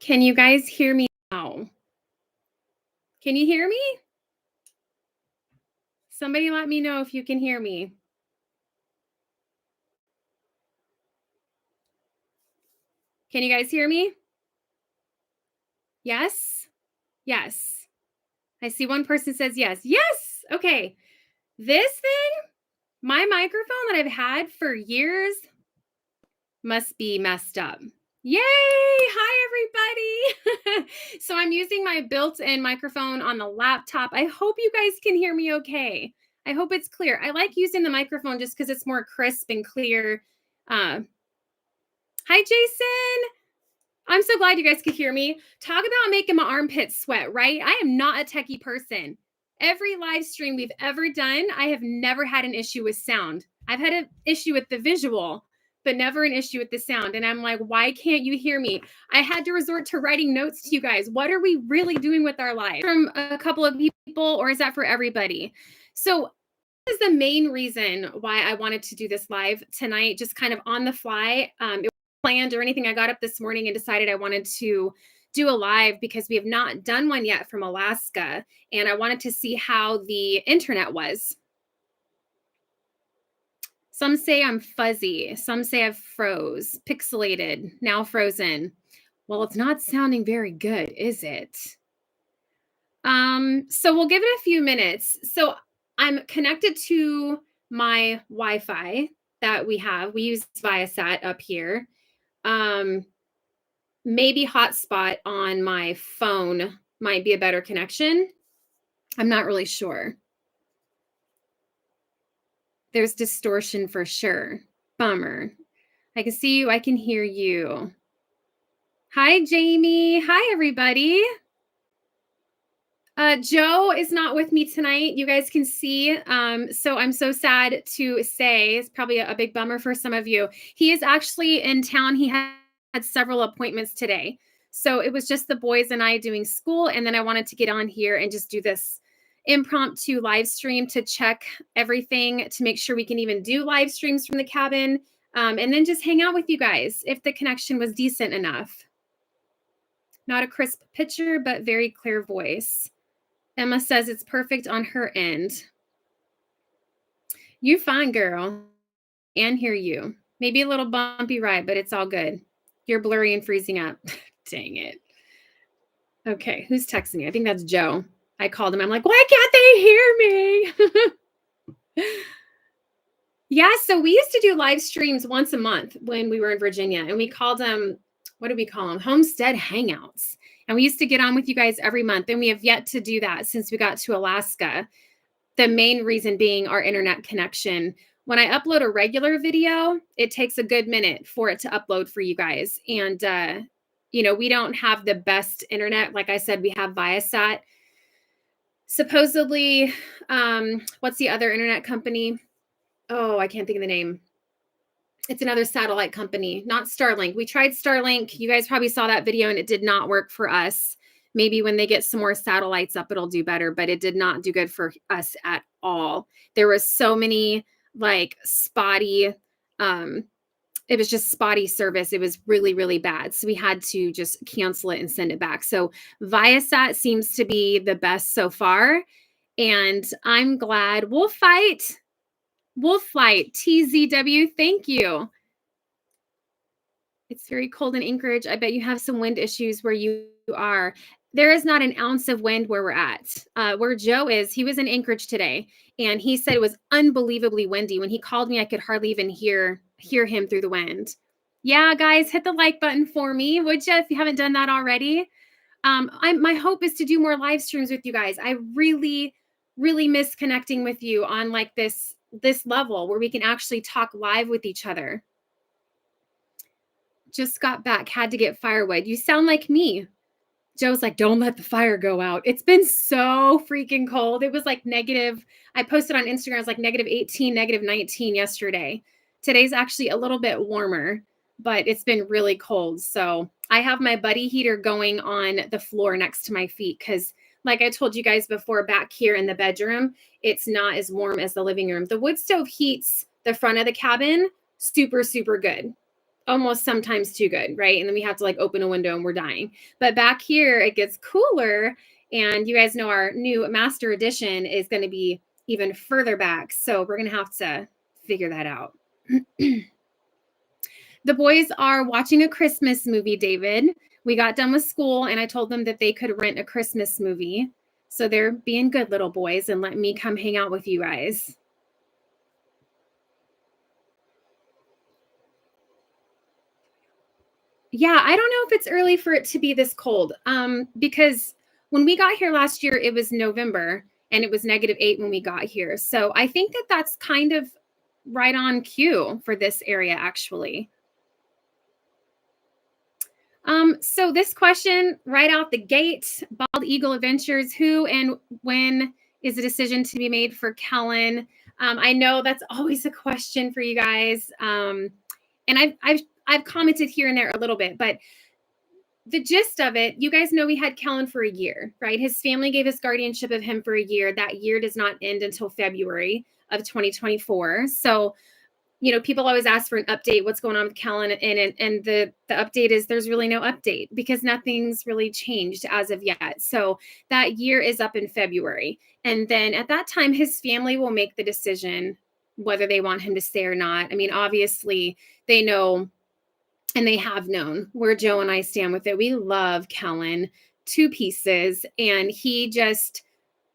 Can you guys hear me now? Can you hear me? Somebody let me know if you can hear me. Can you guys hear me? Yes? Yes. I see one person says yes. Yes! Okay. This thing, my microphone that I've had for years must be messed up. Yay! Hi, everybody. So I'm using my built-in microphone on the laptop. I hope you guys can hear me okay. I hope it's clear. I like using the microphone just because it's more crisp and clear. Hi, Jason. I'm so glad you guys could hear me. Talk about making my armpits sweat, right? I am not a techie person. Every live stream we've ever done, I have never had an issue with sound. I've had an issue with the visual, but never an issue with the sound. And I'm like, why can't you hear me? I had to resort to writing notes to you guys. What are we really doing with our life? From a couple of people, or is that for everybody? So this is the main reason why I wanted to do this live tonight, just kind of on the fly. It wasn't planned or anything. I got up this morning and decided I wanted to do a live because we have not done one yet from Alaska, and I wanted to see how the internet was. Some say I'm fuzzy. Some say I've froze, pixelated, now frozen. Well, it's not sounding very good, is it? So we'll give it a few minutes. So I'm connected to my Wi-Fi that we have. We use Viasat up here. Maybe hotspot on my phone might be a better connection. I'm not really sure. There's distortion for sure. Bummer. I can see you. I can hear you. Hi, Jamie. Hi, everybody. Joe is not with me tonight. You guys can see. So I'm so sad to say, it's probably a big bummer for some of you. He is actually in town. He had several appointments today. So it was just the boys and I doing school. And then I wanted to get on here and just do this impromptu live stream to check everything, to make sure we can even do live streams from the cabin. And then just hang out with you guys if the connection was decent enough. Not a crisp picture, but very clear voice. Emma says it's perfect on her end. You fine, girl. And hear you. Maybe a little bumpy ride, but it's all good. You're blurry and freezing up. Dang it. Okay, who's texting me? I think that's Joe. I called him. I'm like, why can't they hear me? Yeah, so we used to do live streams once a month when we were in Virginia, and we called them, what did we call them? Homestead Hangouts. And we used to get on with you guys every month, and we have yet to do that since we got to Alaska. The main reason being our internet connection. When I upload a regular video, it takes a good minute for it to upload for you guys. And, we don't have the best internet. Like I said, we have Viasat. Supposedly, what's the other internet company? Oh, I can't think of the name. It's another satellite company, not Starlink. We tried Starlink. You guys probably saw that video and it did not work for us. Maybe when they get some more satellites up, it'll do better, but it did not do good for us at all. There was so many spotty, it was just spotty service. It was really, really bad. So we had to just cancel it and send it back. So Viasat seems to be the best so far. And I'm glad. Wolf Fight, TZW, thank you. It's very cold in Anchorage. I bet you have some wind issues where you are. There is not an ounce of wind where we're at. Where Joe is, he was in Anchorage today, and he said it was unbelievably windy. When he called me, I could hardly even hear him through the wind. Yeah, guys, hit the like button for me, would you, if you haven't done that already? My hope is to do more live streams with you guys. I really, really miss connecting with you on this level where we can actually talk live with each other. Just got back, had to get firewood. You sound like me. Joe's like, don't let the fire go out. It's been so freaking cold. It was negative. I posted on Instagram, it was -18, -19 yesterday. Today's actually a little bit warmer, but it's been really cold. So I have my buddy heater going on the floor next to my feet because, like I told you guys before, back here in the bedroom, it's not as warm as the living room. The wood stove heats the front of the cabin super, super good. almost sometimes too good, right? And then we have to like open a window and we're dying. But back here, it gets cooler. And you guys know our new master edition is going to be even further back. So we're going to have to figure that out. The boys are watching a Christmas movie, David. We got done with school and I told them that they could rent a Christmas movie. So they're being good little boys and letting me come hang out with you guys. Yeah, I don't know if it's early for it to be this cold. Because when we got here last year, it was November and it was -8 when we got here. So I think that that's kind of right on cue for this area, actually. So this question right out the gate, Bald Eagle Adventures, who and when is a decision to be made for Kellen? I know that's always a question for you guys. And I've commented here and there a little bit, but the gist of it, you guys know we had Kellen for a year, right? His family gave us guardianship of him for a year. That year does not end until February of 2024. So, people always ask for an update. What's going on with Kellen? And the update is there's really no update because nothing's really changed as of yet. So that year is up in February. And then at that time, his family will make the decision whether they want him to stay or not. I mean, obviously, they know and they have known where Joe and I stand with it. We love Kellen to pieces. And he just,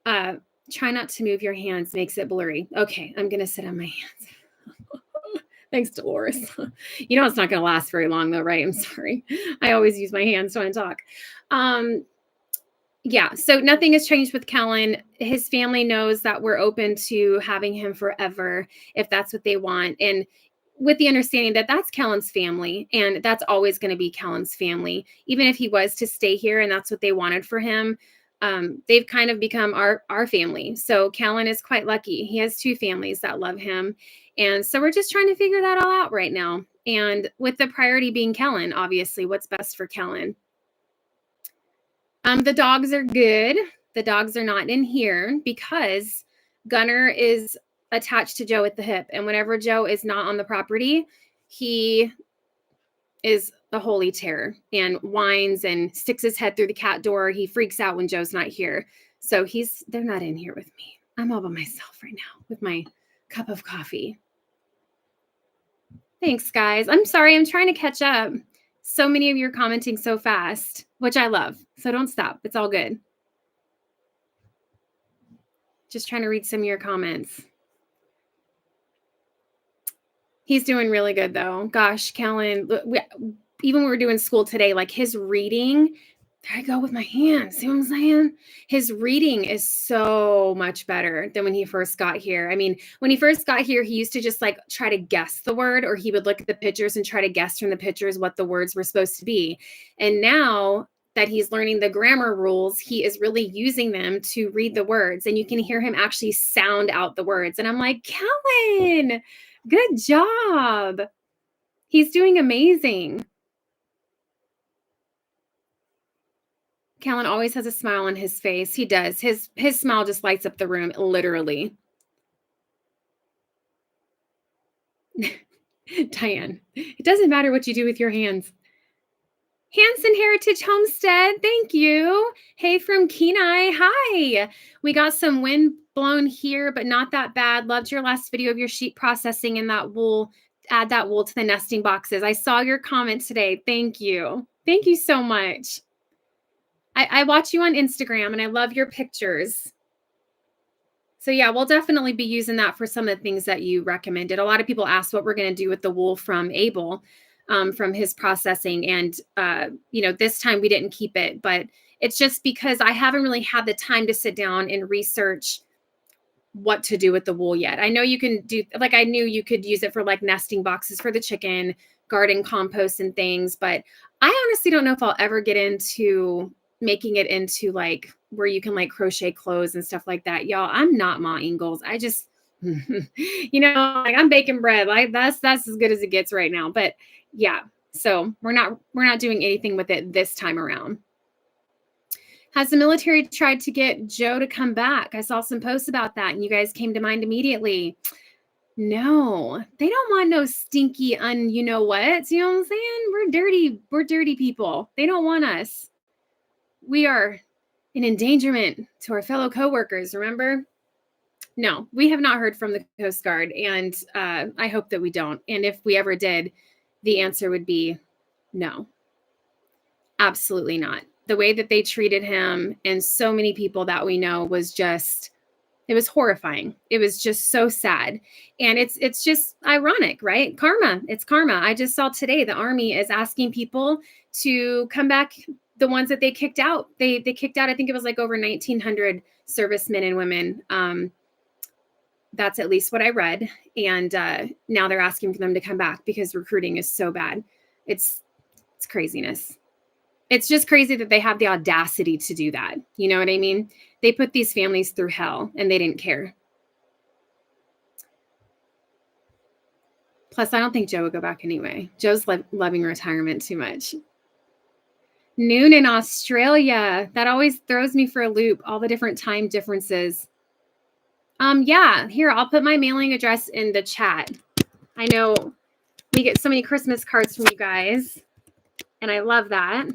try not to move your hands, makes it blurry. Okay, I'm going to sit on my hands. Thanks, Dolores. It's not going to last very long, though, right? I'm sorry. I always use my hands when I talk. Yeah, so nothing has changed with Kellen. His family knows that we're open to having him forever if that's what they want. And with the understanding that that's Kellen's family and that's always going to be Kellen's family, even if he was to stay here and that's what they wanted for him. They've kind of become our family. So Kellen is quite lucky. He has 2 families that love him. And so we're just trying to figure that all out right now. And with the priority being Kellen, obviously, what's best for Kellen. The dogs are good. The dogs are not in here because Gunner is attached to Joe at the hip. And whenever Joe is not on the property, he is a holy terror and whines and sticks his head through the cat door. He freaks out when Joe's not here. So they're not in here with me. I'm all by myself right now with my cup of coffee. Thanks, guys. I'm sorry. I'm trying to catch up. So many of you are commenting so fast, which I love. So don't stop. It's all good. Just trying to read some of your comments. He's doing really good, though. Gosh, Kellen, even when we were doing school today, like his reading, there I go with my hands. See what I'm saying? His reading is so much better than when he first got here. I mean, when he first got here, he used to just like try to guess the word, or he would look at the pictures and try to guess from the pictures what the words were supposed to be. And now that he's learning the grammar rules, he is really using them to read the words. And you can hear him actually sound out the words. And I'm like, Kellen, good job. He's doing amazing. Kellen always has a smile on his face. He does. His smile just lights up the room, literally. Diane, it doesn't matter what you do with your hands. Hanson Heritage Homestead, thank you. Hey from Kenai, hi. We got some wind blown here, but not that bad. Loved your last video of your sheep processing and that wool. Add that wool to the nesting boxes. I saw your comment today. Thank you. Thank you so much. I watch you on Instagram and I love your pictures. So yeah, we'll definitely be using that for some of the things that you recommended. A lot of people asked what we're going to do with the wool from Abel, from his processing. And, this time we didn't keep it, but it's just because I haven't really had the time to sit down and research what to do with the wool yet. I know you can do, like, I knew you could use it for like nesting boxes for the chicken, garden compost and things, but I honestly don't know if I'll ever get into making it into like where you can like crochet clothes and stuff like that. Y'all, I'm not Ma Ingalls. I just, like I'm baking bread. Like that's as good as it gets right now. But yeah, so we're not doing anything with it this time around. Has the military tried to get Joe to come back? I saw some posts about that and you guys came to mind immediately. No, they don't want no stinky you know what? You know what I'm saying? We're dirty people. They don't want us. We are an endangerment to our fellow coworkers, remember? No, we have not heard from the Coast Guard, and I hope that we don't. And if we ever did, the answer would be no. Absolutely not. The way that they treated him and so many people that we know was just, it was horrifying. It was just so sad. And it's just ironic, right? Karma. It's karma. I just saw today the Army is asking people to come back, the ones that they kicked out. They kicked out, I think it was like over 1,900 servicemen and women. That's at least what I read. And now they're asking for them to come back because recruiting is so bad. It's craziness. It's just crazy that they have the audacity to do that. You know what I mean? They put these families through hell and they didn't care. Plus, I don't think Joe would go back anyway. Joe's loving retirement too much. Noon in Australia. That always throws me for a loop, all the different time differences. Yeah, here, I'll put my mailing address in the chat. I know we get so many Christmas cards from you guys, and I love that.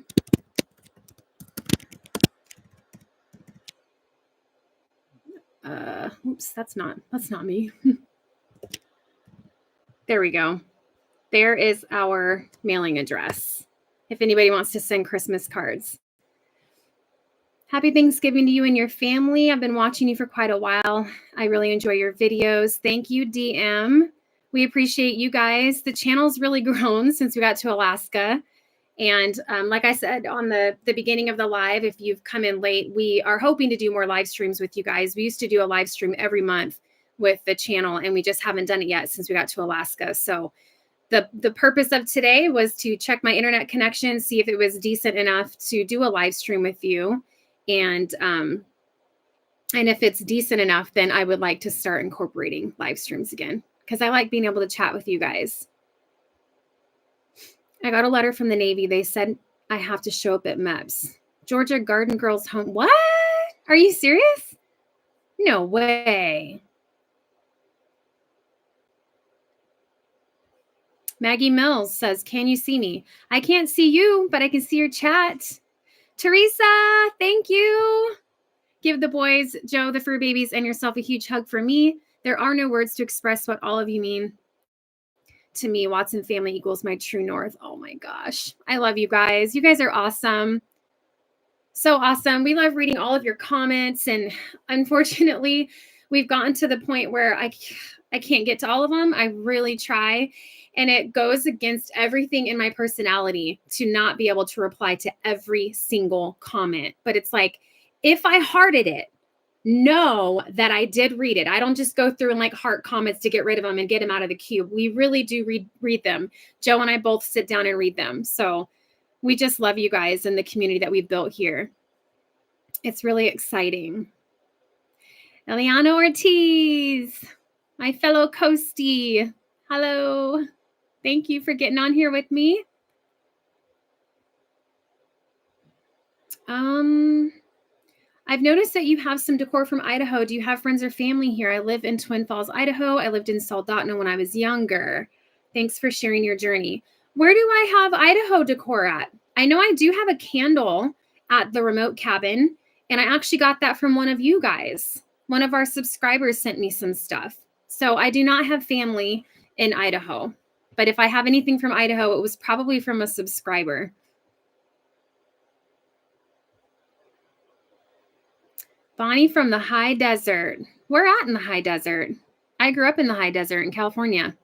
Oops, that's not me. There we go. There is our mailing address if anybody wants to send Christmas cards. Happy Thanksgiving to you and your family. I've been watching you for quite a while. I really enjoy your videos. Thank you, DM. We appreciate you guys. The channel's really grown since we got to Alaska. And like I said on the beginning of the live, if you've come in late, we are hoping to do more live streams with you guys. We used to do a live stream every month with the channel, and we just haven't done it yet since we got to Alaska. So the purpose of today was to check my internet connection, see if it was decent enough to do a live stream with you. And if it's decent enough, then I would like to start incorporating live streams again because I like being able to chat with you guys. I got a letter from the Navy. They said I have to show up at MEPS. Georgia Garden Girls Home. What? Are you serious? No way. Maggie Mills says, can you see me? I can't see you, but I can see your chat. Teresa, thank you. Give the boys, Joe, the fur babies, and yourself a huge hug for me. There are no words to express what all of you mean to me. Watson family equals my true north. Oh my gosh. I love you guys. You guys are awesome. So awesome. We love reading all of your comments. And unfortunately, we've gotten to the point where I can't get to all of them. I really try. And it goes against everything in my personality to not be able to reply to every single comment. But it's like, if I hearted it, know that I did read it. I don't just go through and like heart comments to get rid of them and get them out of the queue. We really do read them. Joe and I both sit down and read them. So we just love you guys and the community that we've built here. It's really exciting. Eliana Ortiz, my fellow Coastie. Hello. Thank you for getting on here with me. I've noticed that you have some decor from Idaho. Do you have friends or family here? I live in Twin Falls, Idaho. I lived in Soldotna when I was younger. Thanks for sharing your journey. Where do I have Idaho decor at? I know I do have a candle at the remote cabin, and I actually got that from one of you guys. One of our subscribers sent me some stuff. So I do not have family in Idaho. But if I have anything from Idaho, it was probably from a subscriber. Bonnie from the high desert. Where at in the high desert? I grew up in the high desert in California.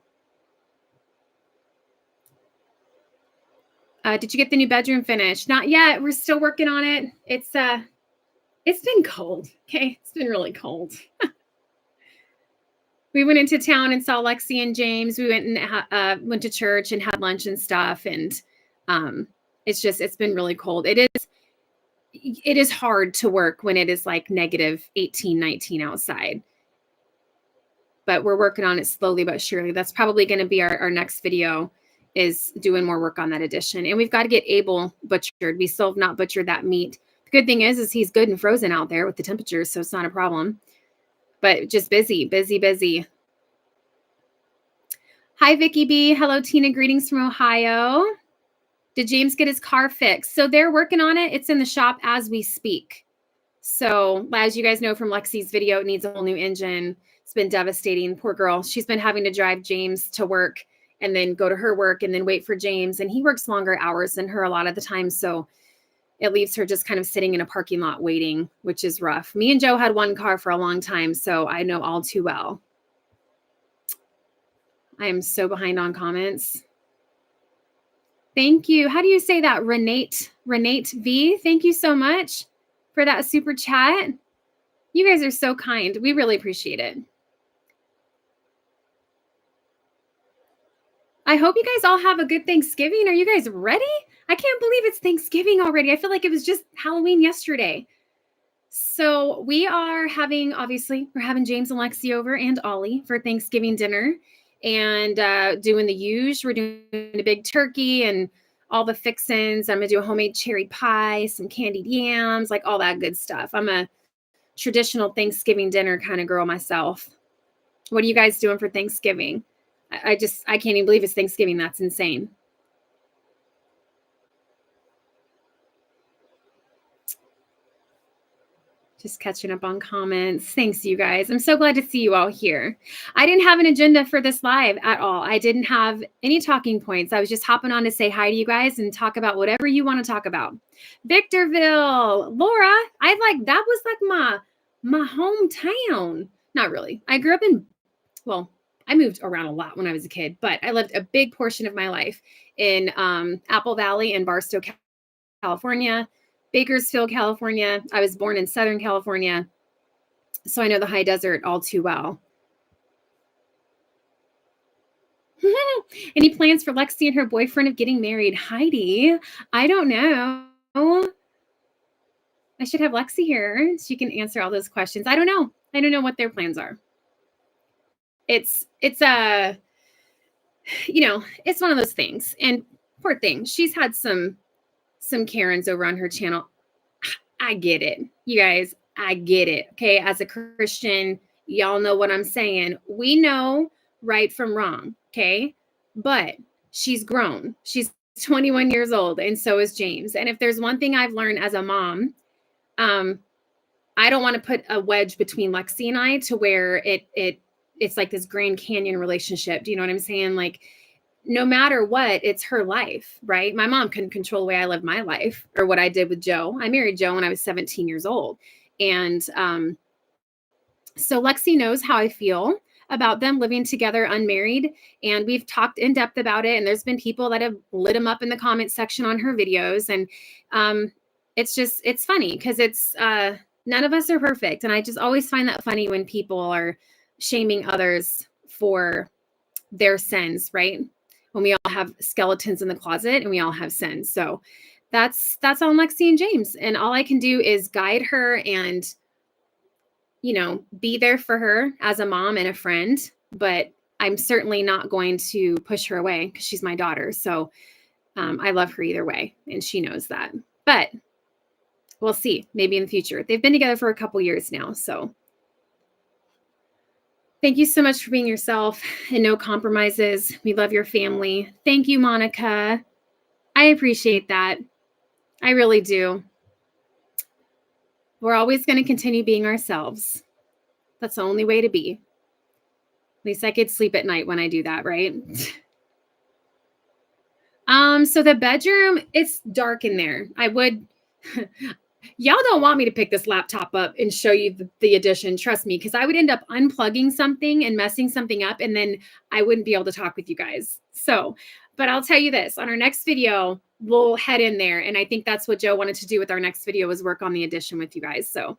Did you get the new bedroom finished? Not yet. We're still working on it. It's been cold. Okay. It's been really cold. We went into town and saw Lexi and James. We went and went to church and had lunch and stuff. And it's been really cold. It is hard to work when it is like negative 18, 19 outside. But we're working on it slowly but surely. That's probably going to be our next video, is doing more work on that addition. And we've got to get Abel butchered. We still have not butchered that meat. The good thing is he's good and frozen out there with the temperatures, so it's not a problem. But just busy. Hi, Vicky B. Hello, Tina. Greetings from Ohio. Did James get his car fixed? So they're working on it. It's in the shop as we speak. So as you guys know from Lexi's video, it needs a whole new engine. It's been devastating. Poor girl. She's been having to drive James to work and then go to her work and then wait for James. And he works longer hours than her a lot of the time. So it leaves her just kind of sitting in a parking lot waiting, which is rough. Me and Joe had one car for a long time, so I know all too well. I am so behind on comments. Thank you. How do you say that? Renate V. Thank you so much for that super chat. You guys are so kind. We really appreciate it. I hope you guys all have a good Thanksgiving. Are you guys ready? I can't believe it's Thanksgiving already. I feel like it was just Halloween yesterday. So we are having, obviously, we're having James and Lexi over and Ollie for Thanksgiving dinner and doing the usual. We're doing a big turkey and all the fixins. I'm going to do a homemade cherry pie, some candied yams, like all that good stuff. I'm a traditional Thanksgiving dinner kind of girl myself. What are you guys doing for Thanksgiving? I can't even believe it's Thanksgiving. That's insane. Just catching up on comments. Thanks, you guys. I'm so glad to see you all here. I didn't have an agenda for this live at all. I didn't have any talking points. I was just hopping on to say hi to you guys and talk about whatever you want to talk about. Victorville, Laura, that was like my hometown. Not really. I grew up I moved around a lot when I was a kid, but I lived a big portion of my life in Apple Valley and Barstow, California, Bakersfield, California. I was born in Southern California, so I know the high desert all too well. Any plans for Lexi and her boyfriend of getting married? Heidi, I don't know. I should have Lexi here. She can answer all those questions. I don't know. I don't know what their plans are. It's it's one of those things. And poor thing, she's had some Karens over on her channel. I get it. You guys, I get it. Okay. As a Christian, y'all know what I'm saying. We know right from wrong. Okay. But she's grown. She's 21 years old, and so is James. And if there's one thing I've learned as a mom, I don't want to put a wedge between Lexi and I to where it's like this Grand Canyon relationship. Do you know what I'm saying? Like, no matter what, it's her life, right? My mom couldn't control the way I lived my life or what I did with Joe. I married Joe when I was 17 years old. And so Lexi knows how I feel about them living together unmarried. And we've talked in depth about it. And there's been people that have lit them up in the comment section on her videos. And it's funny because it's none of us are perfect. And I just always find that funny when people are shaming others for their sins, right? When we all have skeletons in the closet and we all have sins. So that's on Lexi and James. And all I can do is guide her and, be there for her as a mom and a friend. But I'm certainly not going to push her away because she's my daughter. So I love her either way. And she knows that. But we'll see, maybe in the future. They've been together for a couple years now. So thank you so much for being yourself and no compromises. We love your family. Thank you, Monica. I appreciate that. I really do. We're always going to continue being ourselves. That's the only way to be. At least I could sleep at night when I do that, right? So the bedroom, it's dark in there. Y'all don't want me to pick this laptop up and show you the addition. Trust me, because I would end up unplugging something and messing something up, and then I wouldn't be able to talk with you guys. So, but I'll tell you this, on our next video, we'll head in there. And I think that's what Joe wanted to do with our next video, was work on the addition with you guys. So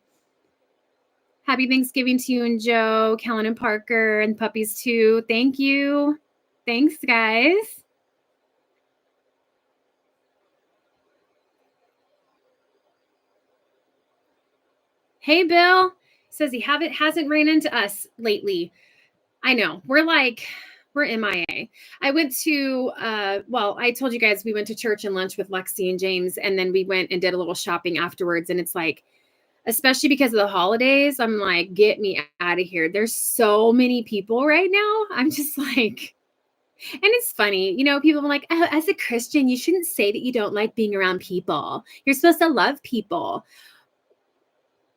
happy Thanksgiving to you and Joe, Kellen and Parker, and puppies too. Thank you. Thanks, guys. Hey, Bill. Says he hasn't ran into us lately. I know. We're MIA. I went to, I told you guys we went to church and lunch with Lexi and James, and then we went and did a little shopping afterwards. And it's like, especially because of the holidays, I'm like, get me out of here. There's so many people right now. I'm just like, And it's funny, you know, people are like, oh, as a Christian, you shouldn't say that you don't like being around people. You're supposed to love people.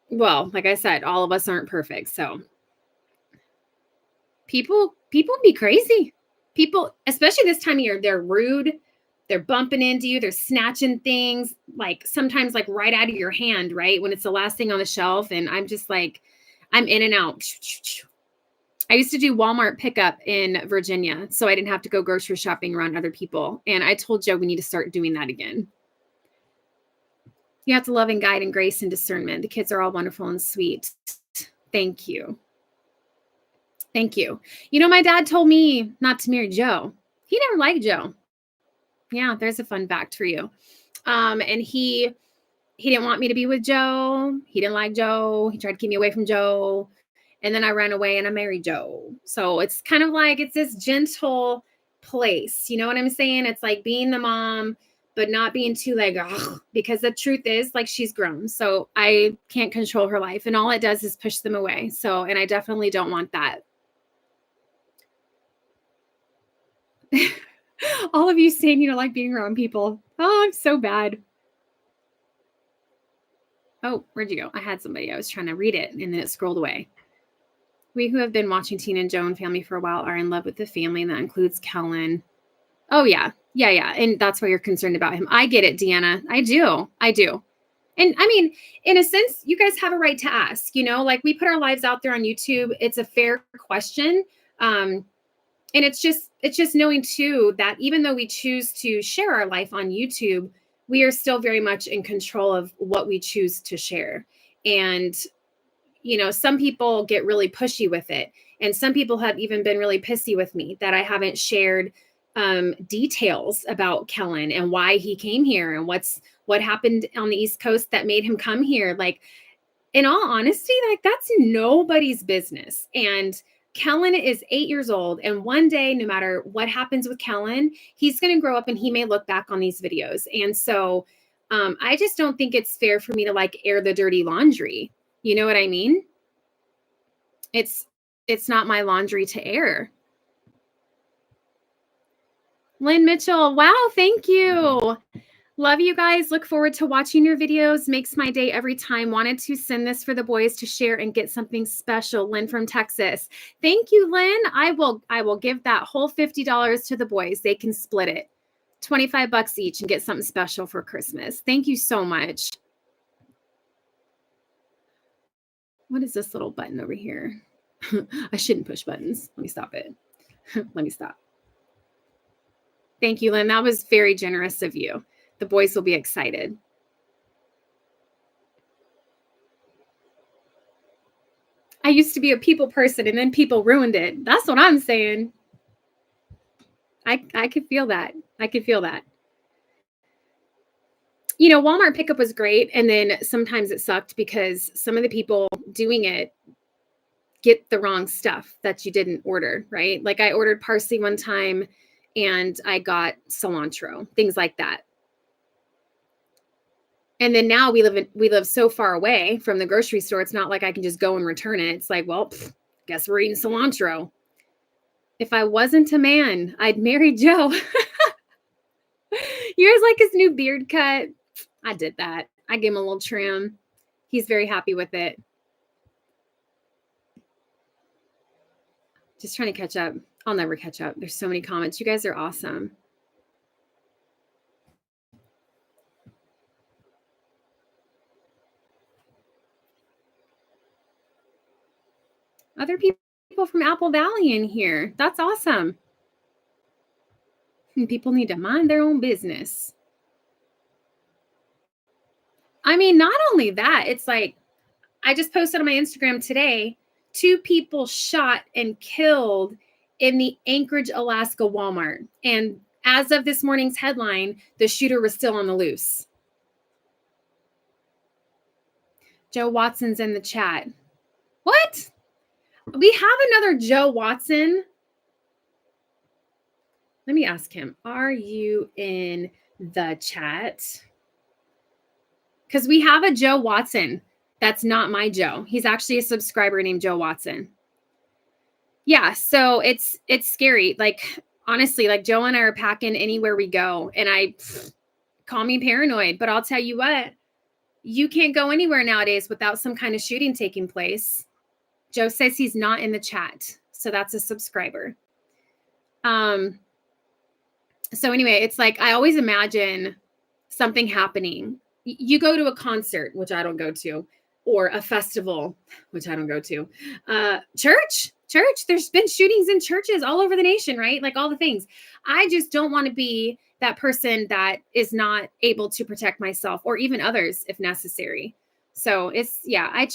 Well, like I said, all of us aren't perfect. So people be crazy. People, especially this time of year, they're rude. They're bumping into you. They're snatching things, like sometimes like right out of your hand, right? When it's the last thing on the shelf. And I'm just like, I'm in and out. I used to do Walmart pickup in Virginia, so I didn't have to go grocery shopping around other people. And I told Joe we need to start doing that again. You have to love and guide and grace and discernment. The kids are all wonderful and sweet. Thank you. Thank you. You know, my dad told me not to marry Joe. He never liked Joe. Yeah, there's a fun fact for you. And he didn't want me to be with Joe. He didn't like Joe. He tried to keep me away from Joe. And then I ran away and I married Joe. So it's kind of like, it's this gentle place. You know what I'm saying? It's like being the mom, but not being too like, ugh, because the truth is like she's grown. So I can't control her life. And all it does is push them away. So, and I definitely don't want that. All of you saying you don't like being around people. Oh, I'm so bad. Oh, where'd you go? I had somebody. I was trying to read it and then it scrolled away. We who have been watching Tina and Joe and family for a while are in love with the family, and that includes Kellen. Oh, yeah. Yeah. And that's why you're concerned about him. I get it, Deanna. I do. And I mean, in a sense, you guys have a right to ask, you know, like we put our lives out there on YouTube. It's a fair question. And it's just knowing too, that even though we choose to share our life on YouTube, we are still very much in control of what we choose to share. And you know, some people get really pushy with it. And some people have even been really pissy with me that I haven't shared details about Kellen and why he came here and what happened on the East Coast that made him come here. Like, in all honesty, like that's nobody's business. And Kellen is 8 years old. And one day, no matter what happens with Kellen, he's going to grow up and he may look back on these videos. And so I just don't think it's fair for me to like air the dirty laundry. You know what I mean? It's not my laundry to air. Lynn Mitchell, wow, thank you. Love you guys. Look forward to watching your videos. Makes my day every time. Wanted to send this for the boys to share and get something special. Lynn from Texas. Thank you, Lynn. I will give that whole $50 to the boys. They can split it. $25 each and get something special for Christmas. Thank you so much. What is this little button over here? I shouldn't push buttons. Let me stop it. Let me stop. Thank you, Lynn. That was very generous of you. The boys will be excited. I used to be a people person and then people ruined it. That's what I'm saying. I could feel that. I could feel that. You know, Walmart pickup was great. And then sometimes it sucked because some of the people doing it get the wrong stuff that you didn't order, right? Like I ordered parsley one time and I got cilantro, things like that. And then now we live so far away from the grocery store. It's not like I can just go and return it. It's like, well, guess we're eating cilantro. If I wasn't a man, I'd marry Joe. Yours like his new beard cut. I did that. I gave him a little trim. He's very happy with it. Just trying to catch up. I'll never catch up. There's so many comments. You guys are awesome. Other people from Apple Valley in here. That's awesome. And people need to mind their own business. I mean, not only that, it's like, I just posted on my Instagram today, 2 people shot and killed in the Anchorage, Alaska Walmart. And as of this morning's headline, the shooter was still on the loose. Joe Watson's in the chat. What? We have another Joe Watson. Let me ask him, are you in the chat? Because we have a Joe Watson. That's not my Joe. He's actually a subscriber named Joe Watson. Yeah, so it's scary. Like honestly, like Joe and I are packing anywhere we go, and call me paranoid, but I'll tell you what, you can't go anywhere nowadays without some kind of shooting taking place. Joe says he's not in the chat, so that's a subscriber. So anyway, it's like I always imagine something happening. You go to a concert, which I don't go to, or a festival, which I don't go to. Church. There's been shootings in churches all over the nation, right? Like all the things. I just don't want to be that person that is not able to protect myself or even others if necessary. So it's, yeah,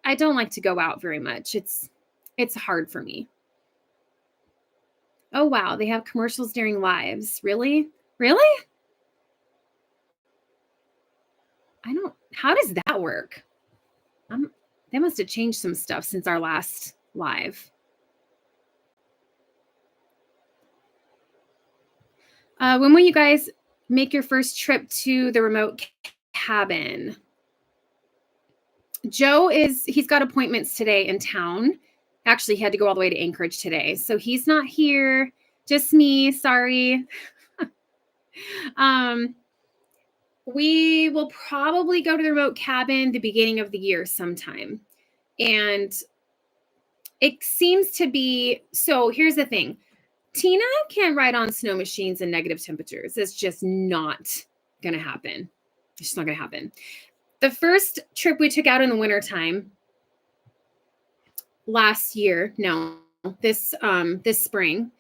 I don't like to go out very much. It's hard for me. Oh, wow. They have commercials during lives. Really? Really? How does that work? They must have changed some stuff since our last live. When will you guys make your first trip to the remote cabin? Joe he's got appointments today in town. Actually, he had to go all the way to Anchorage today. So he's not here. Just me. Sorry. We will probably go to the remote cabin the beginning of the year sometime. And it seems to be, so here's the thing. Tina can ride on snow machines in negative temperatures. It's just not going to happen. It's just not going to happen. The first trip we took out in the wintertime this spring,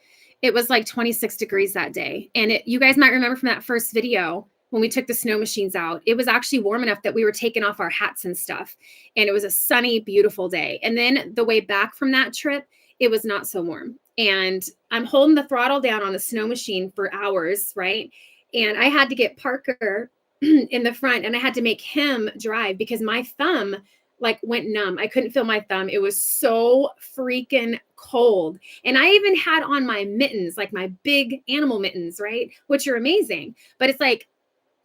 it was like 26 degrees that day. And you guys might remember from that first video when we took the snow machines out, it was actually warm enough that we were taking off our hats and stuff. And it was a sunny, beautiful day. And then the way back from that trip, it was not so warm. And I'm holding the throttle down on the snow machine for hours, right? And I had to get Parker in the front and I had to make him drive because my thumb like went numb. I couldn't feel my thumb. It was so freaking cold. And I even had on my mittens, like my big animal mittens, right? Which are amazing. But it's like,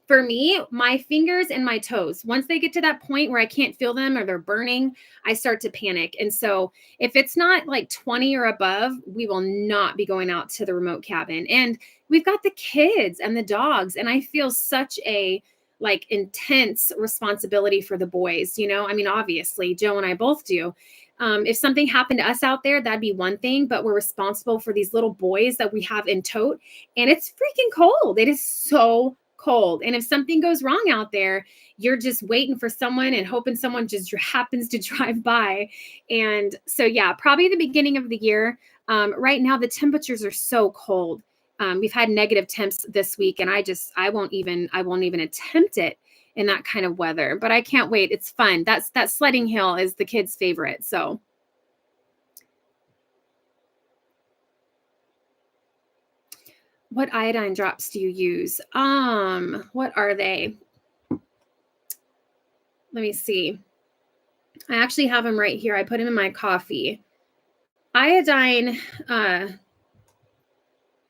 for me, my fingers and my toes, once they get to that point where I can't feel them or they're burning, I start to panic. And so if it's not like 20 or above, we will not be going out to the remote cabin. And we've got the kids and the dogs. And I feel such a like intense responsibility for the boys, you know? I mean, obviously, Joe and I both do. If something happened to us out there, that'd be one thing, but we're responsible for these little boys that we have in tote. And it's freaking cold. It is so cold. And if something goes wrong out there, you're just waiting for someone and hoping someone just happens to drive by. And so, yeah, probably the beginning of the year. Right now, the temperatures are so cold. We've had negative temps this week, and I won't even attempt it in that kind of weather, but I can't wait. It's fun. That sledding hill is the kids' favorite. So what iodine drops do you use? What are they? Let me see. I actually have them right here. I put them in my coffee. Iodine,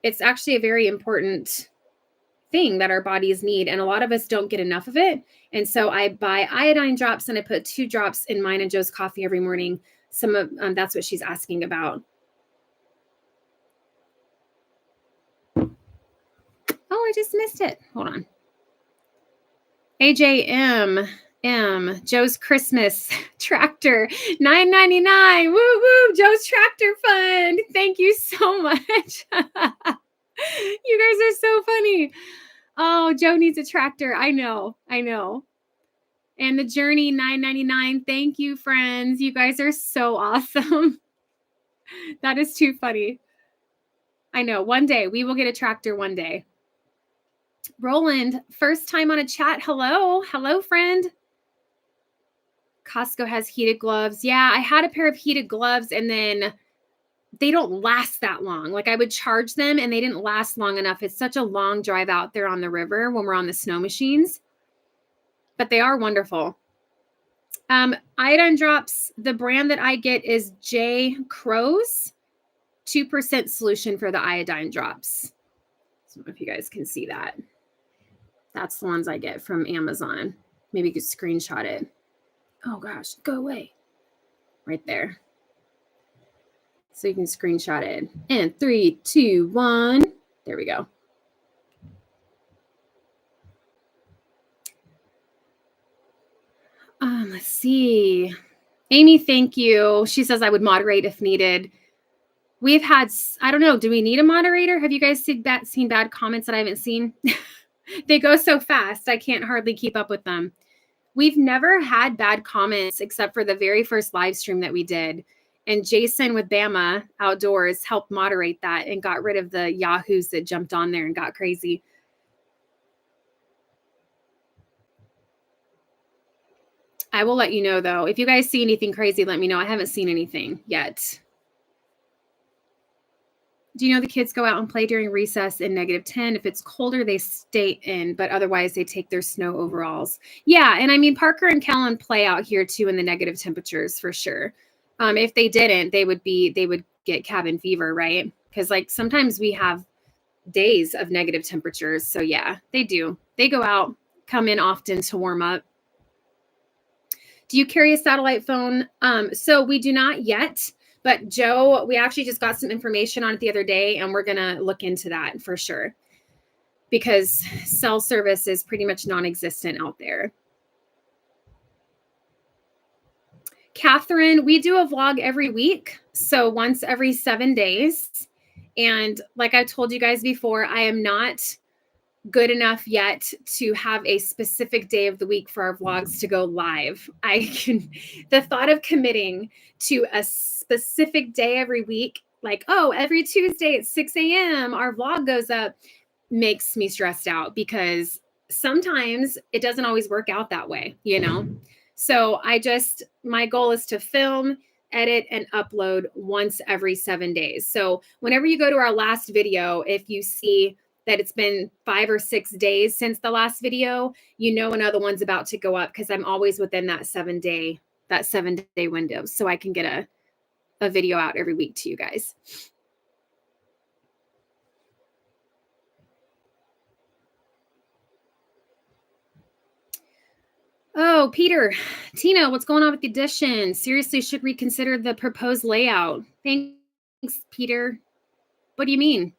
it's actually a very important thing that our bodies need, and a lot of us don't get enough of it. And so I buy iodine drops, and I put 2 drops in mine and Joe's coffee every morning. That's what she's asking about. Oh, I just missed it. Hold on. AJM. Joe's Christmas tractor, $9.99. Woo woo, Joe's Tractor Fund. Thank you so much. You guys are so funny. Oh, Joe needs a tractor. I know. And the Journey, $9.99. Thank you, friends. You guys are so awesome. That is too funny. I know. One day we will get a tractor one day. Roland, first time on a chat. Hello, friend. Costco has heated gloves. Yeah, I had a pair of heated gloves and then they don't last that long. Like I would charge them and they didn't last long enough. It's such a long drive out there on the river when we're on the snow machines, but they are wonderful. Iodine drops, the brand that I get is J. Crow's 2% solution for the iodine drops. I don't know if you guys can see that. That's the ones I get from Amazon. Maybe you could screenshot it. Oh gosh, go away. Right there. So you can screenshot it. And 3, 2, 1. There we go. Let's see. Amy, thank you. She says I would moderate if needed. We've had, I don't know, do we need a moderator? Have you guys seen bad comments that I haven't seen? They go so fast, I can't hardly keep up with them. We've never had bad comments except for the very first live stream that we did. And Jason with Bama Outdoors helped moderate that and got rid of the yahoos that jumped on there and got crazy. I will let you know, though. If you guys see anything crazy, let me know. I haven't seen anything yet. Do you know the kids go out and play during recess in -10? If it's colder, they stay in, but otherwise they take their snow overalls. Yeah, and I mean, Parker and Kellen play out here too in the negative temperatures for sure. If they didn't, they would get cabin fever, right? Because like sometimes we have days of negative temperatures. So yeah, they do. They go out, come in often to warm up. Do you carry a satellite phone? So we do not yet. But Joe, we actually just got some information on it the other day, and we're going to look into that for sure because cell service is pretty much non-existent out there. Catherine, we do a vlog every week. So once every 7 days. And like I told you guys before, I am not good enough yet to have a specific day of the week for our vlogs to go live. The thought of committing to a specific day every week, like, oh, every Tuesday at 6 a.m. our vlog goes up, makes me stressed out because sometimes it doesn't always work out that way, you know? So my goal is to film, edit, and upload once every 7 days. So whenever you go to our last video, if you see that it's been 5 or 6 days since the last video, you know another one's about to go up because I'm always within that 7-day window. So I can get a video out every week to you guys. Oh, Peter, Tina, what's going on with the addition? Seriously, should reconsider the proposed layout. Thanks, Peter. What do you mean?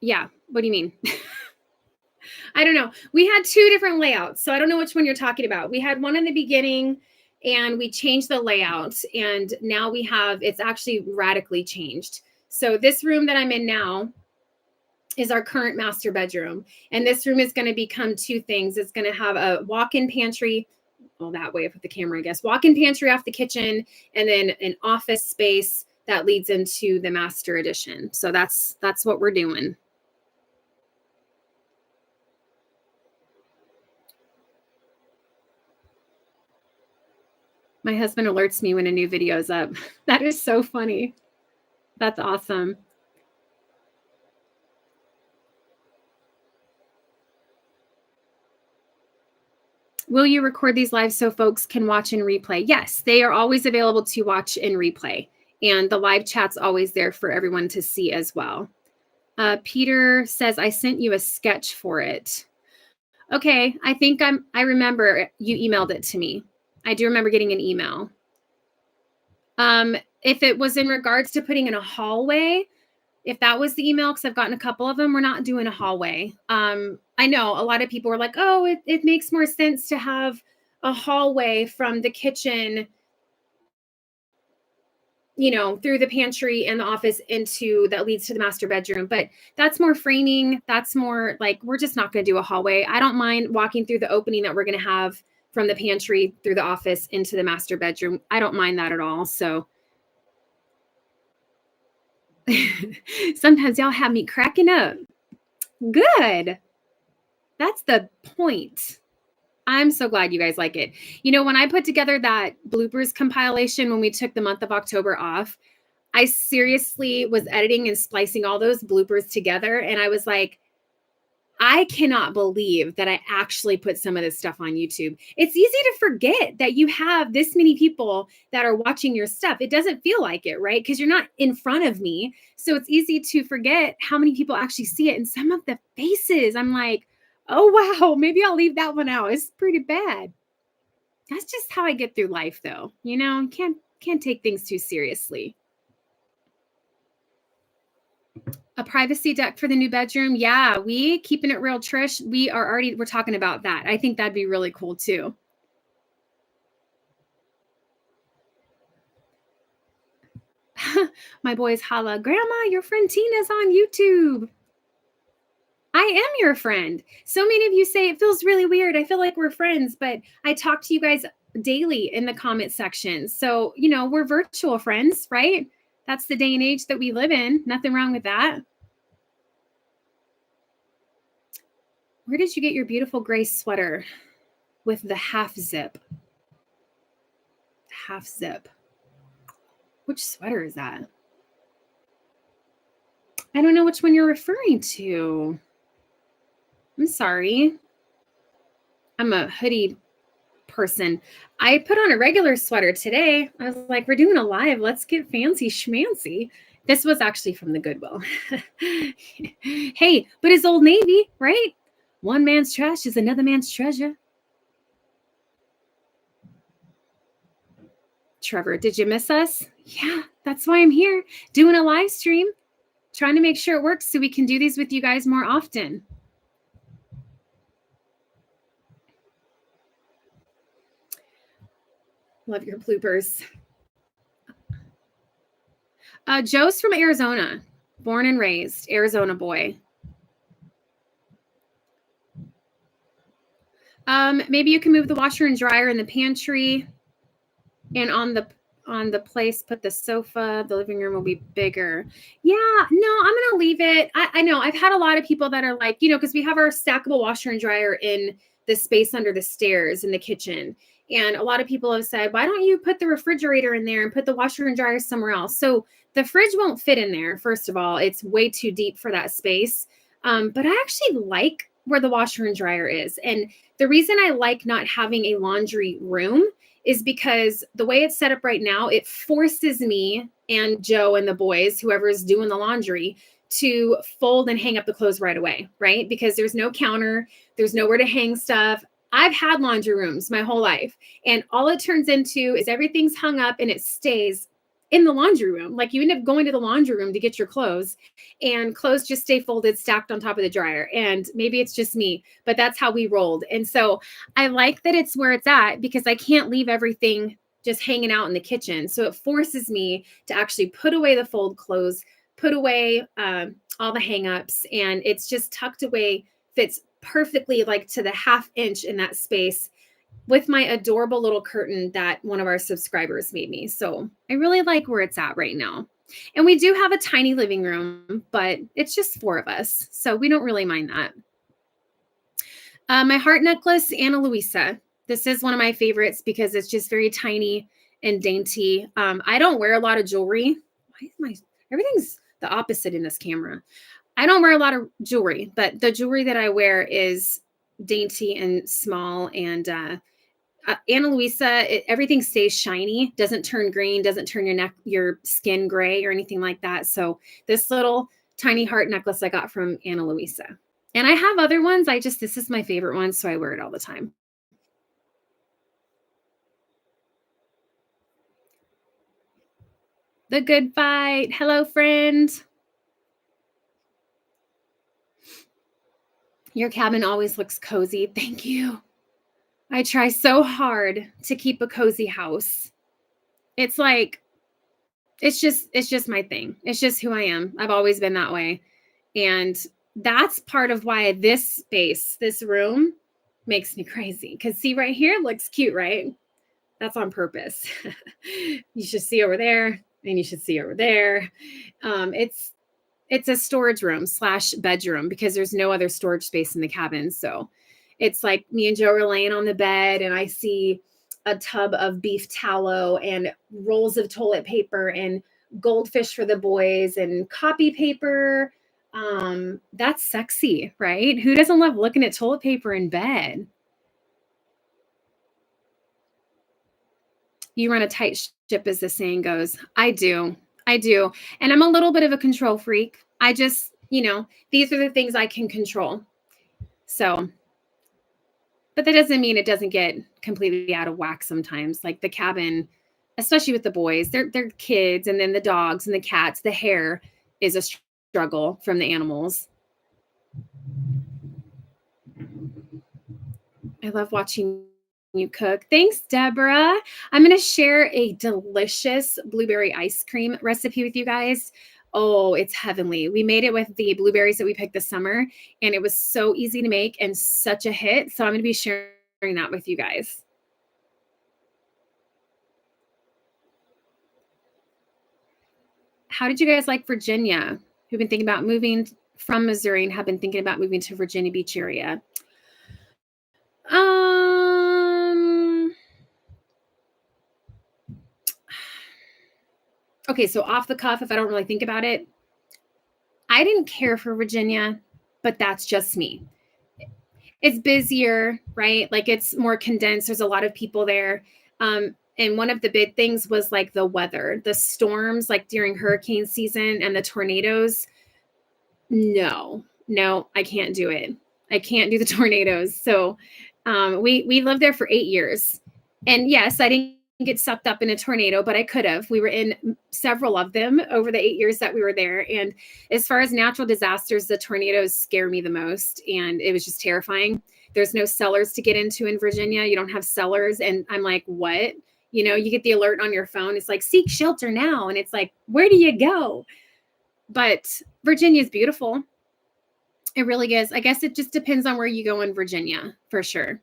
Yeah, what do you mean? I don't know. We had 2 different layouts, so I don't know which one you're talking about. We had one in the beginning, and we changed the layout, and now it's actually radically changed. So this room that I'm in now is our current master bedroom, and this room is going to become 2 things. It's going to have a walk-in pantry, well, that way I put the camera, I guess, walk-in pantry off the kitchen, and then an office space that leads into the master edition. So that's what we're doing. My husband alerts me when a new video is up. That is so funny. That's awesome. Will you record these live so folks can watch in replay? Yes, they are always available to watch in replay. And the live chat's always there for everyone to see as well. Peter says, I sent you a sketch for it. Okay, I remember you emailed it to me. I do remember getting an email. If it was in regards to putting in a hallway, if that was the email, because I've gotten a couple of them, we're not doing a hallway. I know a lot of people are like, oh, it makes more sense to have a hallway from the kitchen, through the pantry and the office that leads to the master bedroom. But that's more framing. That's more like, we're just not going to do a hallway. I don't mind walking through the opening that we're going to have from the pantry through the office into the master bedroom. I don't mind that at all. So sometimes y'all have me cracking up. Good. That's the point. I'm so glad you guys like it. When I put together that bloopers compilation when we took the month of October off, I seriously was editing and splicing all those bloopers together. And I was like, I cannot believe that I actually put some of this stuff on YouTube. It's easy to forget that you have this many people that are watching your stuff. It doesn't feel like it, right? Because you're not in front of me. So it's easy to forget how many people actually see it. And some of the faces, I'm like, oh, wow, maybe I'll leave that one out. It's pretty bad. That's just how I get through life, though. You know, can't take things too seriously. A privacy deck for the new bedroom. Yeah, we keeping it real, Trish. We're talking about that. I think that'd be really cool too. My boys holla, Grandma, your friend Tina's on YouTube. I am your friend. So many of you say it feels really weird. I feel like we're friends, but I talk to you guys daily in the comment section. So, you know, we're virtual friends, right? That's the day and age that we live in. Nothing wrong with that. Where did you get your beautiful gray sweater with the half zip? Half zip. Which sweater is that? I don't know which one you're referring to. I'm sorry. I'm a hoodie person. I put on a regular sweater today. I was like, we're doing a live. Let's get fancy schmancy. This was actually from the Goodwill. Hey, but it's Old Navy, right? One man's trash is another man's treasure. Trevor, did you miss us? Yeah, that's why I'm here doing a live stream, trying to make sure it works so we can do these with you guys more often. Love your bloopers. Joe's from Arizona, born and raised, Arizona boy. Maybe you can move the washer and dryer in the pantry, and on the place, put the sofa. The living room will be bigger. Yeah, no, I'm gonna leave it. I know I've had a lot of people that are like, you know, because we have our stackable washer and dryer in the space under the stairs in the kitchen. And a lot of people have said, why don't you put the refrigerator in there and put the washer and dryer somewhere else? So the fridge won't fit in there. First of all, it's way too deep for that space. But I actually like where the washer and dryer is. And the reason I like not having a laundry room is because the way it's set up right now, it forces me and Joe and the boys, whoever is doing the laundry, to fold and hang up the clothes right away, right? Because there's no counter, there's nowhere to hang stuff. I've had laundry rooms my whole life, and all it turns into is everything's hung up and it stays in the laundry room. Like you end up going to the laundry room to get your clothes, and clothes just stay folded, stacked on top of the dryer. And maybe it's just me, but that's how we rolled. And so I like that it's where it's at because I can't leave everything just hanging out in the kitchen. So it forces me to actually put away the fold clothes, put away all the hangups, and it's just tucked away, fits perfectly like to the half inch in that space with my adorable little curtain that one of our subscribers made me. So I really like where it's at right now. And we do have a tiny living room, but it's just 4 of us. So we don't really mind that. My heart necklace, Ana Luisa. This is one of my favorites because it's just very tiny and dainty. I don't wear a lot of jewelry. Everything's the opposite in this camera. I don't wear a lot of jewelry, but the jewelry that I wear is dainty and small. And Ana Luisa, everything stays shiny, doesn't turn green, doesn't turn your skin gray or anything like that. So this little tiny heart necklace I got from Ana Luisa. And I have other ones. This is my favorite one, so I wear it all the time. The Good Fight. Hello, friend. Your cabin always looks cozy. Thank you. I try so hard to keep a cozy house. It's like, it's just my thing. It's just who I am. I've always been that way. And that's part of why this space, this room makes me crazy. Because see right here, looks cute, right? That's on purpose. You should see over there and you should see over there. It's a storage room / bedroom because there's no other storage space in the cabin. So it's like me and Joe are laying on the bed and I see a tub of beef tallow and rolls of toilet paper and goldfish for the boys and copy paper. That's sexy, right? Who doesn't love looking at toilet paper in bed? You run a tight ship, as the saying goes. I do. And I'm a little bit of a control freak. I just, these are the things I can control. So But that doesn't mean it doesn't get completely out of whack sometimes. Like the cabin, especially with the boys, they're kids, and then the dogs and the cats, the hair is a struggle from the animals. I love watching you cook. Thanks, Deborah. I'm going to share a delicious blueberry ice cream recipe with you guys. Oh, it's heavenly. We made it with the blueberries that we picked this summer, and it was so easy to make and such a hit. So I'm going to be sharing that with you guys. How did you guys like Virginia? Who've been thinking about moving from Missouri and have been thinking about moving to Virginia Beach area? Okay, so off the cuff, if I don't really think about it, I didn't care for Virginia, but that's just me. It's busier, right? Like it's more condensed. There's a lot of people there. And one of the big things was like the weather, the storms, like during hurricane season and the tornadoes. No, I can't do it. I can't do the tornadoes. So we lived there for 8 years. And yes, I didn't get sucked up in a tornado, but I could have. We were in several of them over the 8 years that we were there. And as far as natural disasters, the tornadoes scare me the most. And it was just terrifying. There's no cellars to get into in Virginia. You don't have cellars. And I'm like, what? You know, you get the alert on your phone. It's like, seek shelter now. And it's like, where do you go? But Virginia is beautiful. It really is. I guess it just depends on where you go in Virginia, for sure.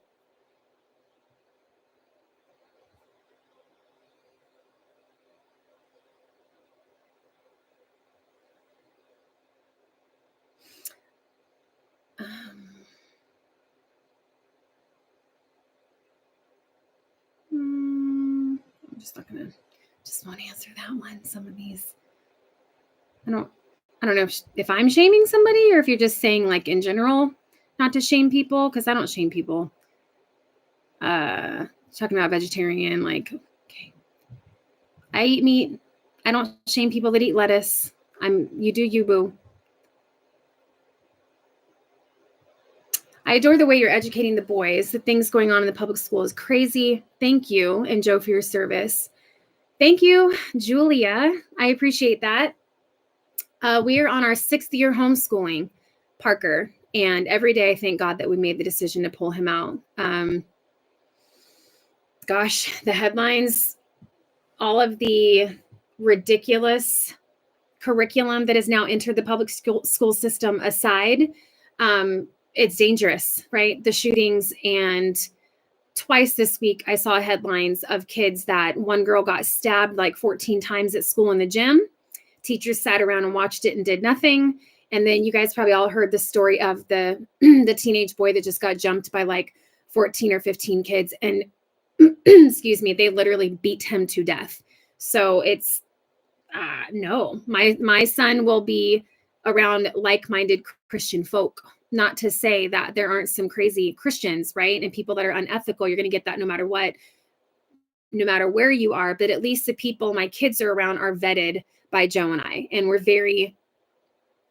I'm just not gonna. Just want to answer that one. Some of these, I don't know if I'm shaming somebody or if you're just saying like in general, not to shame people, because I don't shame people. Talking about vegetarian, like, okay, I eat meat. I don't shame people that eat lettuce. You do you, boo. I adore the way you're educating the boys. The things going on in the public school is crazy. Thank you, and Joe, for your service. Thank you, Julia. I appreciate that. We are on our 6th year homeschooling Parker, and every day I thank God that we made the decision to pull him out. Gosh, the headlines, all of the ridiculous curriculum that has now entered the public school system aside, it's dangerous, right? The shootings, and twice this week I saw headlines of kids that one girl got stabbed like 14 times at school in the gym. Teachers sat around and watched it and did nothing. And then you guys probably all heard the story of the teenage boy that just got jumped by like 14 or 15 kids. And excuse me, they literally beat him to death. So it's no, my son will be around like-minded Christian folk. Not to say that there aren't some crazy Christians, right? And people that are unethical. You're going to get that no matter what, no matter where you are. But at least the people my kids are around are vetted by Joe and I. And we're very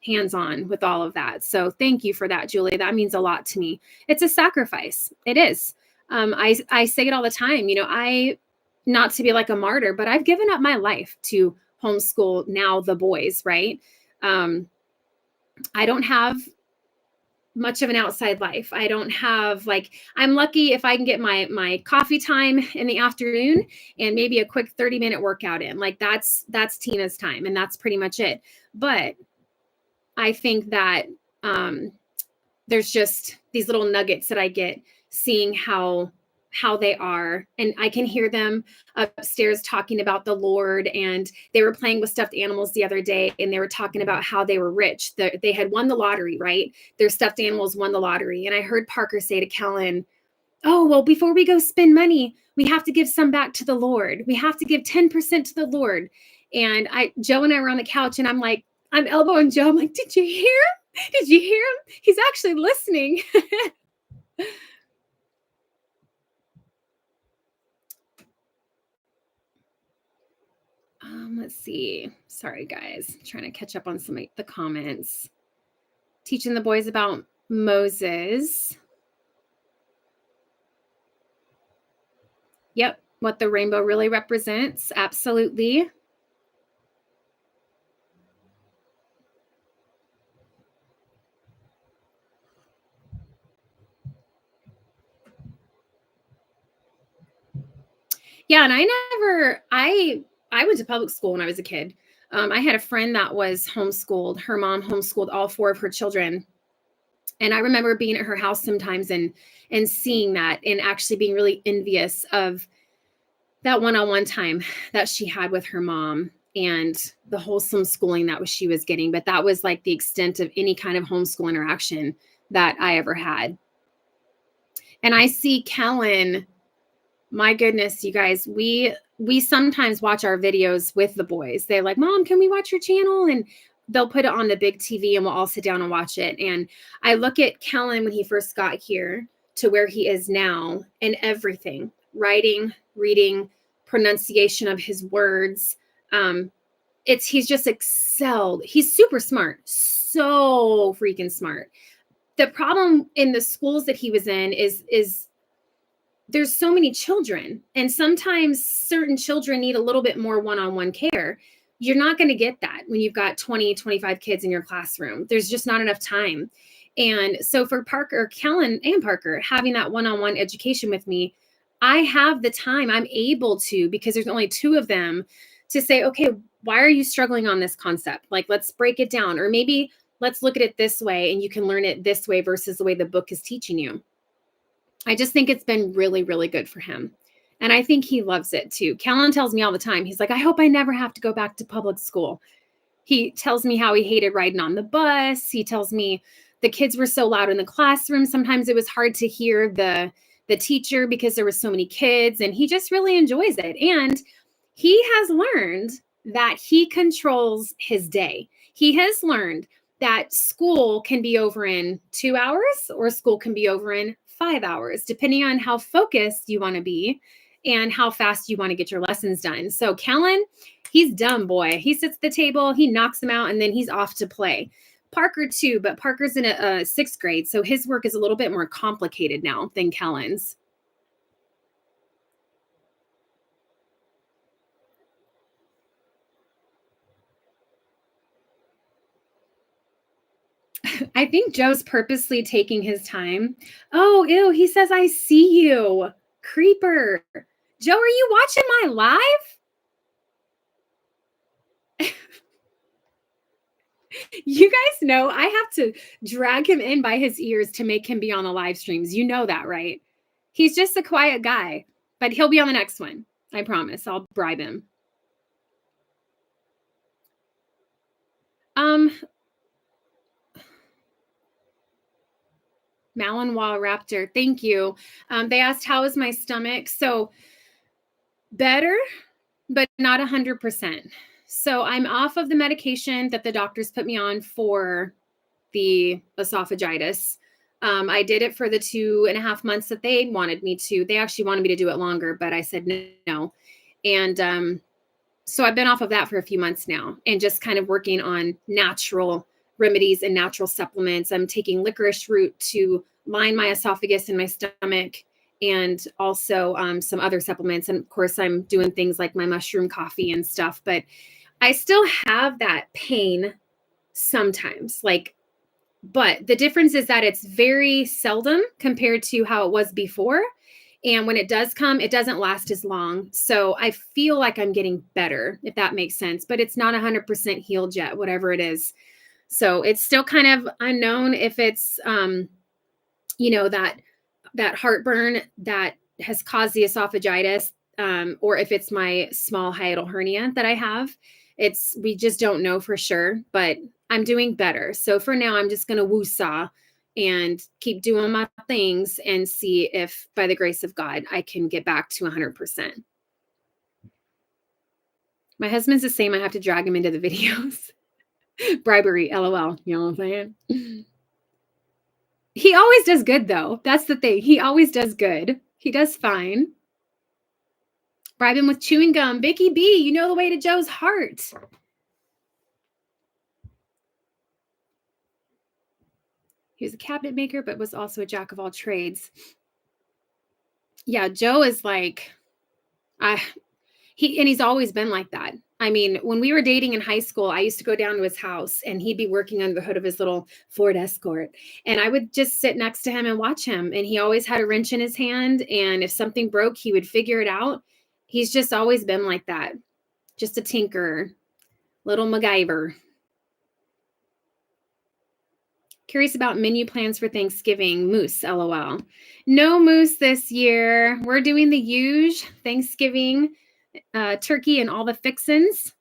hands-on with all of that. So thank you for that, Julie. That means a lot to me. It's a sacrifice. It is. I say it all the time. You know, not to be like a martyr, but I've given up my life to homeschool now the boys, right? I don't have much of an outside life. I don't have I'm lucky if I can get my coffee time in the afternoon and maybe a quick 30-minute workout in. Like that's Tina's time, and that's pretty much it. But I think that there's just these little nuggets that I get seeing how they are, and I can hear them upstairs talking about the Lord. And they were playing with stuffed animals the other day, and they were talking about how they were rich. They had won the lottery, right? Their stuffed animals won the lottery. And I heard Parker say to Kellen, oh, well, before we go spend money, we have to give some back to the Lord. We have to give 10% to the Lord. And Joe and I were on the couch, and I'm elbowing Joe. I'm like, did you hear him? Did you hear him? He's actually listening. Let's see. Sorry, guys. I'm trying to catch up on some of the comments. Teaching the boys about Moses. Yep. What the rainbow really represents. Absolutely. Yeah, and I went to public school when I was a kid. I had a friend that was homeschooled. Her mom homeschooled all four of her children. And I remember being at her house sometimes and seeing that and actually being really envious of that one-on-one time that she had with her mom and the wholesome schooling that she was getting. But that was like the extent of any kind of homeschool interaction that I ever had. And I see Kellen. My goodness, you guys, we sometimes watch our videos with the boys. They're like, "Mom, can we watch your channel?" And they'll put it on the big TV and we'll all sit down and watch it. And I look at Kellen when he first got here to where he is now and everything, writing, reading, pronunciation of his words. He's just excelled. He's super smart, so freaking smart. The problem in the schools that he was in is there's so many children, and sometimes certain children need a little bit more one-on-one care. You're not going to get that when you've got 20, 25 kids in your classroom. There's just not enough time. And so for Parker, Kellen and Parker having that one-on-one education with me, I have the time. I'm able to, because there's only two of them, to say, okay, why are you struggling on this concept? Like, let's break it down. Or maybe let's look at it this way and you can learn it this way versus the way the book is teaching you. I just think it's been really, really good for him. And I think he loves it too. Kellen tells me all the time, he's like, I hope I never have to go back to public school. He tells me how he hated riding on the bus. He tells me the kids were so loud in the classroom. Sometimes it was hard to hear the teacher because there were so many kids, and he just really enjoys it. And he has learned that he controls his day. He has learned that school can be over in 2 hours or school can be over in 5 hours, depending on how focused you want to be and how fast you want to get your lessons done. So Kellen, he's dumb boy. He sits at the table, he knocks them out, and then he's off to play. Parker too, but Parker's in a sixth grade, so his work is a little bit more complicated now than Kellen's. I think Joe's purposely taking his time. Oh, ew, he says, I see you. Creeper. Joe, are you watching my live? You guys know I have to drag him in by his ears to make him be on the live streams. You know that, right? He's just a quiet guy, but he'll be on the next one. I promise. I'll bribe him. Malinois Raptor, thank you. They asked, how is my stomach? So better, but not 100%. So I'm off of the medication that the doctors put me on for the esophagitis. I did it for the 2.5 months that they wanted me to. They actually wanted me to do it longer, but I said no. And so I've been off of that for a few months now and just kind of working on natural remedies and natural supplements. I'm taking licorice root to line my esophagus and my stomach, and also some other supplements. And of course, I'm doing things like my mushroom coffee and stuff, but I still have that pain sometimes. But the difference is that it's very seldom compared to how it was before. And when it does come, it doesn't last as long. So I feel like I'm getting better, if that makes sense, but it's not 100% healed yet, whatever it is. So it's still kind of unknown if it's, that heartburn that has caused the esophagitis, or if it's my small hiatal hernia that I have. We just don't know for sure, but I'm doing better. So for now, I'm just going to woo-saw and keep doing my things and see if by the grace of God, I can get back to 100%. My husband's the same. I have to drag him into the videos. Bribery, LOL. You know what I'm saying? He always does good, though. That's the thing. He always does good. He does fine. Bribe him with chewing gum. Vicky B, you know the way to Joe's heart. He was a cabinet maker, but was also a jack of all trades. Yeah, Joe is like I he's always been like that. I mean, when we were dating in high school, I used to go down to his house and he'd be working under the hood of his little Ford Escort. And I would just sit next to him and watch him. And he always had a wrench in his hand. And if something broke, he would figure it out. He's just always been like that. Just a tinkerer, little MacGyver. Curious about menu plans for Thanksgiving. Moose, LOL. No moose this year. We're doing the huge Thanksgiving turkey and all the fixins.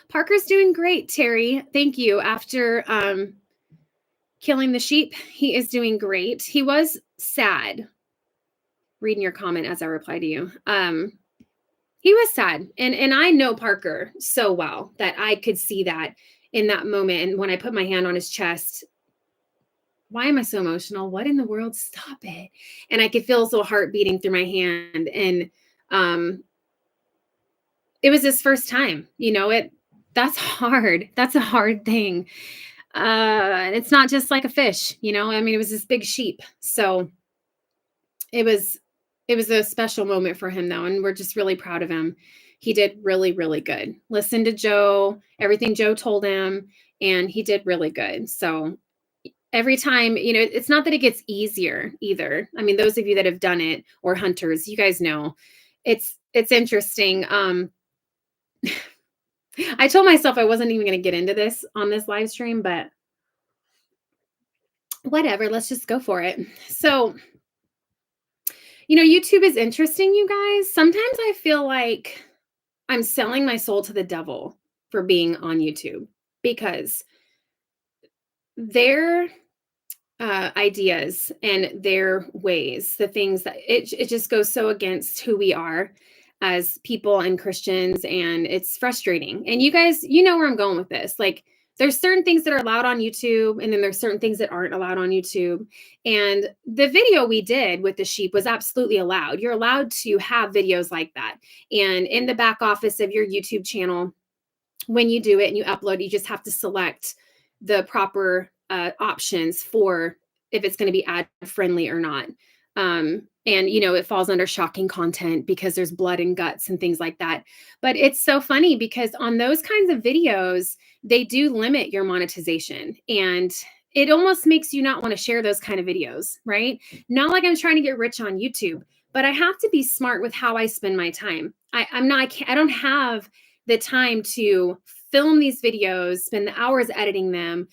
Parker's doing great, Terry. Thank you. After killing the sheep, he is doing great. He was sad. Reading your comment as I reply to you. He was sad. And I know Parker so well that I could see that in that moment. And when I put my hand on his chest, why am I so emotional? What in the world? Stop it. And I could feel his little heart beating through my hand. And it was his first time, that's hard. That's a hard thing. It's not just like a fish, I mean, it was this big sheep. So it was a special moment for him though. And we're just really proud of him. He did really, really good. Listen to Joe, everything Joe told him, and he did really good. So every time, it's not that it gets easier either. I mean, those of you that have done it or hunters, you guys know it's interesting. I told myself I wasn't even going to get into this on this live stream, but whatever, let's just go for it. So, YouTube is interesting, you guys. Sometimes I feel like I'm selling my soul to the devil for being on YouTube because their ideas and their ways, the things that it just goes so against who we are as people and Christians, and it's frustrating. And you guys, where I'm going with this. Like, there's certain things that are allowed on YouTube, and then there's certain things that aren't allowed on YouTube. And the video we did with the sheep was absolutely allowed. You're allowed to have videos like that. And in the back office of your YouTube channel, when you do it and you upload, you just have to select the proper options for if it's going to be ad friendly or not. And it falls under shocking content because there's blood and guts and things like that. But it's so funny because on those kinds of videos, they do limit your monetization, and it almost makes you not want to share those kind of videos, right? Not like I'm trying to get rich on YouTube, but I have to be smart with how I spend my time. I don't have the time to film these videos, spend the hours editing them,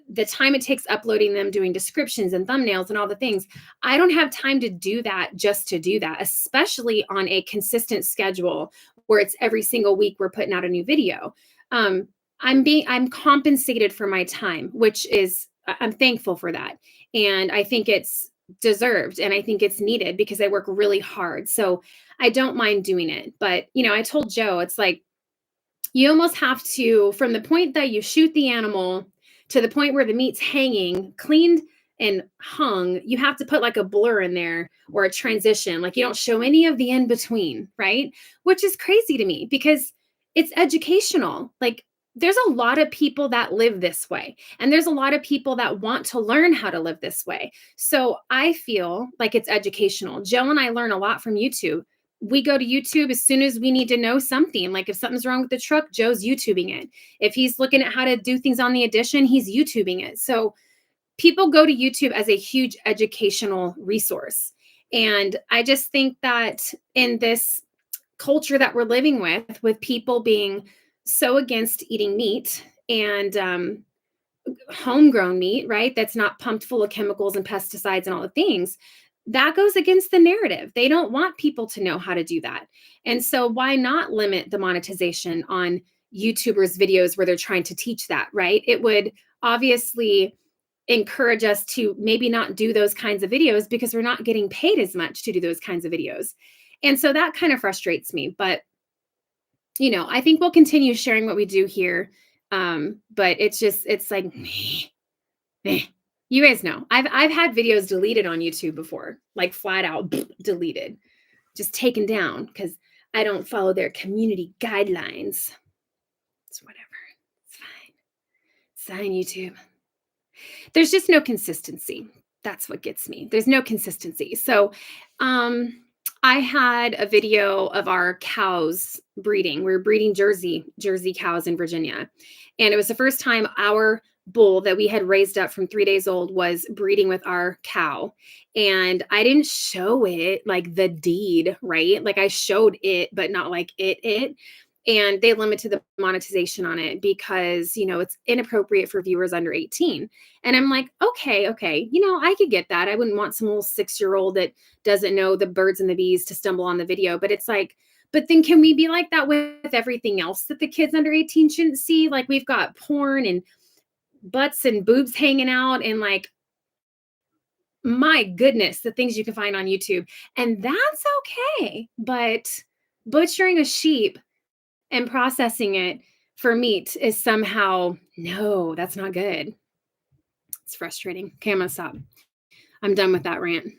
the time it takes uploading them, doing descriptions and thumbnails and all the things. I don't have time to do that just to do that, especially on a consistent schedule where it's every single week we're putting out a new video. I'm compensated for my time, which is, I'm thankful for that. And I think it's deserved, and I think it's needed because I work really hard. So I don't mind doing it. But, I told Joe, it's like, you almost have to, from the point that you shoot the animal to the point where the meat's hanging, cleaned and hung, you have to put like a blur in there or a transition. Like, you don't show any of the in between, right? Which is crazy to me because it's educational. Like, there's a lot of people that live this way, and there's a lot of people that want to learn how to live this way. So I feel like it's educational. Joe and I learn a lot from YouTube. We go to YouTube as soon as we need to know something. Like, if something's wrong with the truck, Joe's YouTubing it. If he's looking at how to do things on the addition, he's YouTubing it. So people go to YouTube as a huge educational resource. And I just think that in this culture that we're living with people being so against eating meat and homegrown meat, right? That's not pumped full of chemicals and pesticides and all the things. That goes against the narrative. They don't want people to know how to do that. And so why not limit the monetization on YouTubers' videos where they're trying to teach that, right? It would obviously encourage us to maybe not do those kinds of videos because we're not getting paid as much to do those kinds of videos. And so that kind of frustrates me. But, I think we'll continue sharing what we do here. But it's like, meh. You guys know, I've had videos deleted on YouTube before, like flat out deleted, just taken down because I don't follow their community guidelines. It's whatever. It's fine. It's fine, YouTube. There's just no consistency. That's what gets me. There's no consistency. So I had a video of our cows breeding. We were breeding Jersey cows in Virginia. And it was the first time our bull that we had raised up from 3 days old was breeding with our cow. And I didn't show it like the deed, right? Like I showed it, but not like it. And they limited the monetization on it because, it's inappropriate for viewers under 18. And I'm like, okay, I could get that. I wouldn't want some little 6-year-old that doesn't know the birds and the bees to stumble on the video. But it's like, but then can we be like that with everything else that the kids under 18 shouldn't see? Like we've got porn and butts and boobs hanging out and like, my goodness, the things you can find on YouTube. And that's okay. But butchering a sheep and processing it for meat is somehow, no, that's not good. It's frustrating. Okay, I'm going to stop. I'm done with that rant.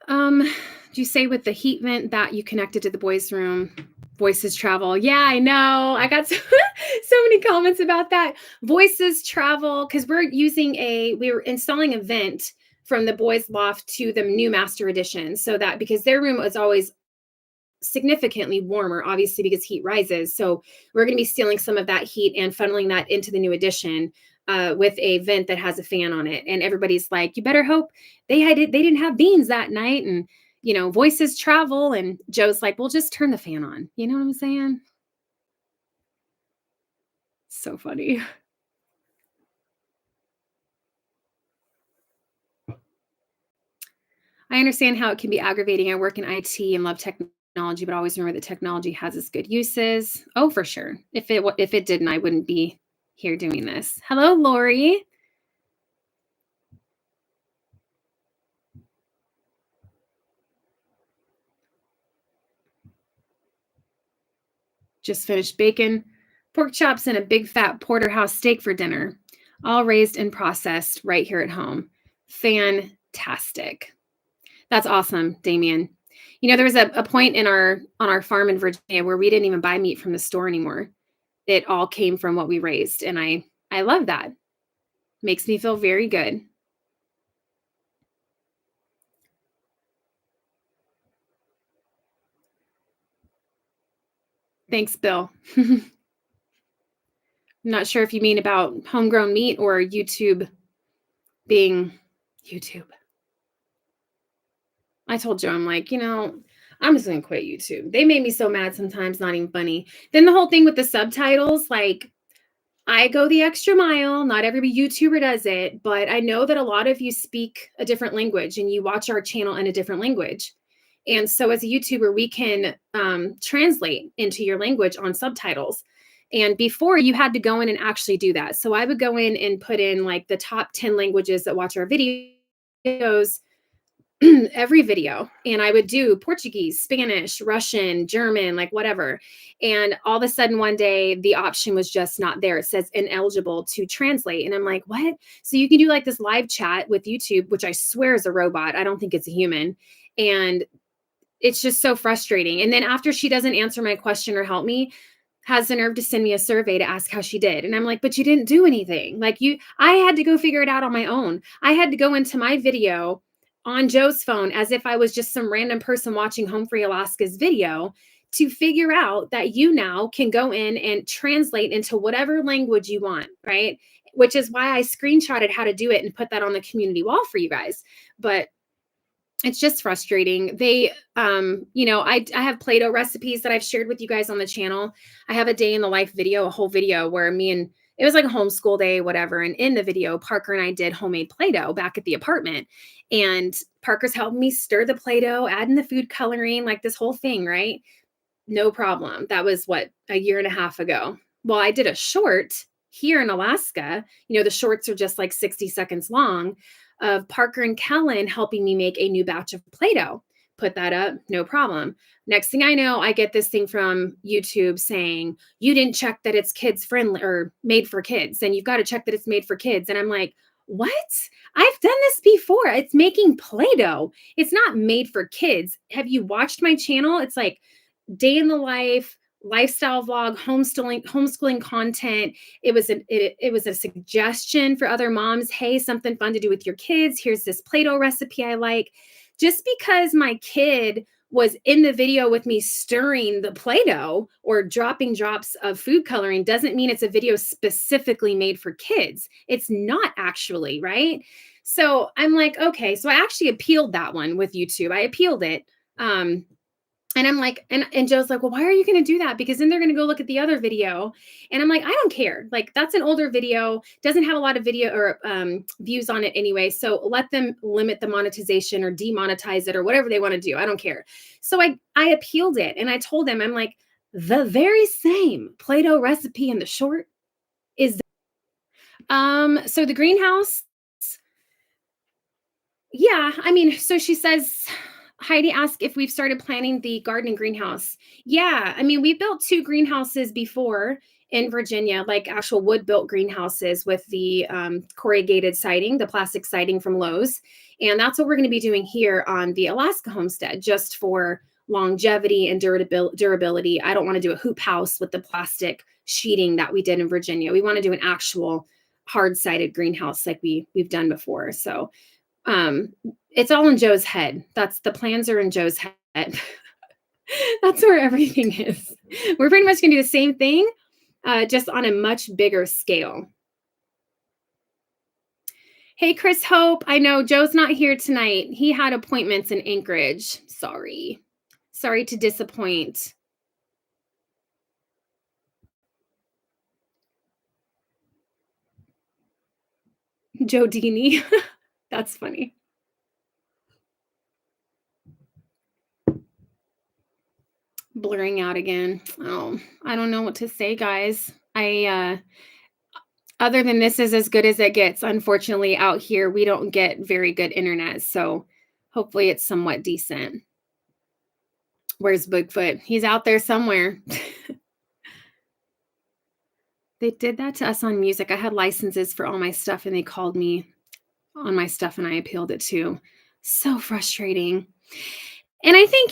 Do you say with the heat vent that you connected to the boys' room, voices travel? Yeah, I know. I got so many comments about that. Voices travel because we were installing a vent from the boys' loft to the new master edition, so that because their room was always significantly warmer, obviously because heat rises. So we're going to be stealing some of that heat and funneling that into the new edition with a vent that has a fan on it. And everybody's like, you better hope they didn't have beans that night. And, voices travel. And Joe's like, well, just turn the fan on. You know what I'm saying? So funny. I understand how it can be aggravating. I work in IT and love technology, but always remember that technology has its good uses. Oh, for sure. If it didn't, I wouldn't be here doing this. Hello, Lori. Just finished bacon, pork chops, and a big fat porterhouse steak for dinner, all raised and processed right here at home. Fantastic. That's awesome, Damien. There was a point on our farm in Virginia where we didn't even buy meat from the store anymore. It all came from what we raised, and I love that. Makes me feel very good. Thanks, Bill. I'm not sure if you mean about homegrown meat or YouTube being YouTube. I told Joe, I'm like, I'm just going to quit YouTube. They made me so mad sometimes, not even funny. Then the whole thing with the subtitles, like, I go the extra mile. Not every YouTuber does it, but I know that a lot of you speak a different language and you watch our channel in a different language. And so as a YouTuber, we can translate into your language on subtitles. And before you had to go in and actually do that. So I would go in and put in like the top 10 languages that watch our videos every video, and I would do Portuguese, Spanish, Russian, German, like whatever. And all of a sudden one day the option was just not there. It says ineligible to translate. And I'm like, what? So you can do like this live chat with YouTube, which I swear is a robot. I don't think it's a human. And it's just so frustrating. And then after she doesn't answer my question or help me, has the nerve to send me a survey to ask how she did. And I'm like, but you didn't do anything. Like I had to go figure it out on my own. I had to go into my video on Joe's phone as if I was just some random person watching Home Free Alaska's video to figure out that you now can go in and translate into whatever language you want, right? Which is why I screenshotted how to do it and put that on the community wall for you guys. But it's just frustrating. They, I have Play-Doh recipes that I've shared with you guys on the channel. I have a day in the life video, a whole video where it was like a homeschool day, whatever. And in the video, Parker and I did homemade Play-Doh back at the apartment. And Parker's helping me stir the Play-Doh, add in the food coloring, like this whole thing, right? No problem. That was a year and a half ago. Well, I did a short here in Alaska. The shorts are just like 60 seconds long of Parker and Kellen helping me make a new batch of Play-Doh. Put that up, no problem. Next thing I know, I get this thing from YouTube saying, you didn't check that it's kids friendly or made for kids, and you've got to check that it's made for kids. And I'm like, what? I've done this before. It's making Play-Doh. It's not made for kids. Have you watched my channel? It's like day in the life, lifestyle vlog, homeschooling content. It was a suggestion for other moms. Hey, something fun to do with your kids. Here's this Play-Doh recipe I like. Just because my kid was in the video with me stirring the Play-Doh or dropping drops of food coloring doesn't mean it's a video specifically made for kids. It's not actually, right? So I'm like, okay, so I actually appealed that one with YouTube. I appealed it. And I'm like, and Joe's like, well, why are you going to do that? Because then they're going to go look at the other video. And I'm like, I don't care. Like, that's an older video, doesn't have a lot of video or views on it anyway. So let them limit the monetization or demonetize it or whatever they want to do. I don't care. So I appealed it, and I told them, I'm like, the very same Play-Doh recipe in the short is so the greenhouse. Yeah, I mean, so she says, Heidi asked if we've started planning the garden and greenhouse. Yeah, I mean, we built 2 greenhouses before in Virginia, like actual wood built greenhouses with the corrugated siding, the plastic siding from Lowe's. And that's what we're going to be doing here on the Alaska homestead, just for longevity and durability. I don't want to do a hoop house with the plastic sheeting that we did in Virginia. We want to do an actual hard sided greenhouse like we've done before. So it's all in Joe's head. That's the plans are in Joe's head. That's where everything is. We're pretty much going to do the same thing, just on a much bigger scale. Hey, Chris Hope. I know Joe's not here tonight. He had appointments in Anchorage. Sorry to disappoint. Joe Dini. That's funny. Blurring out again. Oh, I don't know what to say, guys. Other than this is as good as it gets. Unfortunately, out here, we don't get very good internet. So hopefully it's somewhat decent. Where's Bigfoot? He's out there somewhere. They did that to us on music. I had licenses for all my stuff, and they called me on my stuff, and I appealed it too. So frustrating. And I think,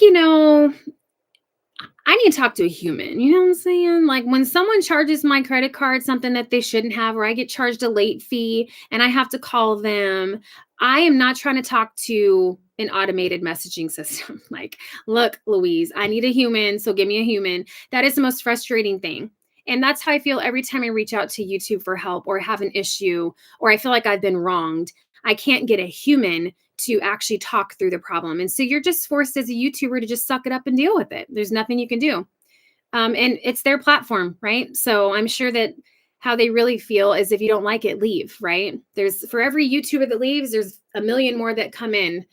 I need to talk to a human. You know what I'm saying? Like, when someone charges my credit card something that they shouldn't have, or I get charged a late fee and I have to call them, I am not trying to talk to an automated messaging system. Like, look, Louise, I need a human, so give me a human. That is the most frustrating thing. And that's how I feel every time I reach out to YouTube for help or have an issue or I feel like I've been wronged. I can't get a human to actually talk through the problem. And so you're just forced as a YouTuber to just suck it up and deal with it. There's nothing you can do. And it's their platform, right? So I'm sure that how they really feel is if you don't like it, leave, right? There's for every YouTuber that leaves, there's a million more that come in.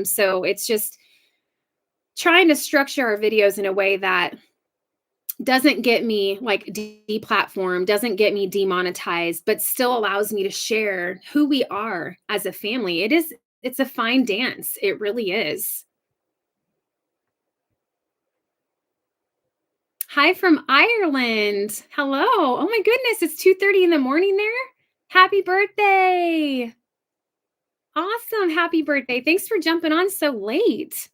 So it's just trying to structure our videos in a way that doesn't get me like deplatformed, doesn't get me demonetized, but still allows me to share who we are as a family. It's a fine dance. It really is. Hi from Ireland. Hello. Oh my goodness, it's 2:30 in the morning there. Happy birthday. Awesome. Happy birthday. Thanks for jumping on so late.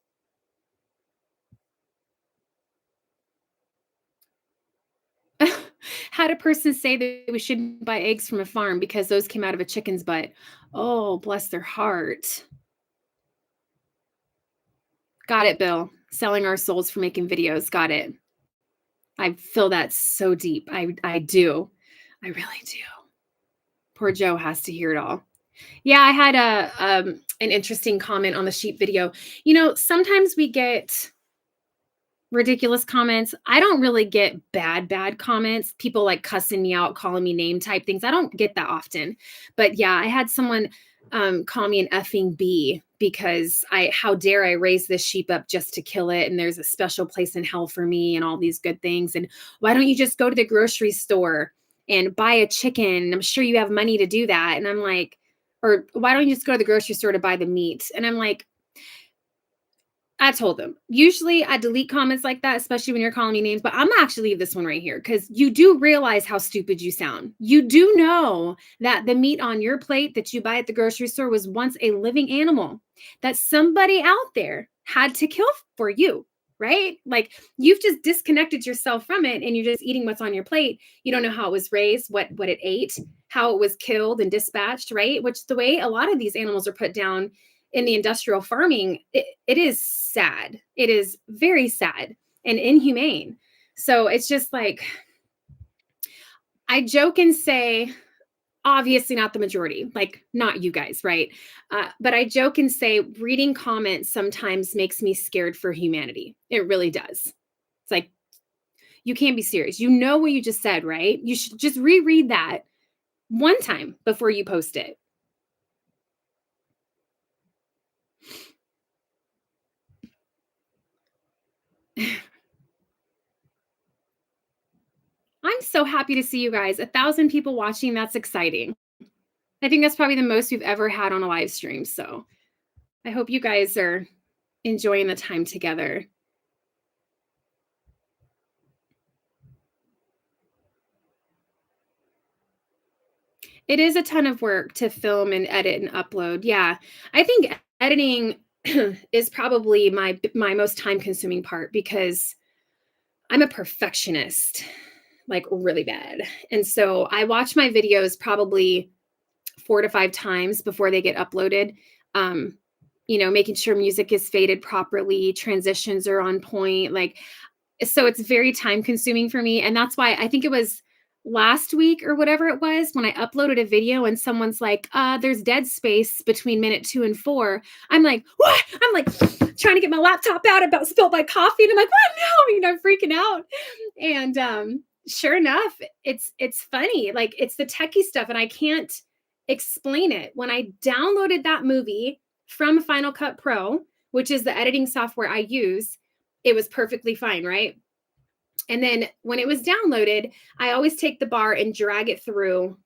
Had a person say that we shouldn't buy eggs from a farm because those came out of a chicken's butt. Oh, bless their heart. Got it, Bill. Selling our souls for making videos. Got it. I feel that so deep. I do. I really do. Poor Joe has to hear it all. Yeah, I had an interesting comment on the sheep video. Sometimes we get ridiculous comments. I don't really get bad comments. People like cussing me out, calling me name type things. I don't get that often. But yeah, I had someone call me an effing bee because how dare I raise this sheep up just to kill it? And there's a special place in hell for me and all these good things. And why don't you just go to the grocery store and buy a chicken? I'm sure you have money to do that. And I'm like, or why don't you just go to the grocery store to buy the meat? And I'm like, I told them, usually I delete comments like that, especially when you're calling me names, but I'm gonna actually leave this one right here because you do realize how stupid you sound. You do know that the meat on your plate that you buy at the grocery store was once a living animal that somebody out there had to kill for you. right? Like you've just disconnected yourself from it and you're just eating what's on your plate. You don't know how it was raised, what it ate, how it was killed and dispatched, right? Which the way a lot of these animals are put down in the industrial farming, it is sad. It is very sad and inhumane. So it's just like, I joke and say, obviously not the majority, like not you guys, right? But I joke and say reading comments sometimes makes me scared for humanity. It really does. It's like, you can't be serious. You know what you just said, right? You should just reread that one time before you post it. I'm so happy to see you guys. 1,000 people watching. That's exciting. I think that's probably the most we've ever had on a live stream. So I hope you guys are enjoying the time together. It is a ton of work to film and edit and upload. Yeah. I think editing is probably my most time consuming part because I'm a perfectionist, like really bad. And so I watch my videos probably 4 to 5 times before they get uploaded. Um, making sure music is faded properly, transitions are on point, like so it's very time consuming for me. And that's why I think it was last week or whatever it was when I uploaded a video and someone's like, there's dead space between minute 2 and 4. I'm like, what? I'm like trying to get my laptop out, about spilled my coffee. And I'm like, what? No, I'm freaking out. And sure enough, it's funny. Like it's the techie stuff and I can't explain it. When I downloaded that movie from Final Cut Pro, which is the editing software I use, it was perfectly fine, right? And then when it was downloaded, I always take the bar and drag it through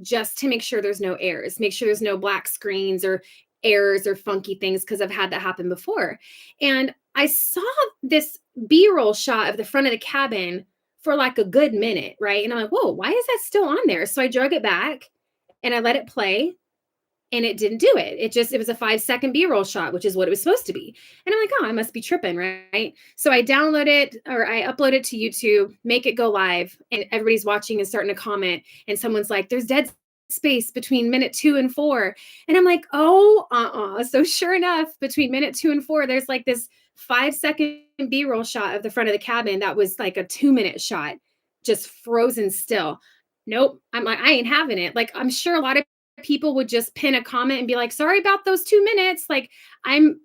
just to make sure there's no errors, make sure there's no black screens or errors or funky things, because I've had that happen before. And I saw this B-roll shot of the front of the cabin for like a good minute, right? And I'm like, whoa, why is that still on there? So I drug it back and I let it play. And it didn't do it. It was a 5-second B-roll shot, which is what it was supposed to be. And I'm like, oh, I must be tripping, right? So I download it or I upload it to YouTube, make it go live, and everybody's watching and starting to comment. And someone's like, there's dead space between minute 2 and 4. And I'm like, oh, So sure enough, between minute 2 and 4, there's like this 5-second B-roll shot of the front of the cabin that was like a 2-minute shot, just frozen still. Nope. I'm like, I ain't having it. Like, I'm sure a lot of people would just pin a comment and be like, sorry about those 2 minutes. Like, I'm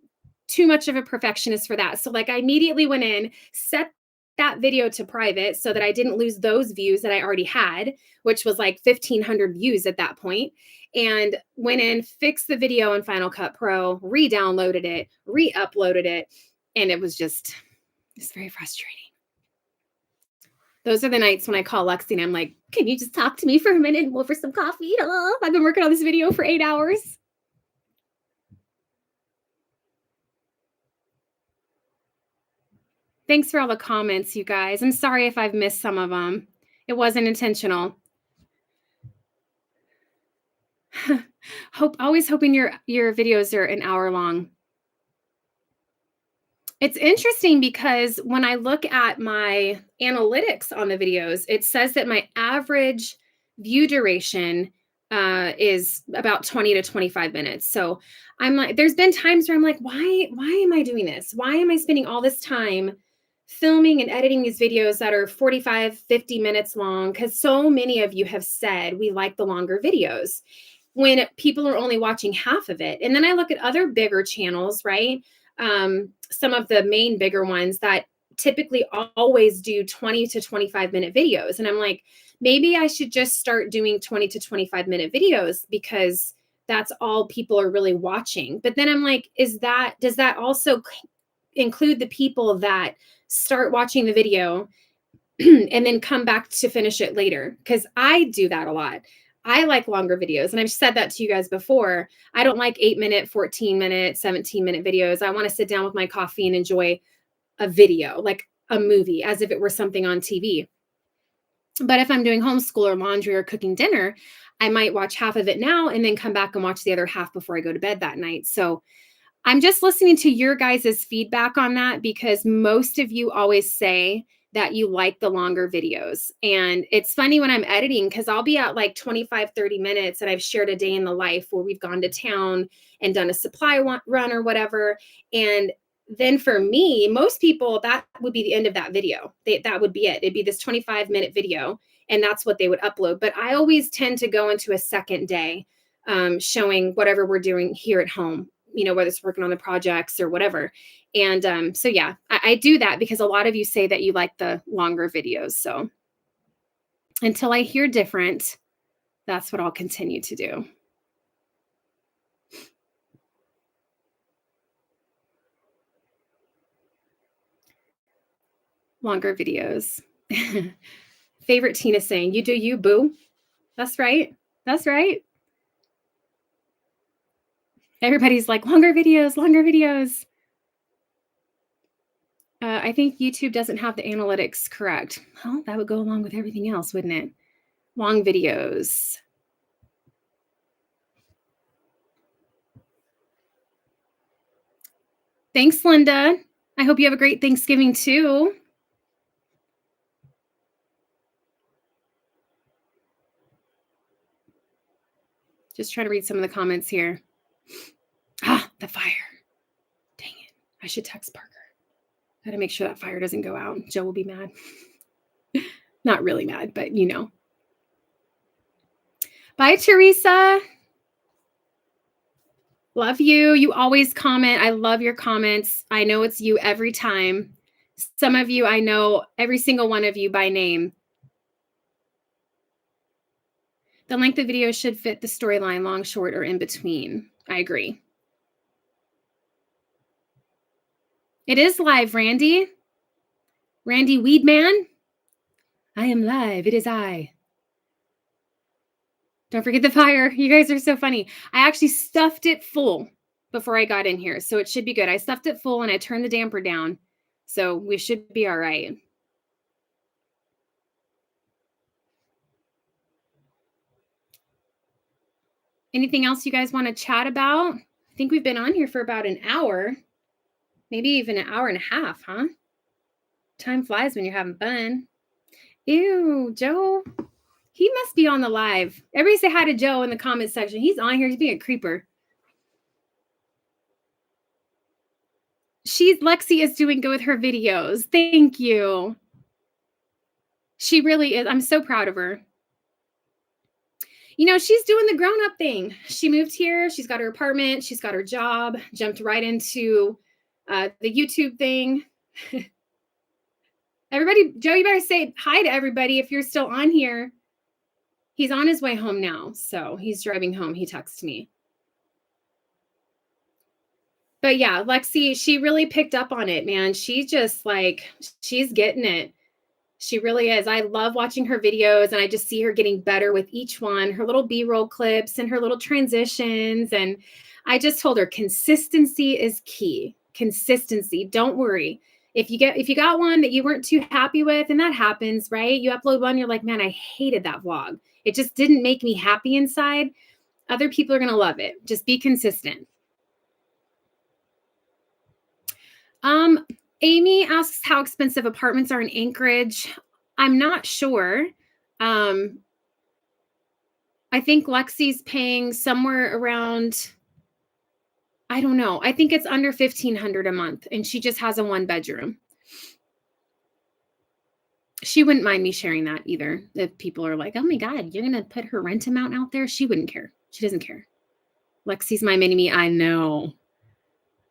too much of a perfectionist for that. So like I immediately went in, set that video to private so that I didn't lose those views that I already had, which was like 1,500 views at that point. And went in, fixed the video in Final Cut Pro, re-downloaded it, re-uploaded it. And it's very frustrating. Those are the nights when I call Lexi and I'm like, can you just talk to me for a minute and over some coffee? Oh, I've been working on this video for 8 hours. Thanks for all the comments, you guys. I'm sorry if I've missed some of them. It wasn't intentional. Always hoping your videos are an hour long. It's interesting because when I look at my analytics on the videos, it says that my average view duration is about 20 to 25 minutes. So I'm like, there's been times where I'm like, why am I doing this? Why am I spending all this time filming and editing these videos that are 45, 50 minutes long? Because so many of you have said we like the longer videos when people are only watching half of it. And then I look at other bigger channels, right? Some of the main bigger ones that typically always do 20 to 25 minute videos. And I'm like, maybe I should just start doing 20 to 25 minute videos because that's all people are really watching. But then I'm like, does that also include the people that start watching the video and then come back to finish it later? Because I do that a lot. I like longer videos. And I've said that to you guys before. I don't like 8-minute, 14-minute, 17-minute videos. I want to sit down with my coffee and enjoy a video, like a movie, as if it were something on TV. But if I'm doing homeschool or laundry or cooking dinner, I might watch half of it now and then come back and watch the other half before I go to bed that night. So I'm just listening to your guys' feedback on that because most of you always say that you like the longer videos. And it's funny when I'm editing because I'll be at like 25, 30 minutes and I've shared a day in the life where we've gone to town and done a supply run or whatever. And then for me, most people, that would be the end of that video. That would be it. It'd be this 25-minute video and that's what they would upload. But I always tend to go into a second day showing whatever we're doing here at home, whether it's working on the projects or whatever. And so, yeah, I do that because a lot of you say that you like the longer videos. So until I hear different, that's what I'll continue to do. Longer videos. Favorite Tina saying, you do you, boo. That's right. That's right. Everybody's like, longer videos, longer videos. I think YouTube doesn't have the analytics correct. Well, that would go along with everything else, wouldn't it? Long videos. Thanks, Linda. I hope you have a great Thanksgiving too. Just trying to read some of the comments here. Ah, the fire. Dang it. I should text Parker. Got to make sure that fire doesn't go out. Joe will be mad. Not really mad, but Bye, Teresa. Love you. You always comment. I love your comments. I know it's you every time. Some of you, I know every single one of you by name. The length of video should fit the storyline, long, short, or in between. I agree. It is live, Randy. Randy Weedman. I am live. It is I. Don't forget the fire. You guys are so funny. I actually stuffed it full before I got in here, so it should be good. I stuffed it full and I turned the damper down, so we should be all right. Anything else you guys want to chat about? I think we've been on here for about an hour, maybe even an hour and a half, huh? Time flies when you're having fun. Ew, Joe. He must be on the live. Everybody say hi to Joe in the comment section. He's on here. He's being a creeper. Lexi is doing good with her videos. Thank you. She really is. I'm so proud of her. She's doing the grown-up thing. She moved here. She's got her apartment. She's got her job. Jumped right into the YouTube thing. Everybody, Joe, you better say hi to everybody if you're still on here. He's on his way home now, so he's driving home. He texted me. But yeah, Lexi, she really picked up on it, man. She's just she's getting it. She really is. I love watching her videos and I just see her getting better with each one, her little B-roll clips and her little transitions. And I just told her consistency is key. Consistency. Don't worry. If you got one that you weren't too happy with, and that happens, right? You upload one, you're like, man, I hated that vlog. It just didn't make me happy inside. Other people are going to love it. Just be consistent. Amy asks how expensive apartments are in Anchorage. I'm not sure. I think Lexi's paying somewhere around, I don't know. I think it's under $1,500 a month, and she just has a 1-bedroom. She wouldn't mind me sharing that either. If people are like, oh my God, you're going to put her rent amount out there. She wouldn't care. She doesn't care. Lexi's my mini-me. I know.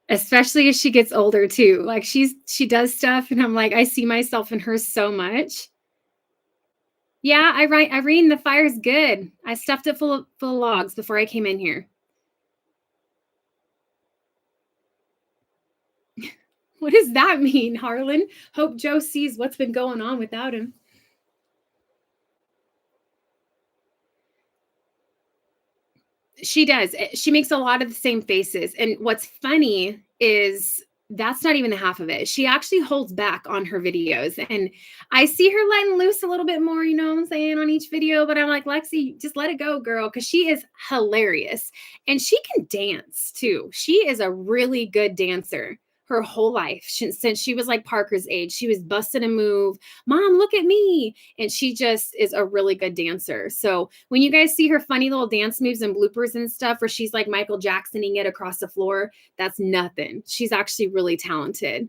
Especially as she gets older too. Like she does stuff and I'm like, I see myself in her so much. Yeah, Irene, the fire's good. I stuffed it full of logs before I came in here. What does that mean, Harlan? Hope Joe sees what's been going on without him. She does. She makes a lot of the same faces. And what's funny is That's not even the half of it. She actually holds back on her videos. And I see her letting loose a little bit more, you know what I'm saying, on each video. But I'm like, Lexi, just let it go, girl, because she is hilarious. And she can dance too. She is a really good dancer her whole life. Since she was like Parker's age, she was busting a move. Mom, look at me. And she just is a really good dancer. So when you guys see her funny little dance moves and bloopers and stuff, where she's like Michael Jacksoning it across the floor, that's nothing. She's actually really talented.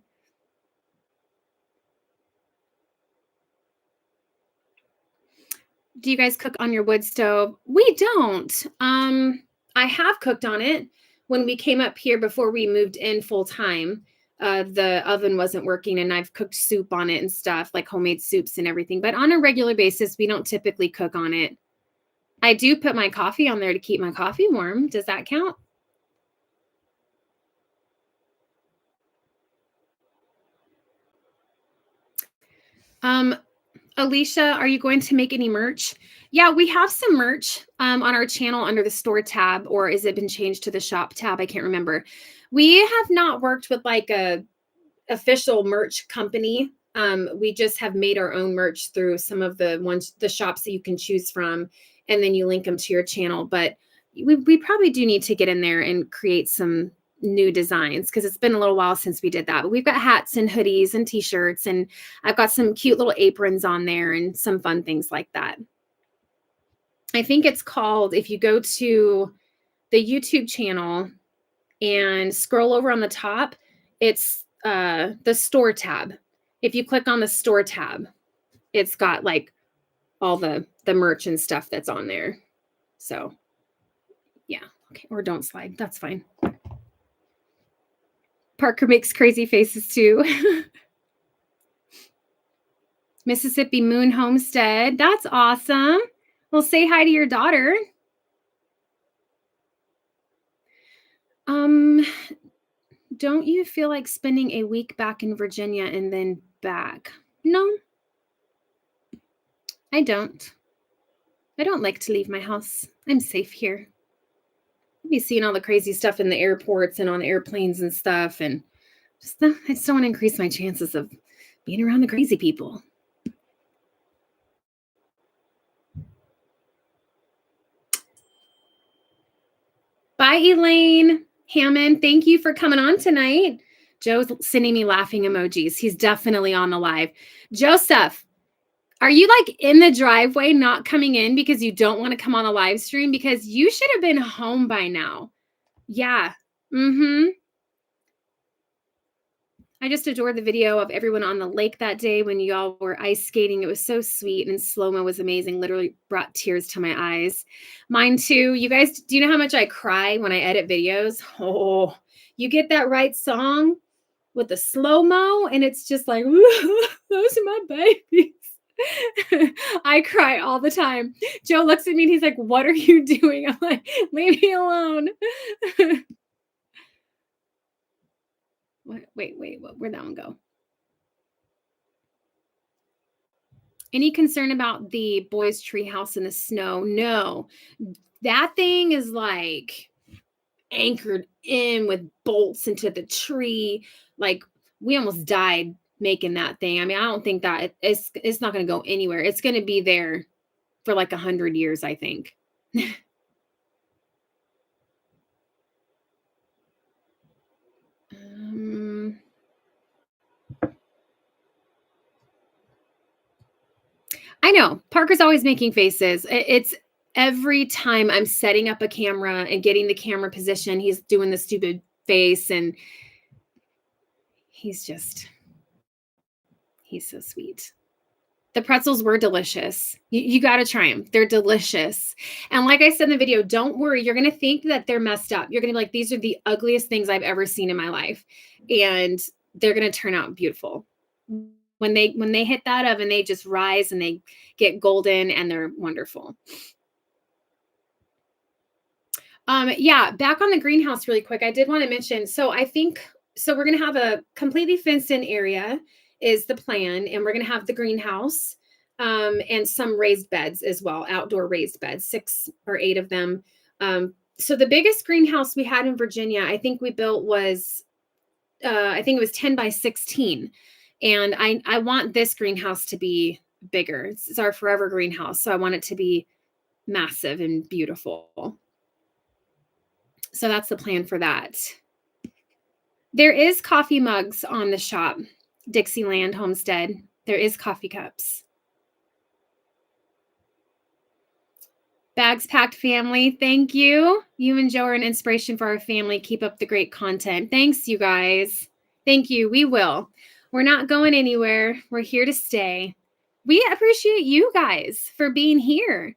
Do you guys cook on your wood stove? We don't. I have cooked on it when we came up here before we moved in full time. The oven wasn't working and I've cooked soup on it and stuff, like homemade soups and everything. But on a regular basis, we don't typically cook on it. I do put my coffee on there to keep my coffee warm. Does that count? Alicia, are you going to make any merch? Yeah, we have some merch on our channel under the store tab, or has it been changed to the shop tab? I can't remember. We have not worked with like a official merch company. We just have made our own merch through some of the shops that you can choose from, and then you link them to your channel. But we probably do need to get in there and create some new designs because it's been a little while since we did that. But we've got hats and hoodies and t-shirts, and I've got some cute little aprons on there and some fun things like that. I think it's called, if you go to the YouTube channel and scroll over on the top, it's the store tab. If you click on the store tab, it's got like all the merch and stuff that's on there. So yeah, okay, or don't slide, that's fine. Parker makes crazy faces too. Mississippi Moon Homestead, that's awesome. Well, say hi to your daughter. Don't you feel like spending a week back in Virginia and then back? No, I don't. I don't like to leave my house. I'm safe here. I'll be seeing all the crazy stuff in the airports and on airplanes and stuff, and I just don't want to increase my chances of being around the crazy people. Bye, Elaine Hammond. Thank you for coming on tonight. Joe's sending me laughing emojis. He's definitely on the live. Joseph, are you like in the driveway not coming in because you don't want to come on a live stream? Because you should have been home by now. Yeah. I just adored the video of everyone on the lake that day when y'all were ice skating. It was so sweet, and slow-mo was amazing. Literally brought tears to my eyes. Mine too. You guys, do you know how much I cry when I edit videos? Oh, you get that right song with the slow-mo, and it's just like, those are my babies. I cry all the time. Joe looks at me and he's like, what are you doing? I'm like, leave me alone. Wait, where'd that one go? Any concern about the boys' tree house in the snow? No, that thing is like anchored in with bolts into the tree. Like we almost died making that thing. I mean, I don't think that it's not going to go anywhere. It's going to be there for like 100 years, I think. I know Parker's always making faces. It's every time I'm setting up a camera and getting the camera position, he's doing the stupid face, and he's so sweet. The pretzels were delicious. You got to try them. They're delicious. And like I said in the video, don't worry. You're going to think that they're messed up. You're going to be like, these are the ugliest things I've ever seen in my life. And they're going to turn out beautiful. When they hit that oven, they just rise and they get golden and they're wonderful. Yeah, back on the greenhouse really quick. I did want to mention, so we're going to have a completely fenced in area is the plan. And we're going to have the greenhouse and some raised beds as well, outdoor raised beds, 6 or 8 of them. So the biggest greenhouse we had in Virginia, I think we built was I think it was 10 by 16. And I want this greenhouse to be bigger. It's our forever greenhouse. So I want it to be massive and beautiful. So that's the plan for that. There is coffee mugs on the shop, Dixieland Homestead. There is coffee cups. Bags Packed family, thank you. You and Joe are an inspiration for our family. Keep up the great content. Thanks, you guys. Thank you. We will. We're not going anywhere. We're here to stay. We appreciate you guys for being here.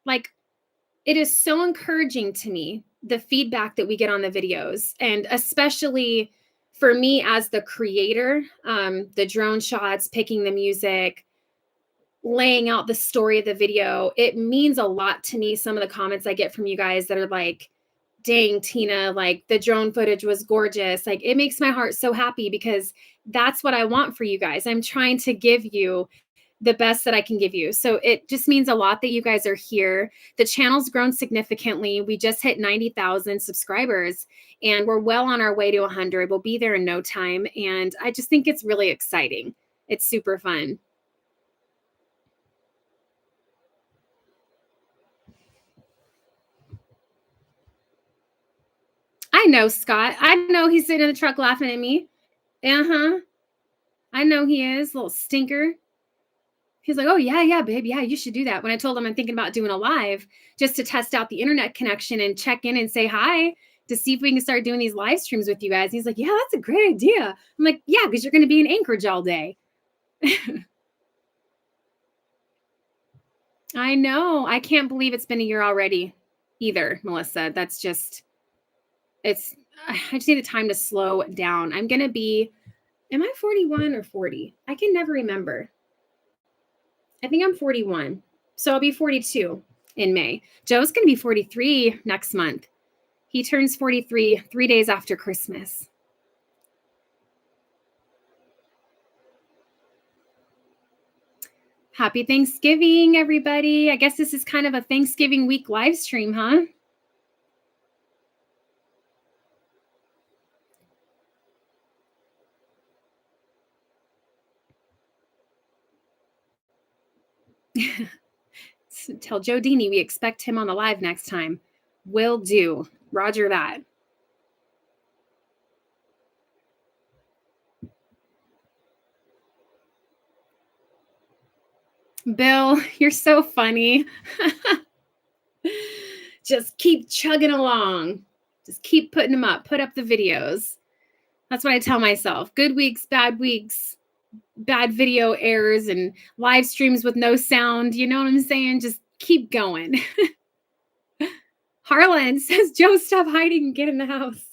Like, it is so encouraging to me, the feedback that we get on the videos, and especially for me as the creator, the drone shots, picking the music, laying out the story of the video. It means a lot to me. Some of the comments I get from you guys that are like, dang, Tina, like the drone footage was gorgeous. Like, it makes my heart so happy because that's what I want for you guys. I'm trying to give you the best that I can give you. So it just means a lot that you guys are here. The channel's grown significantly. We just hit 90,000 subscribers and we're well on our way to 100. We'll be there in no time. And I just think it's really exciting. It's super fun. I know, Scott. I know he's sitting in the truck laughing at me. Uh-huh. I know he is, little stinker. He's like, oh, yeah, babe. Yeah, you should do that. When I told him I'm thinking about doing a live just to test out the internet connection and check in and say hi to see if we can start doing these live streams with you guys. He's like, yeah, that's a great idea. I'm like, yeah, because you're going to be in Anchorage all day. I know. I can't believe it's been a year already either, Melissa. That's just, I just need the time to slow down. I'm going to be, am I 41 or 40? I can never remember. I think I'm 41. So I'll be 42 in May. Joe's going to be 43 next month. He turns 43 3 days after Christmas. Happy Thanksgiving, everybody. I guess this is kind of a Thanksgiving week live stream, huh? Tell Joe Dini we expect him on the live next time. Will do. Roger that. Bill, you're so funny. Just keep chugging along. Just keep putting them up. Put up the videos. That's what I tell myself. Good weeks, bad video errors and live streams with no sound. You know what I'm saying? Just keep going. Harlan says, Joe, stop hiding and get in the house.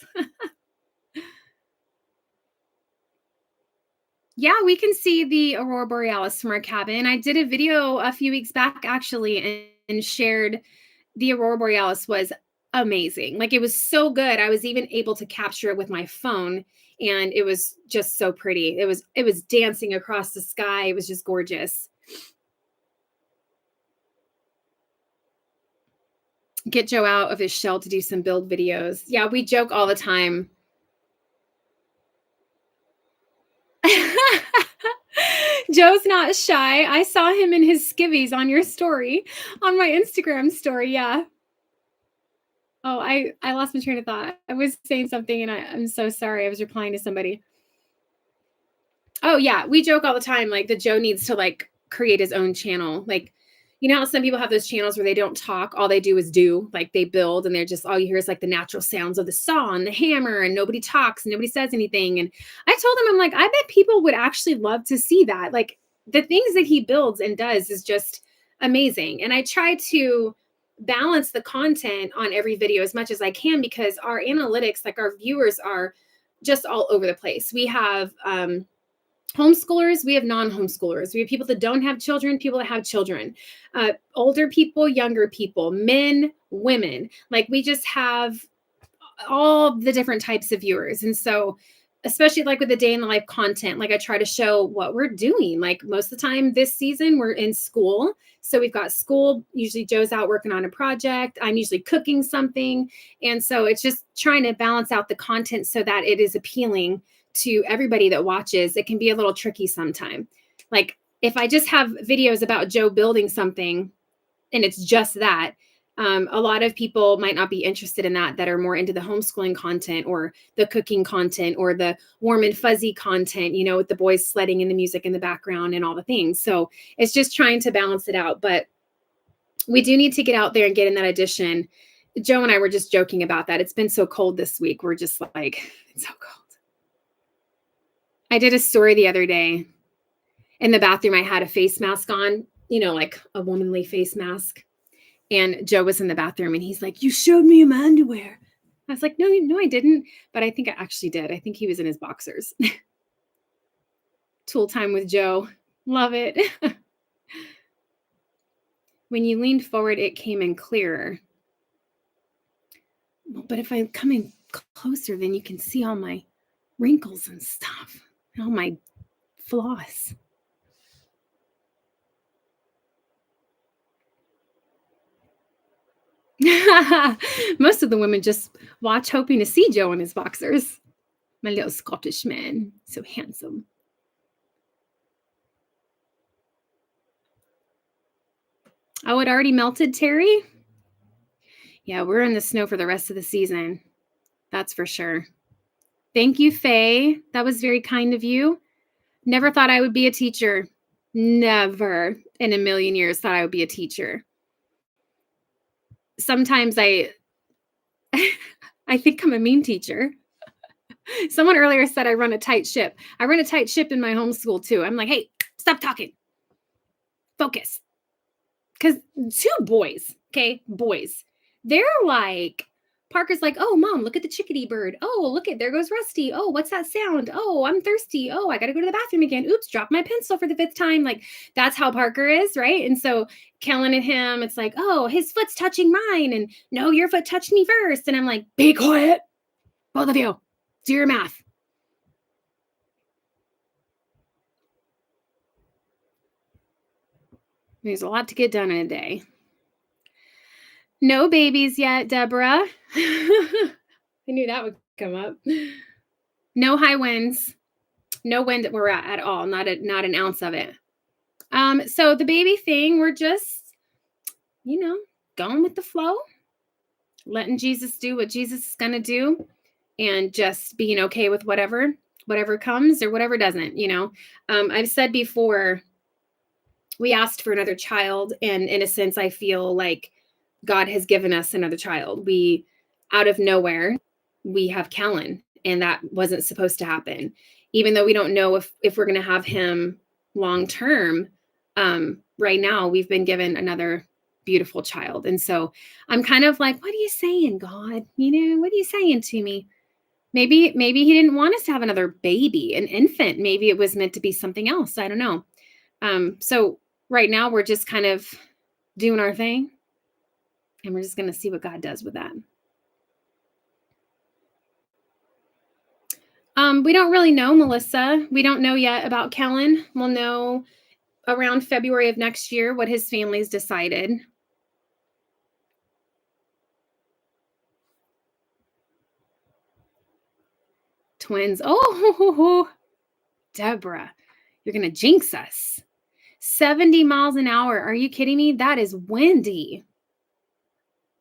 Yeah, we can see the Aurora Borealis from our cabin. I did a video a few weeks back, actually, and shared the Aurora Borealis was amazing. Like, it was so good. I was even able to capture it with my phone, and it was just so pretty. It was dancing across the sky. It was just gorgeous. Get Joe out of his shell to do some build videos. Yeah, we joke all the time. Joe's not shy. I saw him in his skivvies on your story, on my Instagram story. Yeah. Oh, I lost my train of thought. I was saying something and I'm so sorry. I was replying to somebody. Oh yeah, we joke all the time like that Joe needs to like create his own channel. Like, you know how some people have those channels where they don't talk, all they do is do, like they build and they're just all you hear is like the natural sounds of the saw and the hammer and nobody talks and nobody says anything. And I told him, I'm like, I bet people would actually love to see that. Like the things that he builds and does is just amazing. And I try to balance the content on every video as much as I can because our analytics, like our viewers are just all over the place. We have homeschoolers, we have non-homeschoolers, we have people that don't have children, people that have children, older people, younger people, men, women. Like we just have all the different types of viewers. And so especially like with the day in the life content, like I try to show what we're doing. Like most of the time this season we're in school. So we've got school. Usually Joe's out working on a project. I'm usually cooking something. And so it's just trying to balance out the content so that it is appealing to everybody that watches, it can be a little tricky sometime. Like if I just have videos about Joe building something and it's just that, a lot of people might not be interested in that are more into the homeschooling content or the cooking content or the warm and fuzzy content, with the boys sledding and the music in the background and all the things. So it's just trying to balance it out. But we do need to get out there and get in that addition. Joe and I were just joking about that. It's been so cold this week. We're just like, it's so cold. I did a story the other day. In the bathroom, I had a face mask on, like a womanly face mask. And Joe was in the bathroom and he's like, you showed me my underwear. I was like, no, I didn't. But I think I actually did. I think he was in his boxers. Tool time with Joe. Love it. When you leaned forward, it came in clearer. But if I'm coming closer, then you can see all my wrinkles and stuff. All my flaws. Most of the women just watch hoping to see Joe in his boxers. My little Scottish man, so handsome. Oh, it already melted, Terry? Yeah, we're in the snow for the rest of the season. That's for sure. Thank you, Faye. That was very kind of you. Never thought I would be a teacher. Never in a million years thought I would be a teacher. Sometimes I think I'm a mean teacher. Someone earlier said I run a tight ship. I run a tight ship in my homeschool too. I'm like, hey, stop talking. Focus. Because two boys, okay, boys, they're like, Parker's like, oh, Mom, look at the chickadee bird. Oh, look at, there goes Rusty. Oh, what's that sound? Oh, I'm thirsty. Oh, I got to go to the bathroom again. Oops, drop my pencil for the 5th time. Like, that's how Parker is, right? And so Kellen and him, it's like, oh, his foot's touching mine. And no, your foot touched me first. And I'm like, be quiet, both of you. Do your math. There's a lot to get done in a day. No babies yet, Deborah. I knew that would come up. No high winds. No wind where we're at all. Not an ounce of it. So the baby thing, we're just, going with the flow, letting Jesus do what Jesus is going to do, and just being okay with whatever comes or whatever doesn't, I've said before, we asked for another child, and in a sense, I feel like God has given us another child. We, out of nowhere, we have Kellen, and that wasn't supposed to happen. Even though we don't know if we're going to have him long term, right now we've been given another beautiful child. And so I'm kind of like, what are you saying, God? What are you saying to me? Maybe he didn't want us to have another baby, an infant. Maybe it was meant to be something else. I don't know. So right now we're just kind of doing our thing, and we're just going to see what God does with that. We don't really know, Melissa. We don't know yet about Kellen. We'll know around February of next year what his family's decided. Twins. Oh, Deborah, you're going to jinx us. 70 miles an hour. Are you kidding me? That is windy.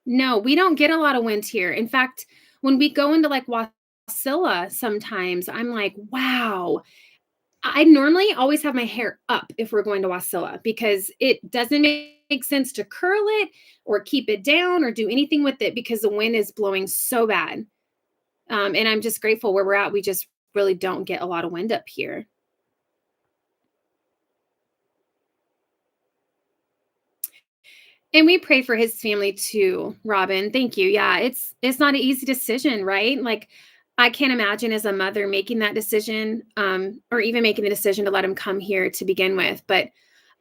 No, we don't get a lot of wind here. In fact, when we go into like Wasilla, sometimes I'm like, wow. I normally always have my hair up if we're going to Wasilla, because it doesn't make sense to curl it or keep it down or do anything with it because the wind is blowing so bad. And I'm just grateful where we're at. We just really don't get a lot of wind up here. And we pray for his family too, Robin. Thank you. Yeah, it's not an easy decision, right? Like, I can't imagine as a mother making that decision, or even making the decision to let him come here to begin with. But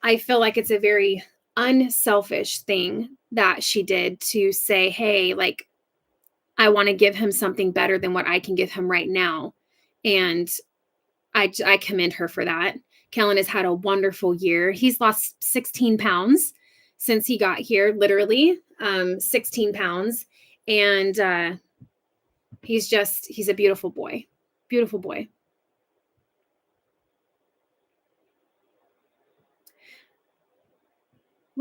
I feel like it's a very unselfish thing that she did to say, hey, like, I want to give him something better than what I can give him right now. And I commend her for that. Kellen has had a wonderful year. He's lost 16 pounds since he got here, literally 16 pounds. And he's a beautiful boy. Beautiful boy.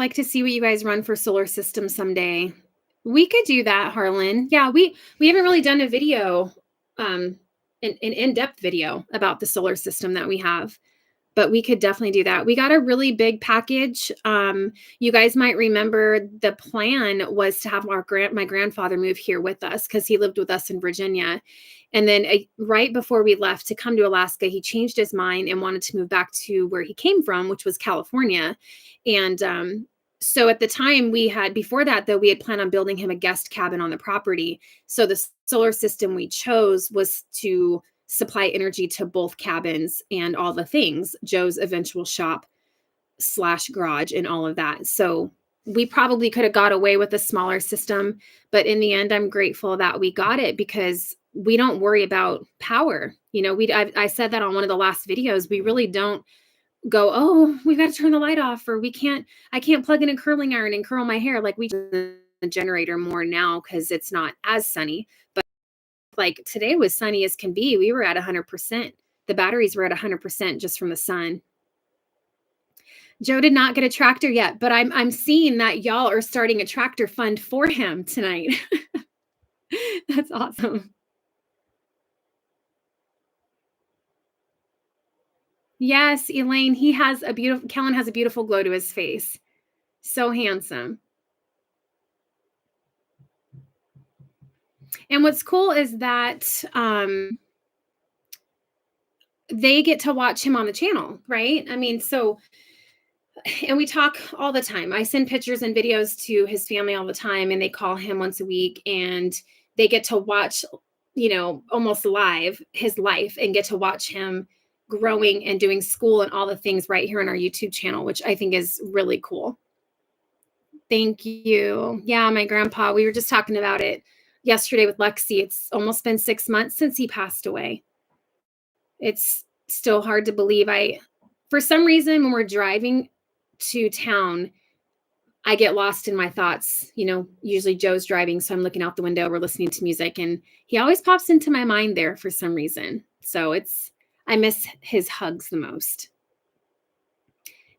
like to see what you guys run for solar system someday. We could do that, Harlan. Yeah, we haven't really done a video, an in-depth video about the solar system that we have, but we could definitely do that. We got a really big package. You guys might remember the plan was to have my grandfather move here with us because he lived with us in Virginia. And then right before we left to come to Alaska, he changed his mind and wanted to move back to where he came from, which was California. And so at the time before that, though, we had planned on building him a guest cabin on the property. So the solar system we chose was to supply energy to both cabins and all the things, Joe's eventual shop / garage and all of that. So we probably could have got away with a smaller system, but in the end, I'm grateful that we got it because we don't worry about power. You know, I said that on one of the last videos. We really don't go, oh, we've got to turn the light off, or I can't plug in a curling iron and curl my hair. Like we use the generator more now because it's not as sunny. But like today was sunny as can be. We were at 100%. The batteries were at 100% just from the sun. Joe did not get a tractor yet, but I'm seeing that y'all are starting a tractor fund for him tonight. That's awesome. Yes, Elaine, Kellen has a beautiful glow to his face. So handsome. And what's cool is that they get to watch him on the channel, right? I mean, and we talk all the time. I send pictures and videos to his family all the time, and they call him once a week, and they get to watch, almost live his life and get to watch him growing and doing school and all the things right here on our YouTube channel, which I think is really cool. Thank you. Yeah, my grandpa, we were just talking about it yesterday with Lexi. It's almost been 6 months since he passed away. It's still hard to believe. For some reason, when we're driving to town, I get lost in my thoughts. Usually Joe's driving, so I'm looking out the window, we're listening to music, and he always pops into my mind there for some reason. So I miss his hugs the most.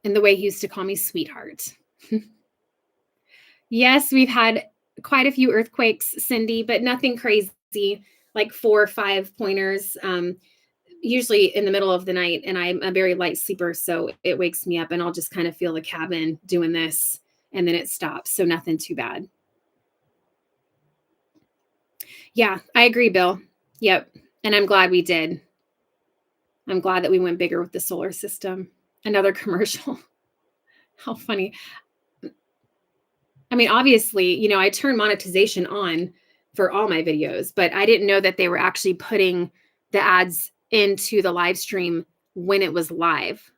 And the way he used to call me sweetheart. Yes, we've had quite a few earthquakes, Cindy, but nothing crazy, like 4 or 5 pointers. Usually in the middle of the night, and I'm a very light sleeper, so it wakes me up and I'll just kind of feel the cabin doing this, and then it stops. So nothing too bad. Yeah, I agree, Bill. Yep. And I'm glad we did. I'm glad that we went bigger with the solar system. Another commercial. How funny. I mean, obviously, I turn monetization on for all my videos, but I didn't know that they were actually putting the ads into the live stream when it was live,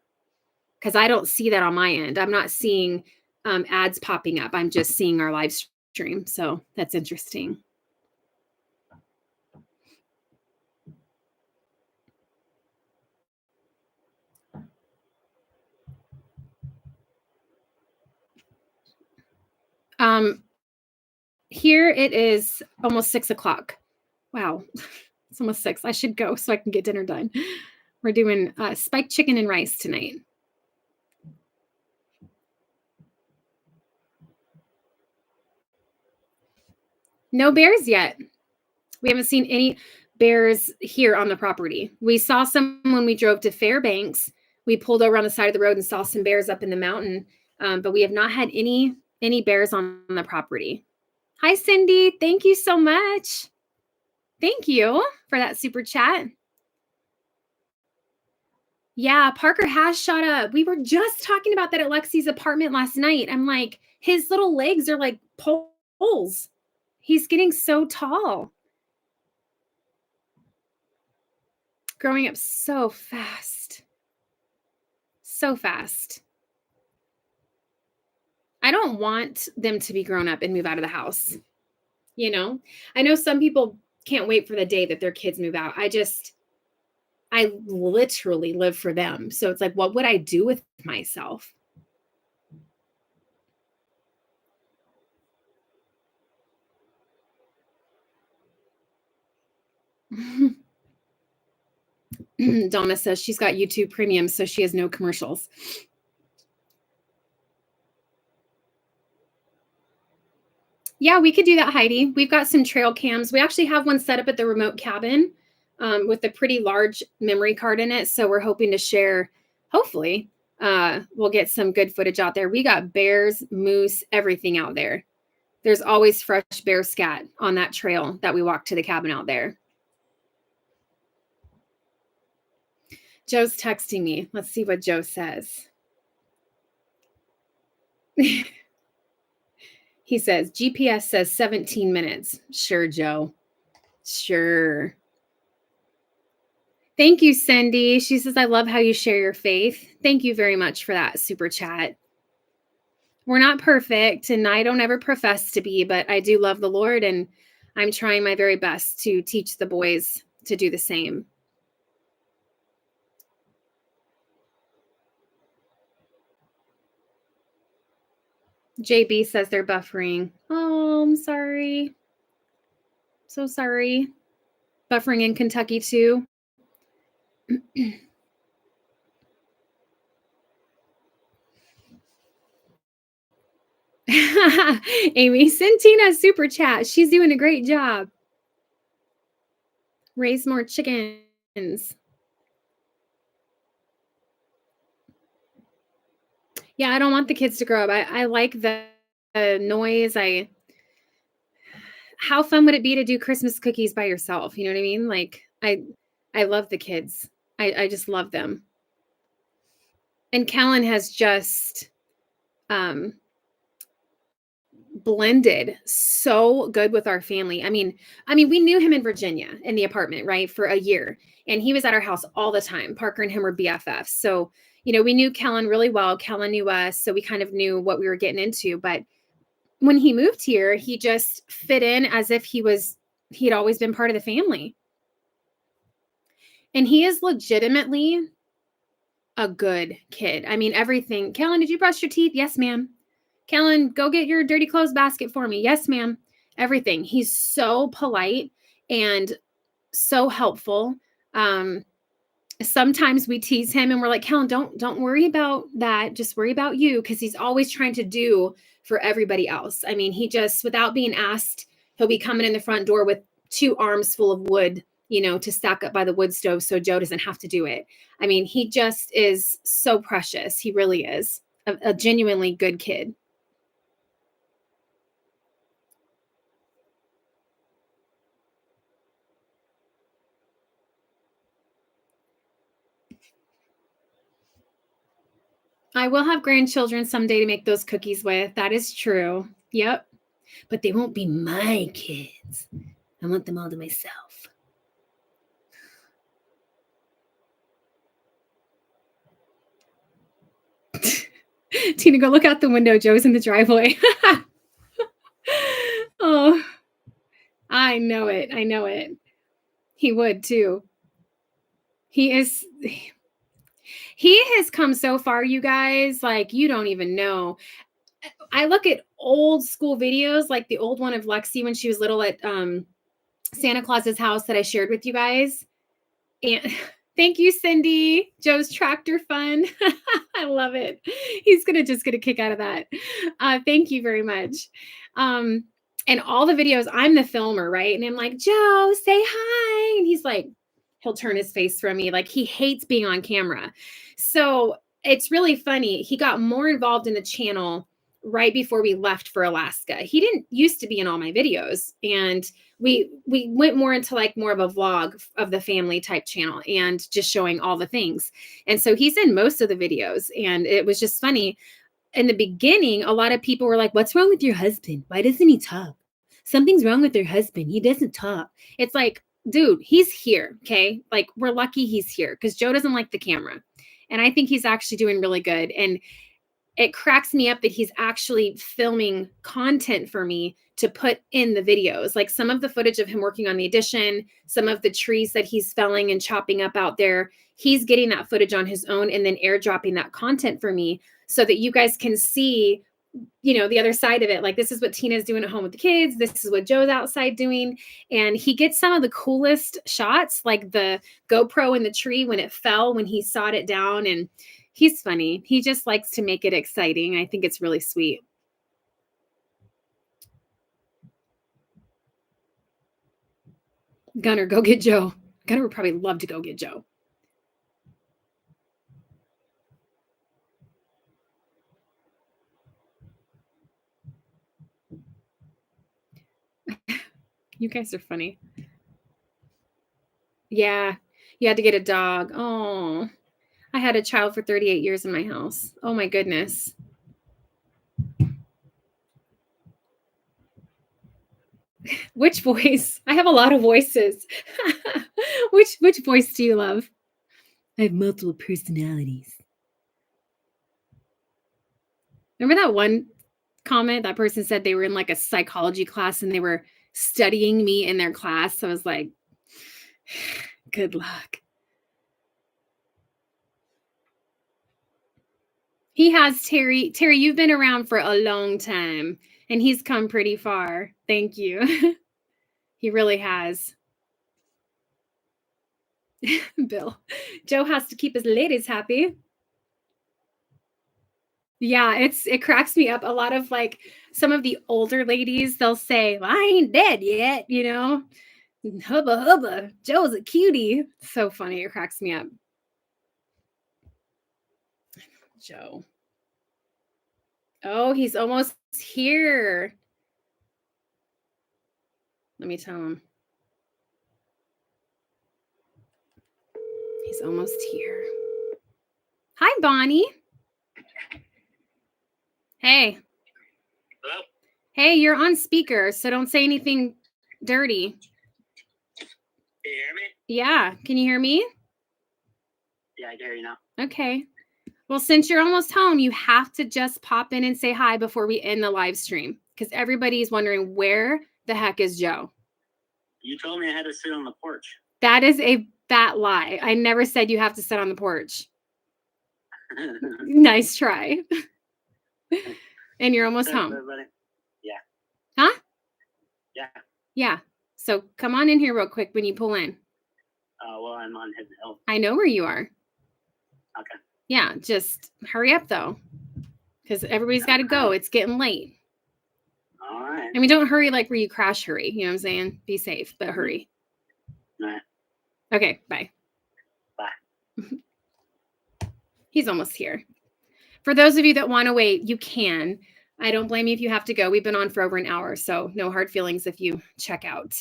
because I don't see that on my end. I'm not seeing ads popping up. I'm just seeing our live stream. So that's interesting. Here it is almost 6 o'clock. Wow. It's almost 6. I should go so I can get dinner done. We're doing spiked chicken and rice tonight. No bears yet. We haven't seen any bears here on the property. We saw some when we drove to Fairbanks. We pulled over on the side of the road and saw some bears up in the mountain, but we have not had any bears on the property. Hi, Cindy. Thank you so much. Thank you for that super chat. Yeah, Parker has shot up. We were just talking about that at Lexi's apartment last night. I'm like, his little legs are like poles. He's getting so tall. Growing up so fast. So fast. I don't want them to be grown up and move out of the house. I know some people can't wait for the day that their kids move out. I literally live for them. So it's like, what would I do with myself? Donna says she's got YouTube Premium, so she has no commercials. Yeah, we could do that, Heidi. We've got some trail cams. We actually have one set up at the remote cabin with a pretty large memory card in it. So we're hoping to share, hopefully, we'll get some good footage out there. We got bears, moose, everything out there. There's always fresh bear scat on that trail that we walk to the cabin out there. Joe's texting me. Let's see what Joe says. He says, GPS says 17 minutes. Sure, Joe. Sure. Thank you, Cindy. She says, I love how you share your faith. Thank you very much for that super chat. We're not perfect, and I don't ever profess to be, but I do love the Lord, and I'm trying my very best to teach the boys to do the same. JB says they're buffering. Oh, I'm sorry. So sorry. Buffering in Kentucky too. Amy, send Tina a super chat. She's doing a great job. Raise more chickens. Yeah, I don't want the kids to grow up. I like the noise. How fun would it be to do Christmas cookies by yourself? You know what I mean? Like I love the kids. I just love them. And Callan has just blended so good with our family. I mean, we knew him in Virginia in the apartment, right, for a year, and he was at our house all the time. Parker and him were BFFs, so we knew Callan really well. Callan knew us, so we kind of knew what we were getting into. But when he moved here, he just fit in as if he'd always been part of the family, and he is legitimately a good kid. I mean, everything. Callan, did you brush your teeth? Yes, ma'am. Callan, go get your dirty clothes basket for me. Yes, ma'am. Everything. He's so polite and so helpful. Sometimes we tease him and we're like, Callan, don't worry about that. Just worry about you, because he's always trying to do for everybody else. I mean, he just, without being asked, he'll be coming in the front door with 2 arms full of wood, to stack up by the wood stove so Joe doesn't have to do it. I mean, he just is so precious. He really is a genuinely good kid. I will have grandchildren someday to make those cookies with. That is true. Yep. But they won't be my kids. I want them all to myself. Tina, go look out the window. Joe's in the driveway. Oh, I know it. I know it. He would too. He has come so far, you guys, like you don't even know. I look at old school videos, like the old one of Lexi when she was little at Santa Claus's house that I shared with you guys. And thank you, Cindy. Joe's tractor fun. I love it. He's just gonna kick out of that. Thank you very much. And all the videos, I'm the filmer, right? And I'm like, Joe, say hi. And he's like, he'll turn his face from me. Like he hates being on camera. So it's really funny. He got more involved in the channel right before we left for Alaska. He didn't used to be in all my videos. And we went more into like more of a vlog of the family type channel and just showing all the things. And so he's in most of the videos. And it was just funny. In the beginning, a lot of people were like, what's wrong with your husband? Why doesn't he talk? Something's wrong with your husband. He doesn't talk. It's like, dude, he's here. Okay. Like we're lucky he's here because Joe doesn't like the camera. And I think he's actually doing really good. And it cracks me up that he's actually filming content for me to put in the videos. Like some of the footage of him working on the addition, some of the trees that he's felling and chopping up out there, he's getting that footage on his own and then airdropping that content for me so that you guys can see, the other side of it. Like this is what Tina's doing at home with the kids. This is what Joe's outside doing. And he gets some of the coolest shots, like the GoPro in the tree when it fell, when he sawed it down. And he's funny. He just likes to make it exciting. I think it's really sweet. Gunner, go get Joe. Gunner would probably love to go get Joe. You guys are funny. Yeah, you had to get a dog. Oh, I had a child for 38 years in my house. Oh my goodness. Which voice? I have a lot of voices. Which voice do you love? I have multiple personalities. Remember that one comment that person said they were in like a psychology class and they were studying me in their class? I was like, good luck. He has, Terry. Terry, you've been around for a long time and he's come pretty far. Thank you. He really has. Bill. Joe has to keep his ladies happy. Yeah, it cracks me up. A lot of like some of the older ladies, they'll say, well, I ain't dead yet, you know. Hubba hubba, Joe's a cutie. So funny, it cracks me up. Joe. Oh, he's almost here. Let me tell him. He's almost here. Hi, Bonnie. Hey. Hello? Hey, you're on speaker, so don't say anything dirty. Can you hear me? Yeah. Can you hear me? Yeah, I can hear you now. Okay. Well, since you're almost home, you have to just pop in and say hi before we end the live stream because everybody's wondering where the heck is Joe? You told me I had to sit on the porch. That is a fat lie. I never said you have to sit on the porch. Nice try. And you're almost home. Everybody? Yeah. Huh? Yeah. Yeah. So come on in here real quick when you pull in. Well, I'm on Hidden Hill. I know where you are. Okay. Yeah, just hurry up though, because everybody's got to go. It's getting late. All right. I mean, don't hurry like where you crash hurry. You know what I'm saying? Be safe, but hurry. All right. Okay, bye. Bye. He's almost here. For those of you that want to wait, you can. I don't blame you if you have to go. We've been on for over an hour, so no hard feelings if you check out.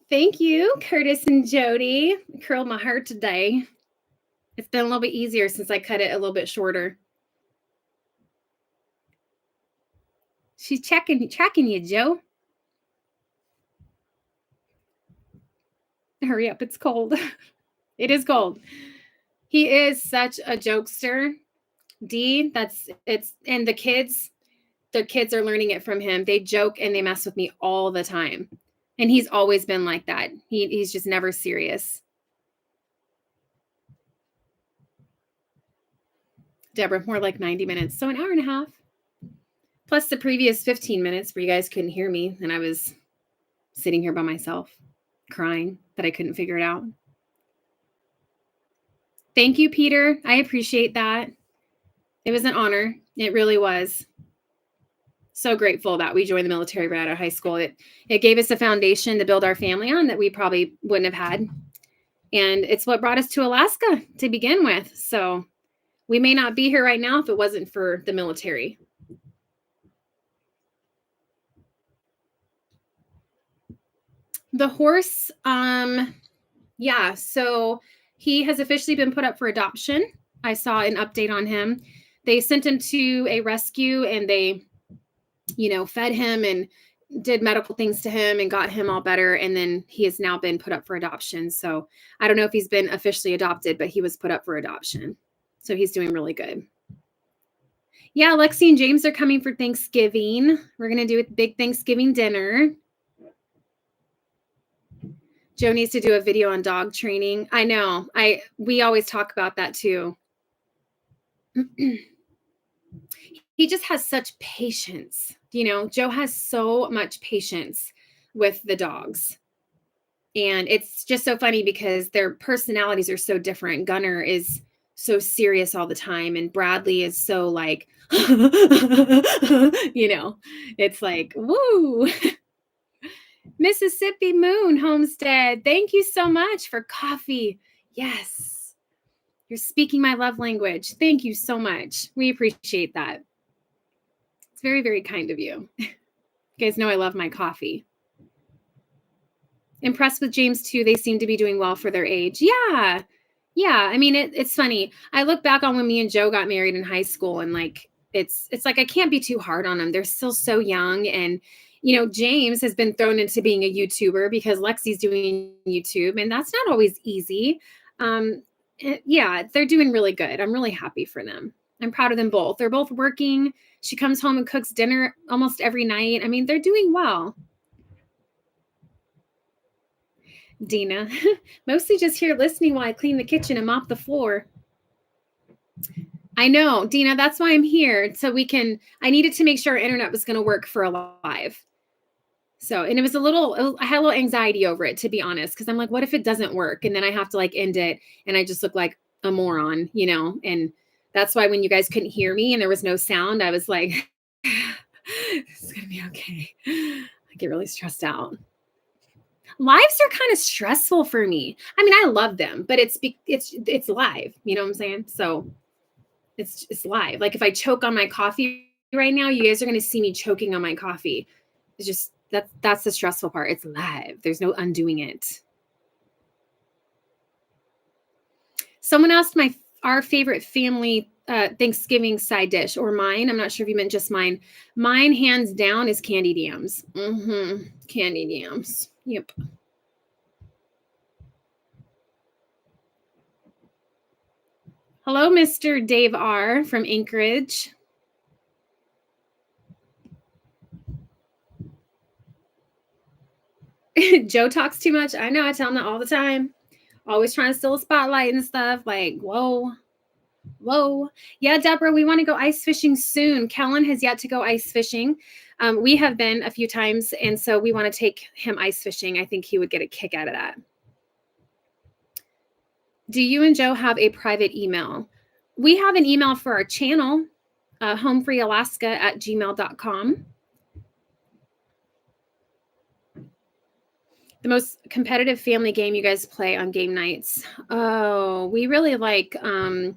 Thank you, Curtis and Jody. I curled my hair today. It's been a little bit easier since I cut it a little bit shorter. She's tracking you, Joe. Hurry up, it's cold. It is cold. He is such a jokester. D, and the kids are learning it from him. They joke and they mess with me all the time. And he's always been like that. He's just never serious. Deborah, more like 90 minutes. So an hour and a half. Plus the previous 15 minutes where you guys couldn't hear me and I was sitting here by myself crying that I couldn't figure it out. Thank you, Peter. I appreciate that. It was an honor. It really was. So grateful that we joined the military right out of high school. It gave us a foundation to build our family on that we probably wouldn't have had. And it's what brought us to Alaska to begin with. So we may not be here right now if it wasn't for the military. The horse, yeah, so he has officially been put up for adoption. I saw an update on him. They sent him to a rescue and they, fed him and did medical things to him and got him all better. And then he has now been put up for adoption. So I don't know if he's been officially adopted, but he was put up for adoption. So he's doing really good. Yeah, Lexi and James are coming for Thanksgiving. We're going to do a big Thanksgiving dinner. Joe needs to do a video on dog training. I know. We always talk about that too. He just has such patience. Joe has so much patience with the dogs. And it's just so funny because their personalities are so different. Gunner is so serious all the time. And Bradley is so like, it's like, woo. Mississippi Moon Homestead, thank you so much for coffee. Yes, you're speaking my love language. Thank you so much. We appreciate that. It's very, very kind of you. You guys know I love my coffee. Impressed with James too. They seem to be doing well for their age. Yeah. I mean, it's funny. I look back on when me and Joe got married in high school, and like, it's like, I can't be too hard on them. They're still so young. And, James has been thrown into being a YouTuber because Lexi's doing YouTube, and that's not always easy. Yeah, they're doing really good. I'm really happy for them. I'm proud of them both. They're both working. She comes home and cooks dinner almost every night. I mean, they're doing well. Dina, mostly just here listening while I clean the kitchen and mop the floor. I know, Dina, that's why I'm here. So I needed to make sure our internet was going to work for a live. So, and I had a little anxiety over it, to be honest, because I'm like, what if it doesn't work? And then I have to like end it and I just look like a moron, and that's why when you guys couldn't hear me and there was no sound, I was like, this is going to be okay. I get really stressed out. Lives are kind of stressful for me. I mean, I love them, but it's live, you know what I'm saying? So it's live. Like if I choke on my coffee right now, you guys are going to see me choking on my coffee. It's just, that's the stressful part. It's live. There's no undoing it. Someone asked our favorite family Thanksgiving side dish, or mine. I'm not sure if you meant just mine. Mine, hands down, is candied yams. Candied yams. Yep. Hello, Mr. Dave R. from Anchorage. Joe talks too much. I know. I tell him that all the time. Always trying to steal a spotlight and stuff. Like, whoa. Yeah, Deborah, we want to go ice fishing soon. Kellen has yet to go ice fishing. We have been a few times, and so we want to take him ice fishing. I think he would get a kick out of that. Do you and Joe have a private email? We have an email for our channel, homefreealaska@gmail.com. The most competitive family game you guys play on game nights? Oh, we really like, well,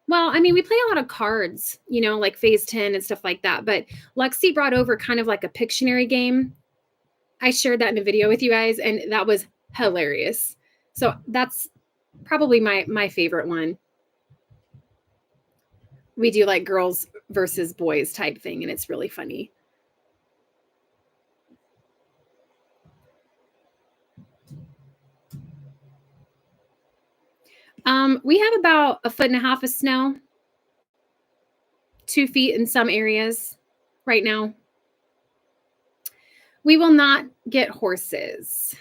I mean, we play a lot of cards, like Phase 10 and stuff like that. But Lexi brought over kind of like a Pictionary game. I shared that in a video with you guys, and that was hilarious. So that's probably my favorite one. We do like girls versus boys type thing, and it's really funny. We have about 1.5 feet of snow, 2 feet in some areas right now. We will not get horses.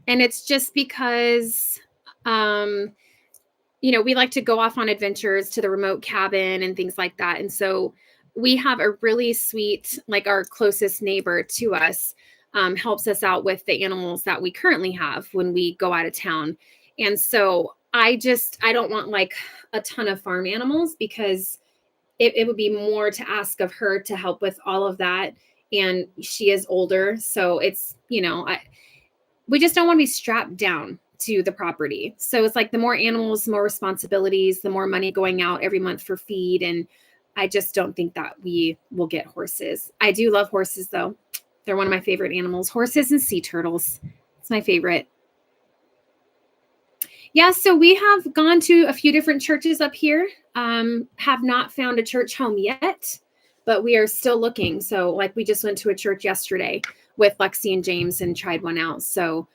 And it's just because, we like to go off on adventures to the remote cabin and things like that. And so we have a really sweet, like our closest neighbor to us, helps us out with the animals that we currently have when we go out of town. And so I don't want like a ton of farm animals, because it would be more to ask of her to help with all of that. And she is older. So it's, we just don't want to be strapped down to the property. So it's like the more animals, more responsibilities, the more money going out every month for feed. And I just don't think that we will get horses. I do love horses though. They're one of my favorite animals. Horses and sea turtles. It's my favorite. Yeah, so we have gone to a few different churches up here. Have not found a church home yet, but we are still looking. So like we just went to a church yesterday with Lexi and James and tried one out. So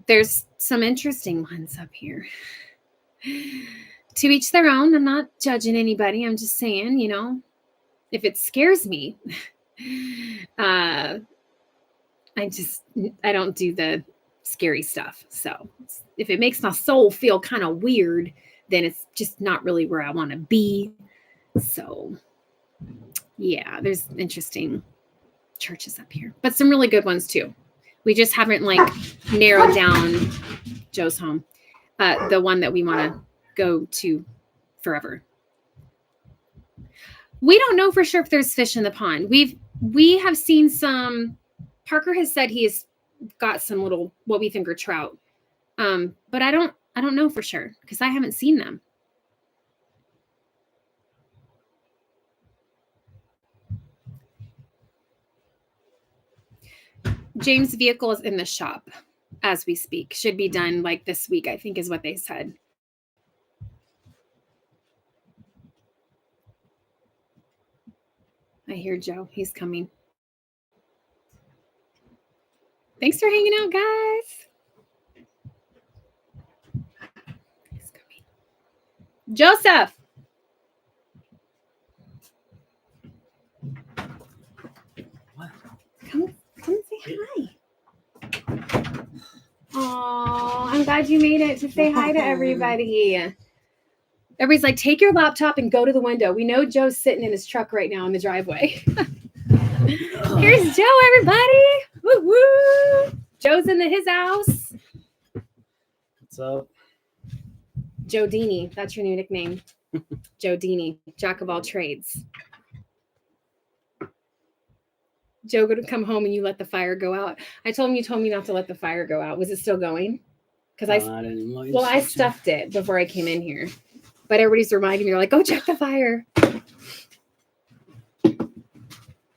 there's some interesting ones up here. To each their own. I'm not judging anybody. I'm just saying, if it scares me, I don't do the scary stuff. So if it makes my soul feel kind of weird, then it's just not really where I want to be. So yeah, there's interesting churches up here, but some really good ones too. We just haven't like narrowed down Joe's home. the one that we want to go to forever. We don't know for sure if there's fish in the pond. We have seen some. Parker has said he's got some little what we think are trout, but I don't know for sure because I haven't seen them. James' vehicle is in the shop as we speak. Should be done like this week, I think is what they said. I hear Joe. He's coming. Thanks for hanging out, guys. He's coming. Joseph. What? Come and say hi. Oh, I'm glad you made it to say hi to everybody. Everybody's like, take your laptop and go to the window. We know Joe's sitting in his truck right now in the driveway. Here's Joe, everybody. Woo woo. Joe's in his house. What's up? Joe Dini. That's your new nickname. Joe Dini, jack of all trades. Joe going to come home and you let the fire go out. I told him you told me not to let the fire go out. Was it still going? Because I stuffed it before I came in here. But everybody's reminding me, they're like, go check the fire.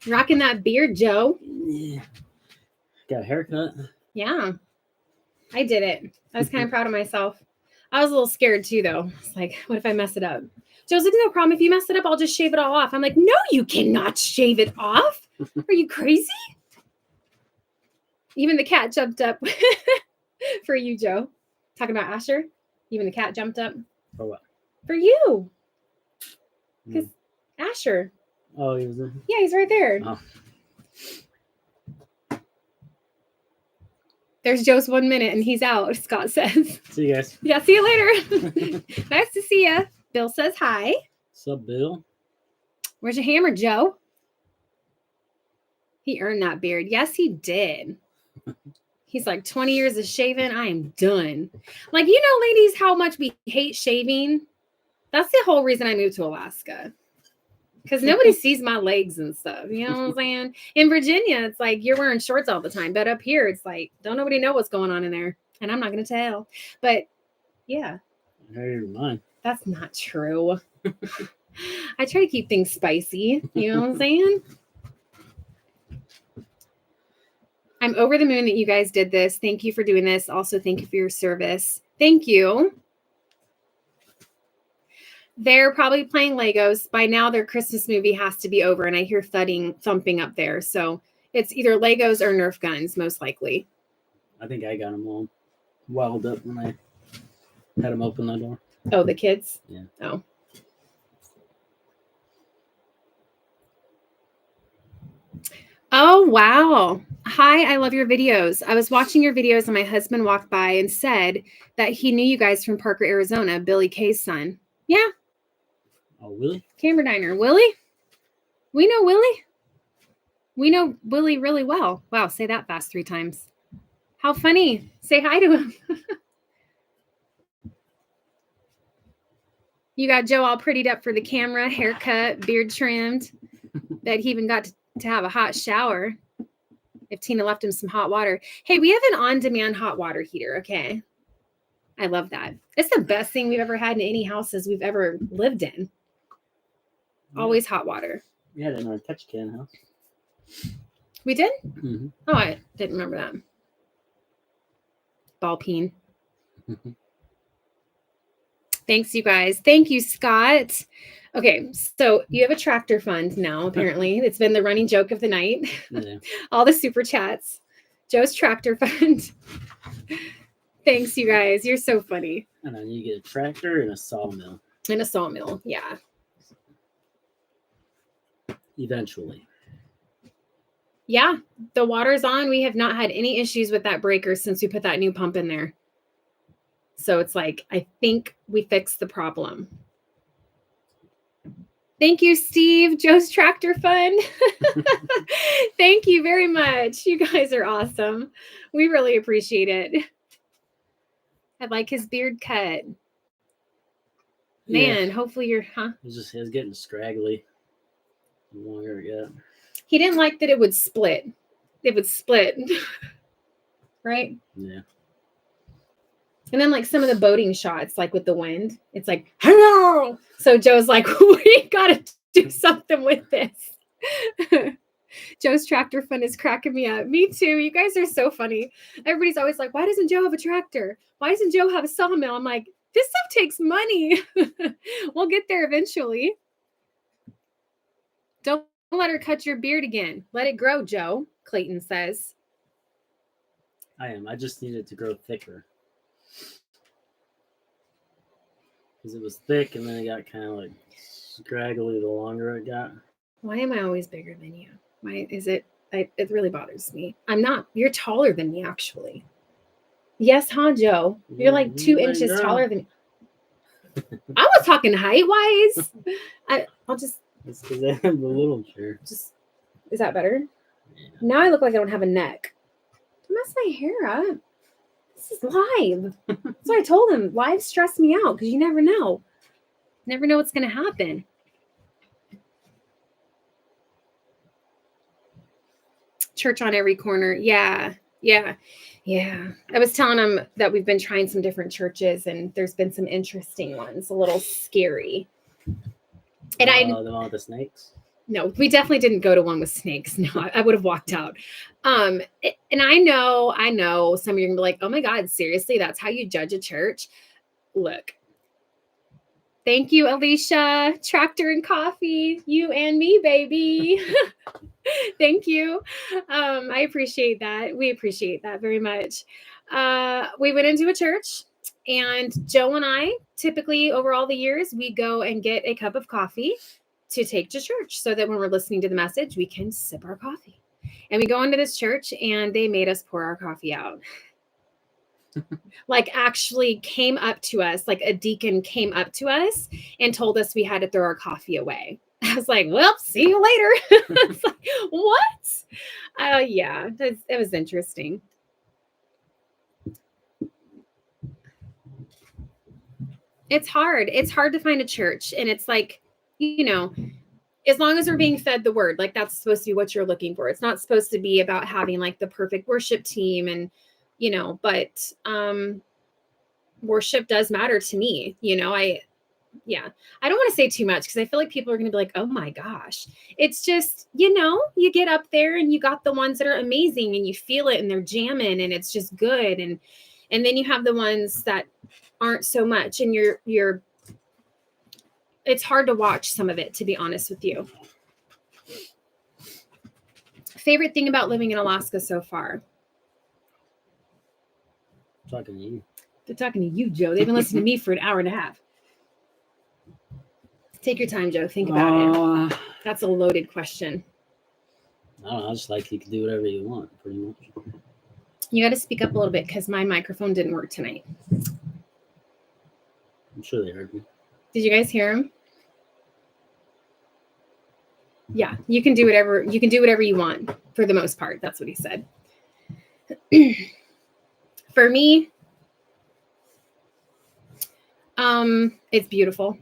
Rocking that beard, Joe. Yeah. Got a haircut. Yeah. I did it. I was kind of proud of myself. I was a little scared too, though. It's like, what if I mess it up? Joe's like, no problem. If you mess it up, I'll just shave it all off. I'm like, no, you cannot shave it off. Are you crazy? Even the cat jumped up for you, Joe. Talking about Asher. Even the cat jumped up. For what? For you. Because Asher. Oh, he was there? Yeah, he's right there. Oh. There's Joe's 1 minute and he's out, Scott says. See you guys. Yeah, see you later. Nice to see you. Bill says hi. What's up, Bill? Where's your hammer, Joe? He earned that beard. Yes, he did. He's like, 20 years of shaving, I am done. Like, you know, ladies, how much we hate shaving. That's the whole reason I moved to Alaska. Because nobody sees my legs and stuff. You know what I'm saying? In Virginia, it's like you're wearing shorts all the time. But up here, it's like, don't nobody know what's going on in there. And I'm not going to tell. But, yeah. I heard your mind. That's not true. I try to keep things spicy. You know what I'm saying? I'm over the moon that you guys did this. Thank you for doing this. Also, thank you for your service. Thank you. They're probably playing Legos. By now, their Christmas movie has to be over, and I hear thumping up there. So it's either Legos or Nerf guns, most likely. I think I got them all wild up when I had them open the door. Oh, the kids? Yeah. Oh. Oh, wow. Hi, I love your videos. I was watching your videos and my husband walked by and said that he knew you guys from Parker, Arizona, Billy Kay's son. Yeah. Oh, Willie? Camera Diner. Willie? We know Willie. We know Willie really well. Wow, say that fast 3 times. How funny. Say hi to him. You got Joe all prettied up for the camera, haircut, beard trimmed. That he even got to have a hot shower if Tina left him some hot water. Hey, we have an on-demand hot water heater, okay? I love that. It's the best thing we've ever had in any houses we've ever lived in. Always hot water. We had it in our touch can house. We did? Mm-hmm. Oh, I didn't remember that. Ball peen. Thanks, you guys. Thank you, Scott. Okay, so you have a tractor fund now, apparently. It's been the running joke of the night. Yeah. All the super chats. Joe's tractor fund. Thanks, you guys. You're so funny. And then you get a tractor and a sawmill. And a sawmill, yeah. Eventually. Yeah, the water's on. We have not had any issues with that breaker since we put that new pump in there. So it's like, I think we fixed the problem. Thank you, Steve. Joe's Tractor Fund. Thank you very much. You guys are awesome. We really appreciate it. I like his beard cut. Man, Yeah. hopefully you're, It's getting scraggly. The longer it got. He didn't like that it would split. It would split. Right? Yeah. And then like some of the boating shots, like with the wind, it's like, hello. So Joe's like, we gotta do something with this. Joe's tractor fun is cracking me up. Me too. You guys are so funny. Everybody's always like, why doesn't Joe have a tractor? Why doesn't Joe have a sawmill? I'm like, this stuff takes money. We'll get there eventually. Don't let her cut your beard again. Let it grow, Joe, Clayton says. I am. I just need it to grow thicker. Because it was thick and then it got kind of like scraggly the longer it got. Why am I always bigger than you? Why is it? It really bothers me. I'm not. You're taller than me, actually. Yes, huh, Joe? You're like 2 inches taller than me. I was talking height-wise. I'll just... It's because I have the little chair. Is that better? Yeah. Now I look like I don't have a neck. Don't mess my hair up. This is live. That's why I told him. Live stress me out because you never know. Never know what's going to happen. Church on every corner. Yeah. I was telling him that we've been trying some different churches and there's been some interesting ones, a little scary. And the one with the snakes? No, we definitely didn't go to one with snakes. No, I would have walked out. And I know some of you are gonna be like, oh my God, seriously, that's how you judge a church? Look. Thank you, Alicia. Tractor and coffee. You and me, baby. Thank you. I appreciate that. We appreciate that very much. We went into a church, and Joe and I, typically over all the years, we go and get a cup of coffee to take to church so that when we're listening to the message, we can sip our coffee. And we go into this church, and they made us pour our coffee out. Like actually came up to us, like a deacon came up to us and told us we had to throw our coffee away. I was like, well, see you later. It's like, what? Yeah, it was interesting. It's hard. It's hard to find a church. And it's like, as long as we're being fed the word, like that's supposed to be what you're looking for. It's not supposed to be about having like the perfect worship team and, but worship does matter to me. I don't want to say too much because I feel like people are going to be like, oh my gosh. It's just, you get up there and you got the ones that are amazing and you feel it and they're jamming and it's just good. And then you have the ones that aren't so much and it's hard to watch some of it, to be honest with you. Favorite thing about living in Alaska so far? Talking to you. They're talking to you, Joe. They've been listening to me for an hour and a half. Take your time, Joe. Think about it. That's a loaded question. I don't know. I just like you can do whatever you want, pretty much. You got to speak up a little bit because my microphone didn't work tonight. I'm sure they heard me. Did you guys hear him? Yeah, you can do whatever you want for the most part. That's what he said. For me, it's beautiful.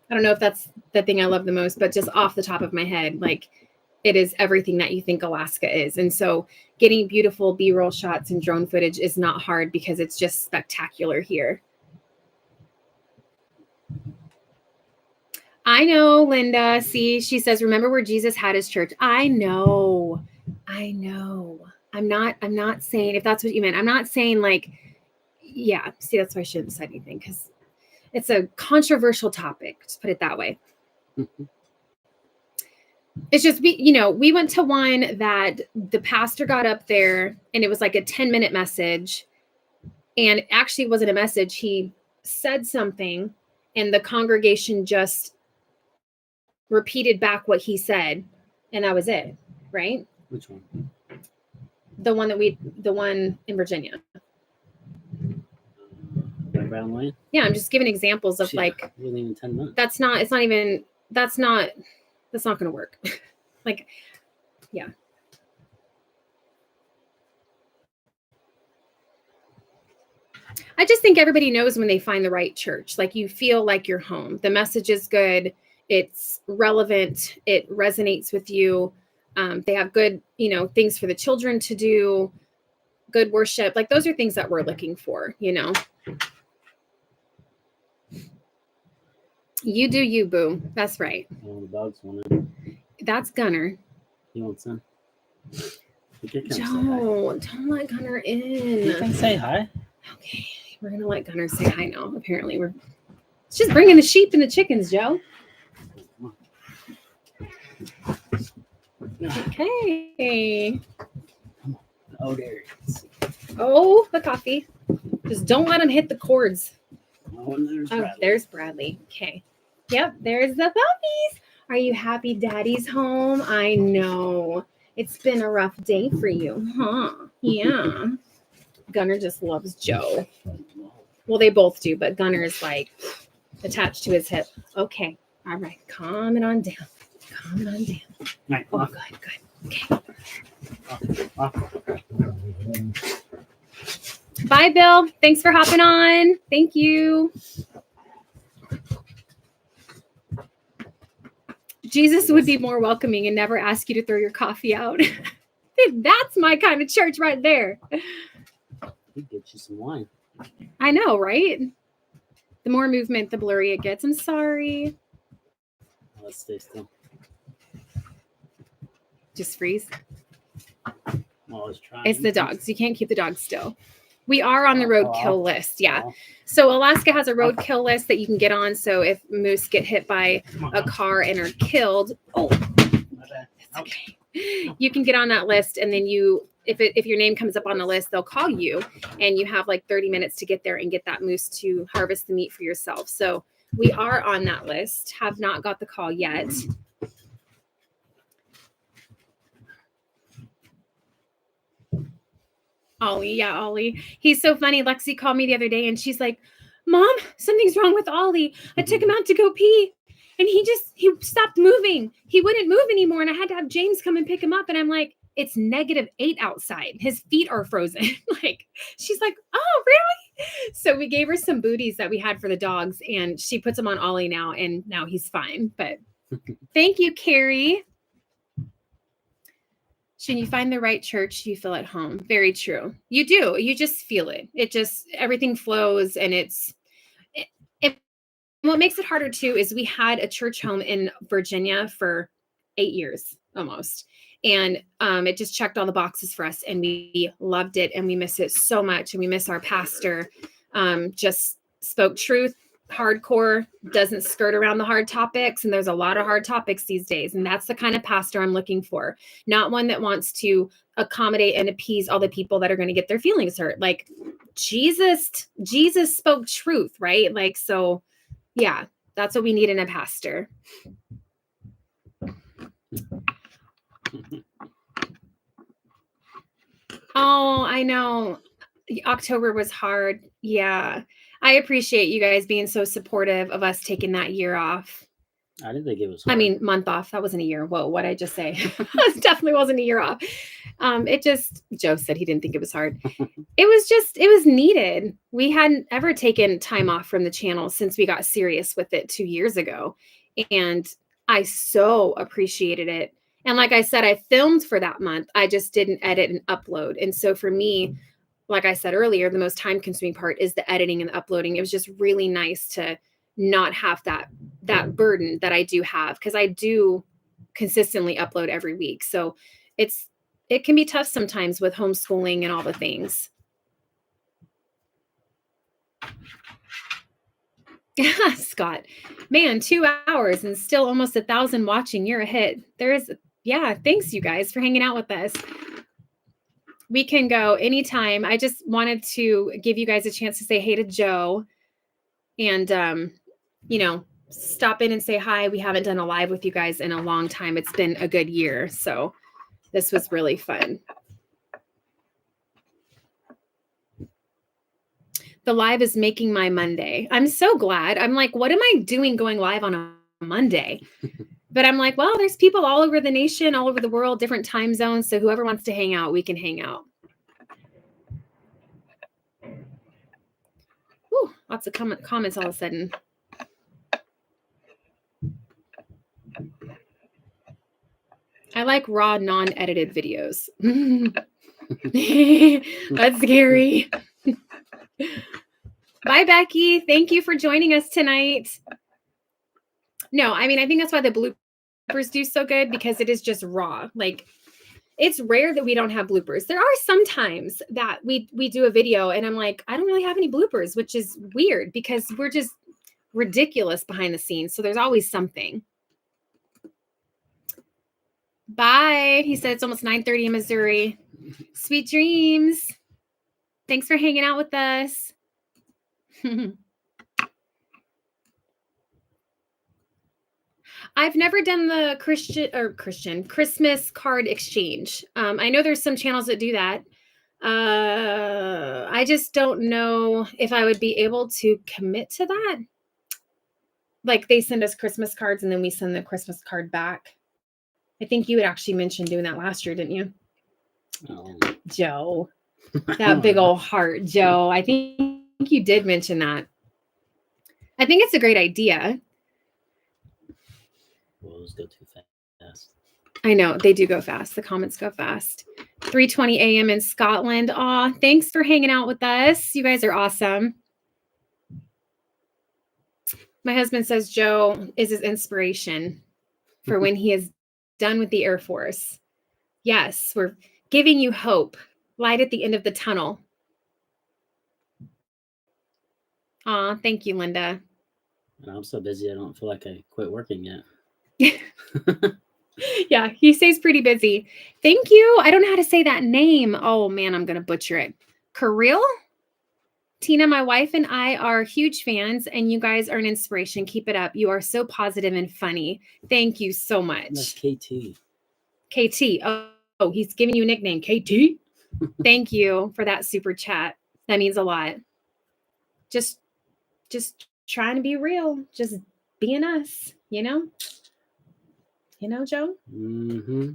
I don't know if that's the thing I love the most, but just off the top of my head, like it is everything that you think Alaska is. And so getting beautiful B-roll shots and drone footage is not hard because it's just spectacular here. I know, Linda. See, she says, remember where Jesus had his church. I know. I'm not saying, if that's what you meant, I'm not saying like, yeah, see, that's why I shouldn't say anything because it's a controversial topic. Just put it that way. It's just, we went to one that the pastor got up there and it was like a 10-minute message. And actually it wasn't a message. He said something and the congregation just repeated back what he said. And that was it. Right? Which one? The one in Virginia. Brown Lane? Yeah, I'm just giving examples of like, it wasn't even 10 minutes. That's not going to work. Like, yeah. I just think everybody knows when they find the right church. Like you feel like you're home. The message is good. It's relevant. It resonates with you. They have good, things for the children to do, good worship. Like those are things that we're looking for, You do you, boo. That's right. Well, the dogs want in. That's Gunner. He wants in. Joe, don't let Gunner in. You can say hi. Okay, we're gonna let Gunner say hi now. Apparently, it's just bringing the sheep and the chickens, Joe. Okay. Oh, there. Oh, the coffee. Just don't let him hit the cords. Oh, and there's Bradley. There's Bradley. Okay. Yep, there's the puppies. Are you happy Daddy's home? I know. It's been a rough day for you, huh? Yeah. Gunner just loves Joe. Well, they both do, but Gunner's like attached to his hip. Okay. All right. Calm it on down. Calm it on down. Right. Oh, good. Okay. Bye, Bill. Thanks for hopping on. Thank you. Jesus would be more welcoming and never ask you to throw your coffee out. That's my kind of church right there. He'd get you some wine. I know, right? The more movement, the blurry it gets. I'm sorry. Let's stay still. Just freeze. Well, I was trying. It's the dogs. You can't keep the dogs still. We are on the roadkill list. Yeah. So Alaska has a roadkill list that you can get on. So if moose get hit by a car and are killed, okay. You can get on that list. And then if your name comes up on the list, they'll call you and you have like 30 minutes to get there and get that moose to harvest the meat for yourself. So we are on that list. Have not got the call yet. Ollie. Yeah, Ollie. He's so funny. Lexi called me the other day and she's like, Mom, something's wrong with Ollie. I took him out to go pee and he stopped moving. He wouldn't move anymore. And I had to have James come and pick him up. And I'm like, it's -8 outside. His feet are frozen. She's like, oh, really? So we gave her some booties that we had for the dogs and she puts them on Ollie now. And now he's fine. But thank you, Carrie. When you find the right church, you feel at home. Very true. You do. You just feel it. Everything flows and what makes it harder too is we had a church home in Virginia for 8 years almost. And it just checked all the boxes for us and we loved it and we miss it so much. And we miss our pastor. Just spoke truth, hardcore, doesn't skirt around the hard topics. And there's a lot of hard topics these days. And that's the kind of pastor I'm looking for. Not one that wants to accommodate and appease all the people that are going to get their feelings hurt. Like Jesus spoke truth, right? Like, so yeah, that's what we need in a pastor. Oh, I know. October was hard. Yeah. I appreciate you guys being so supportive of us taking that year off. I didn't think it was hard. I mean, month off. That wasn't a year. Whoa, what'd I just say? It definitely wasn't a year off. Joe said he didn't think it was hard. It was needed. We hadn't ever taken time off from the channel since we got serious with it 2 years ago. And I so appreciated it. And like I said, I filmed for that month. I just didn't edit and upload. And so for me, like I said earlier, the most time consuming part is the editing and the uploading. It was just really nice to not have that burden that I do have because I do consistently upload every week. So it can be tough sometimes with homeschooling and all the things. Scott, man, 2 hours and still almost 1,000 watching. You're a hit. Thanks you guys for hanging out with us. We can go anytime. I just wanted to give you guys a chance to say hey to Joe and, stop in and say hi. We haven't done a live with you guys in a long time. It's been a good year. So this was really fun. The live is making my Monday. I'm so glad. I'm like, what am I doing going live on a Monday? But I'm like, well, there's people all over the nation, all over the world, different time zones. So whoever wants to hang out, we can hang out. Whew, lots of comments all of a sudden. I like raw, non-edited videos. That's scary. Bye, Becky. Thank you for joining us tonight. No, I mean, I think that's why the bloopers do so good, because it is just raw. Like, it's rare that we don't have bloopers. There are some times that we do a video and I'm like, I don't really have any bloopers, which is weird because we're just ridiculous behind the scenes. So there's always something. Bye. He said it's almost 9:30 in Missouri. Sweet dreams. Thanks for hanging out with us. I've never done the Christmas card exchange. I know there's some channels that do that. I just don't know if I would be able to commit to that. Like, they send us Christmas cards and then we send the Christmas card back. I think you had actually mentioned doing that last year, didn't you? Oh. Joe. That big old heart, Joe. I think you did mention that. I think it's a great idea. Well, those go too fast. I know, they do go fast. The comments go fast. 3:20 a.m. in Scotland. Aw, thanks for hanging out with us. You guys are awesome. My husband says Joe is his inspiration for when he is done with the Air Force. Yes, we're giving you hope. Light at the end of the tunnel. Aw, thank you, Linda. I'm so busy, I don't feel like I quit working yet. Yeah, he stays pretty busy. Thank you. I don't know how to say that name. Oh, man, I'm going to butcher it. Kirill? Tina, my wife and I are huge fans, and you guys are an inspiration. Keep it up. You are so positive and funny. Thank you so much. That's KT. KT. Oh, he's giving you a nickname. KT? Thank you for that super chat. That means a lot. Just trying to be real. Just being us, you know? You know, Joe? Mm-hmm.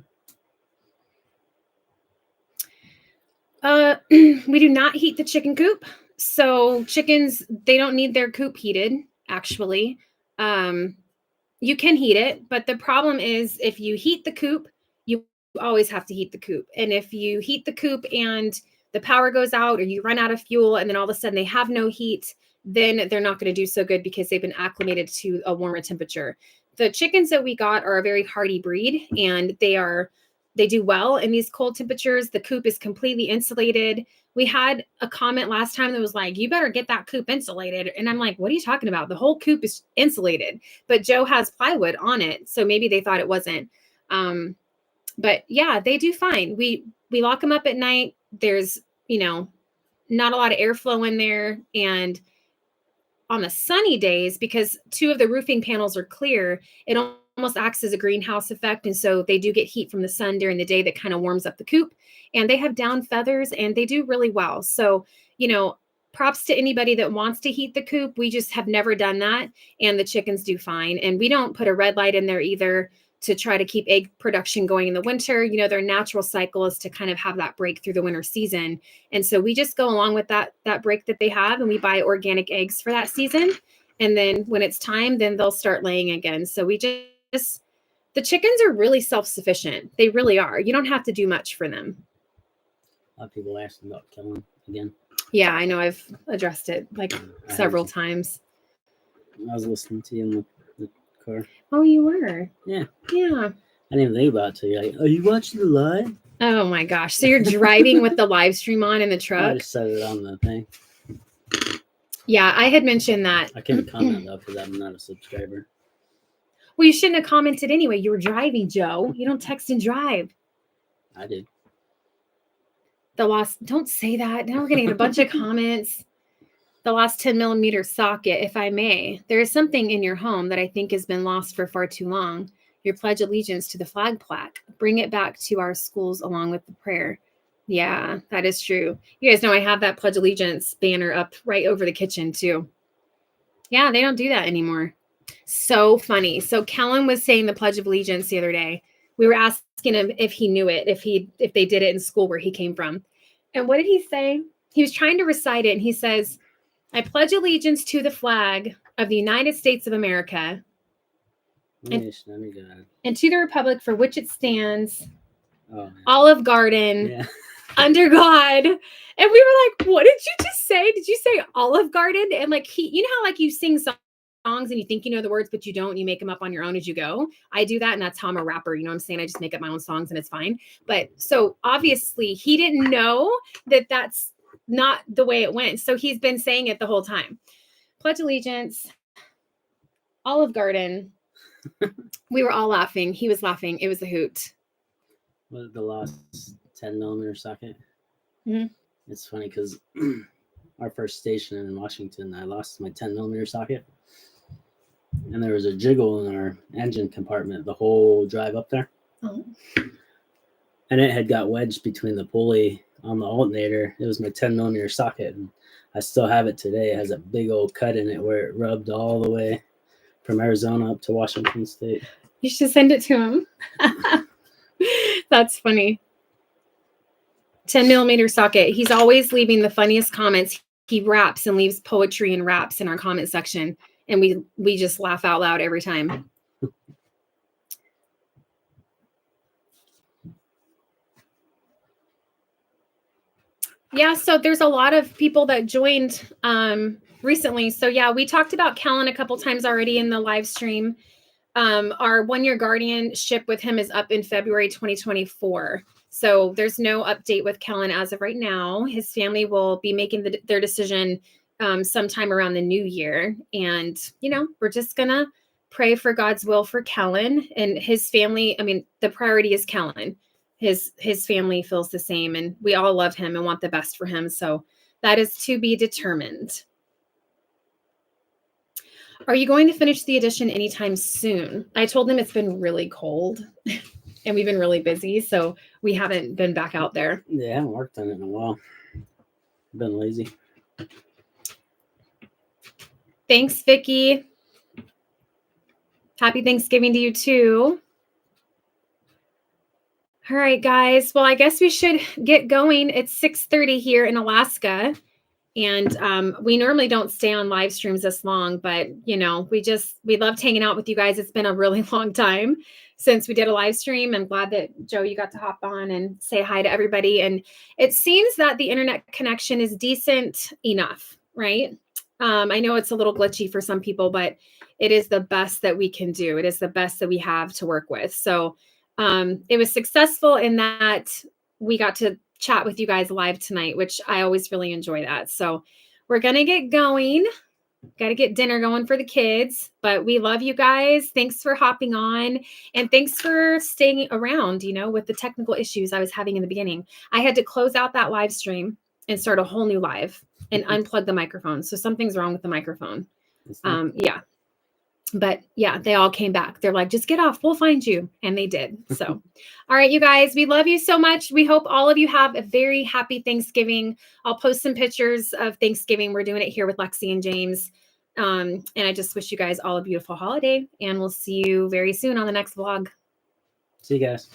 We do not heat the chicken coop. So chickens, they don't need their coop heated, actually. You can heat it, but the problem is if you heat the coop, you always have to heat the coop. And if you heat the coop and the power goes out or you run out of fuel and then all of a sudden they have no heat, then they're not going to do so good because they've been acclimated to a warmer temperature. The chickens that we got are a very hardy breed, and they do well in these cold temperatures. The coop is completely insulated. We had a comment last time that was like, you better get that coop insulated. And I'm like, what are you talking about? The whole coop is insulated, but Joe has plywood on it. So maybe they thought it wasn't. But yeah, they do fine. We lock them up at night. There's, not a lot of airflow in there. And on the sunny days, because 2 of the roofing panels are clear, it almost acts as a greenhouse effect. And so they do get heat from the sun during the day that kind of warms up the coop, and they have down feathers and they do really well. So, props to anybody that wants to heat the coop. We just have never done that. And the chickens do fine. And we don't put a red light in there either to try to keep egg production going in the winter. Their natural cycle is to kind of have that break through the winter season. And so we just go along with that break that they have, and we buy organic eggs for that season. And then when it's time, then they'll start laying again. So the chickens are really self-sufficient. They really are. You don't have to do much for them. A lot of people asking about killing again. Yeah, I know. I've addressed it several times. I was listening to you in the car. Oh, you were? Yeah. Yeah. I didn't even think about it till you're like, are you watching the live? Oh my gosh. So you're driving with the live stream on in the truck? I just set it on the thing. Yeah, I had mentioned that. I can't comment though because I'm not a subscriber. Well, you shouldn't have commented anyway. You were driving, Joe. You don't text and drive. I did. Don't say that. Now we're going to get a bunch of comments. The lost 10mm socket, if I may. There is something in your home that I think has been lost for far too long. Your pledge allegiance to the flag plaque. Bring it back to our schools along with the prayer. Yeah, that is true. You guys know I have that pledge allegiance banner up right over the kitchen too. Yeah, they don't do that anymore. So funny. So Kellen was saying the pledge of allegiance the other day. We were asking him if he knew it, if they did it in school where he came from. And what did he say? He was trying to recite it, and he says, I pledge allegiance to the flag of the United States of America and to the republic for which it stands, Olive Garden, Yeah. under God. And we were like, what did you just say? Did you say Olive Garden? And like, you know how like you sing songs and you think you know the words, but you don't, and you make them up on your own as you go. I do that. And that's how I'm a rapper. You know what I'm saying? I just make up my own songs and it's fine. But so obviously he didn't know that that's not the way it went. So he's been saying it the whole time. Pledge allegiance, Olive Garden. We were all laughing. He was laughing. It was a hoot. What, the last 10mm socket? Mm-hmm. It's funny because our first station in Washington, I lost my 10mm socket. And there was a jiggle in our engine compartment the whole drive up there. Oh. And it had got wedged between the pulley on the alternator. It was my 10mm socket. And I still have it today. It has a big old cut in it where it rubbed all the way from Arizona up to Washington State. You should send it to him. That's funny. 10mm socket. He's always leaving the funniest comments. He raps and leaves poetry and raps in our comment section. And we just laugh out loud every time. Yeah, so there's a lot of people that joined recently. So yeah, we talked about Kellen a couple times already in the live stream. Our 1-year guardianship with him is up in February 2024. So there's no update with Kellen as of right now. His family will be making their decision sometime around the new year. And, you know, we're just going to pray for God's will for Kellen and his family. I mean, the priority is Kellen. His family feels the same, and we all love him and want the best for him. So that is to be determined. Are you going to finish the edition anytime soon? I told them it's been really cold and we've been really busy, so we haven't been back out there. Yeah, I haven't worked on it in a while. I've been lazy. Thanks, Vicky. Happy Thanksgiving to you too. All right, guys. Well, I guess we should get going. It's 6:30 here in Alaska. And we normally don't stay on live streams this long, but you know, we loved hanging out with you guys. It's been a really long time since we did a live stream. I'm glad that Joe, you got to hop on and say hi to everybody. And it seems that the internet connection is decent enough, right? I know it's a little glitchy for some people, but it is the best that we can do. It is the best that we have to work with. So it was successful in that we got to chat with you guys live tonight, which I always really enjoy that. So we're going to get going. Got to get dinner going for the kids, but we love you guys. Thanks for hopping on and thanks for staying around, you know, with the technical issues I was having in the beginning. I had to close out that live stream and start a whole new live and unplug the microphone. So something's wrong with the microphone. Yeah. But yeah, they all came back. They're like, just get off. We'll find you. And they did. So, all right, you guys, we love you so much. We hope all of you have a very happy Thanksgiving. I'll post some pictures of Thanksgiving. We're doing it here with Lexi and James. And I just wish you guys all a beautiful holiday. And we'll see you very soon on the next vlog. See you guys.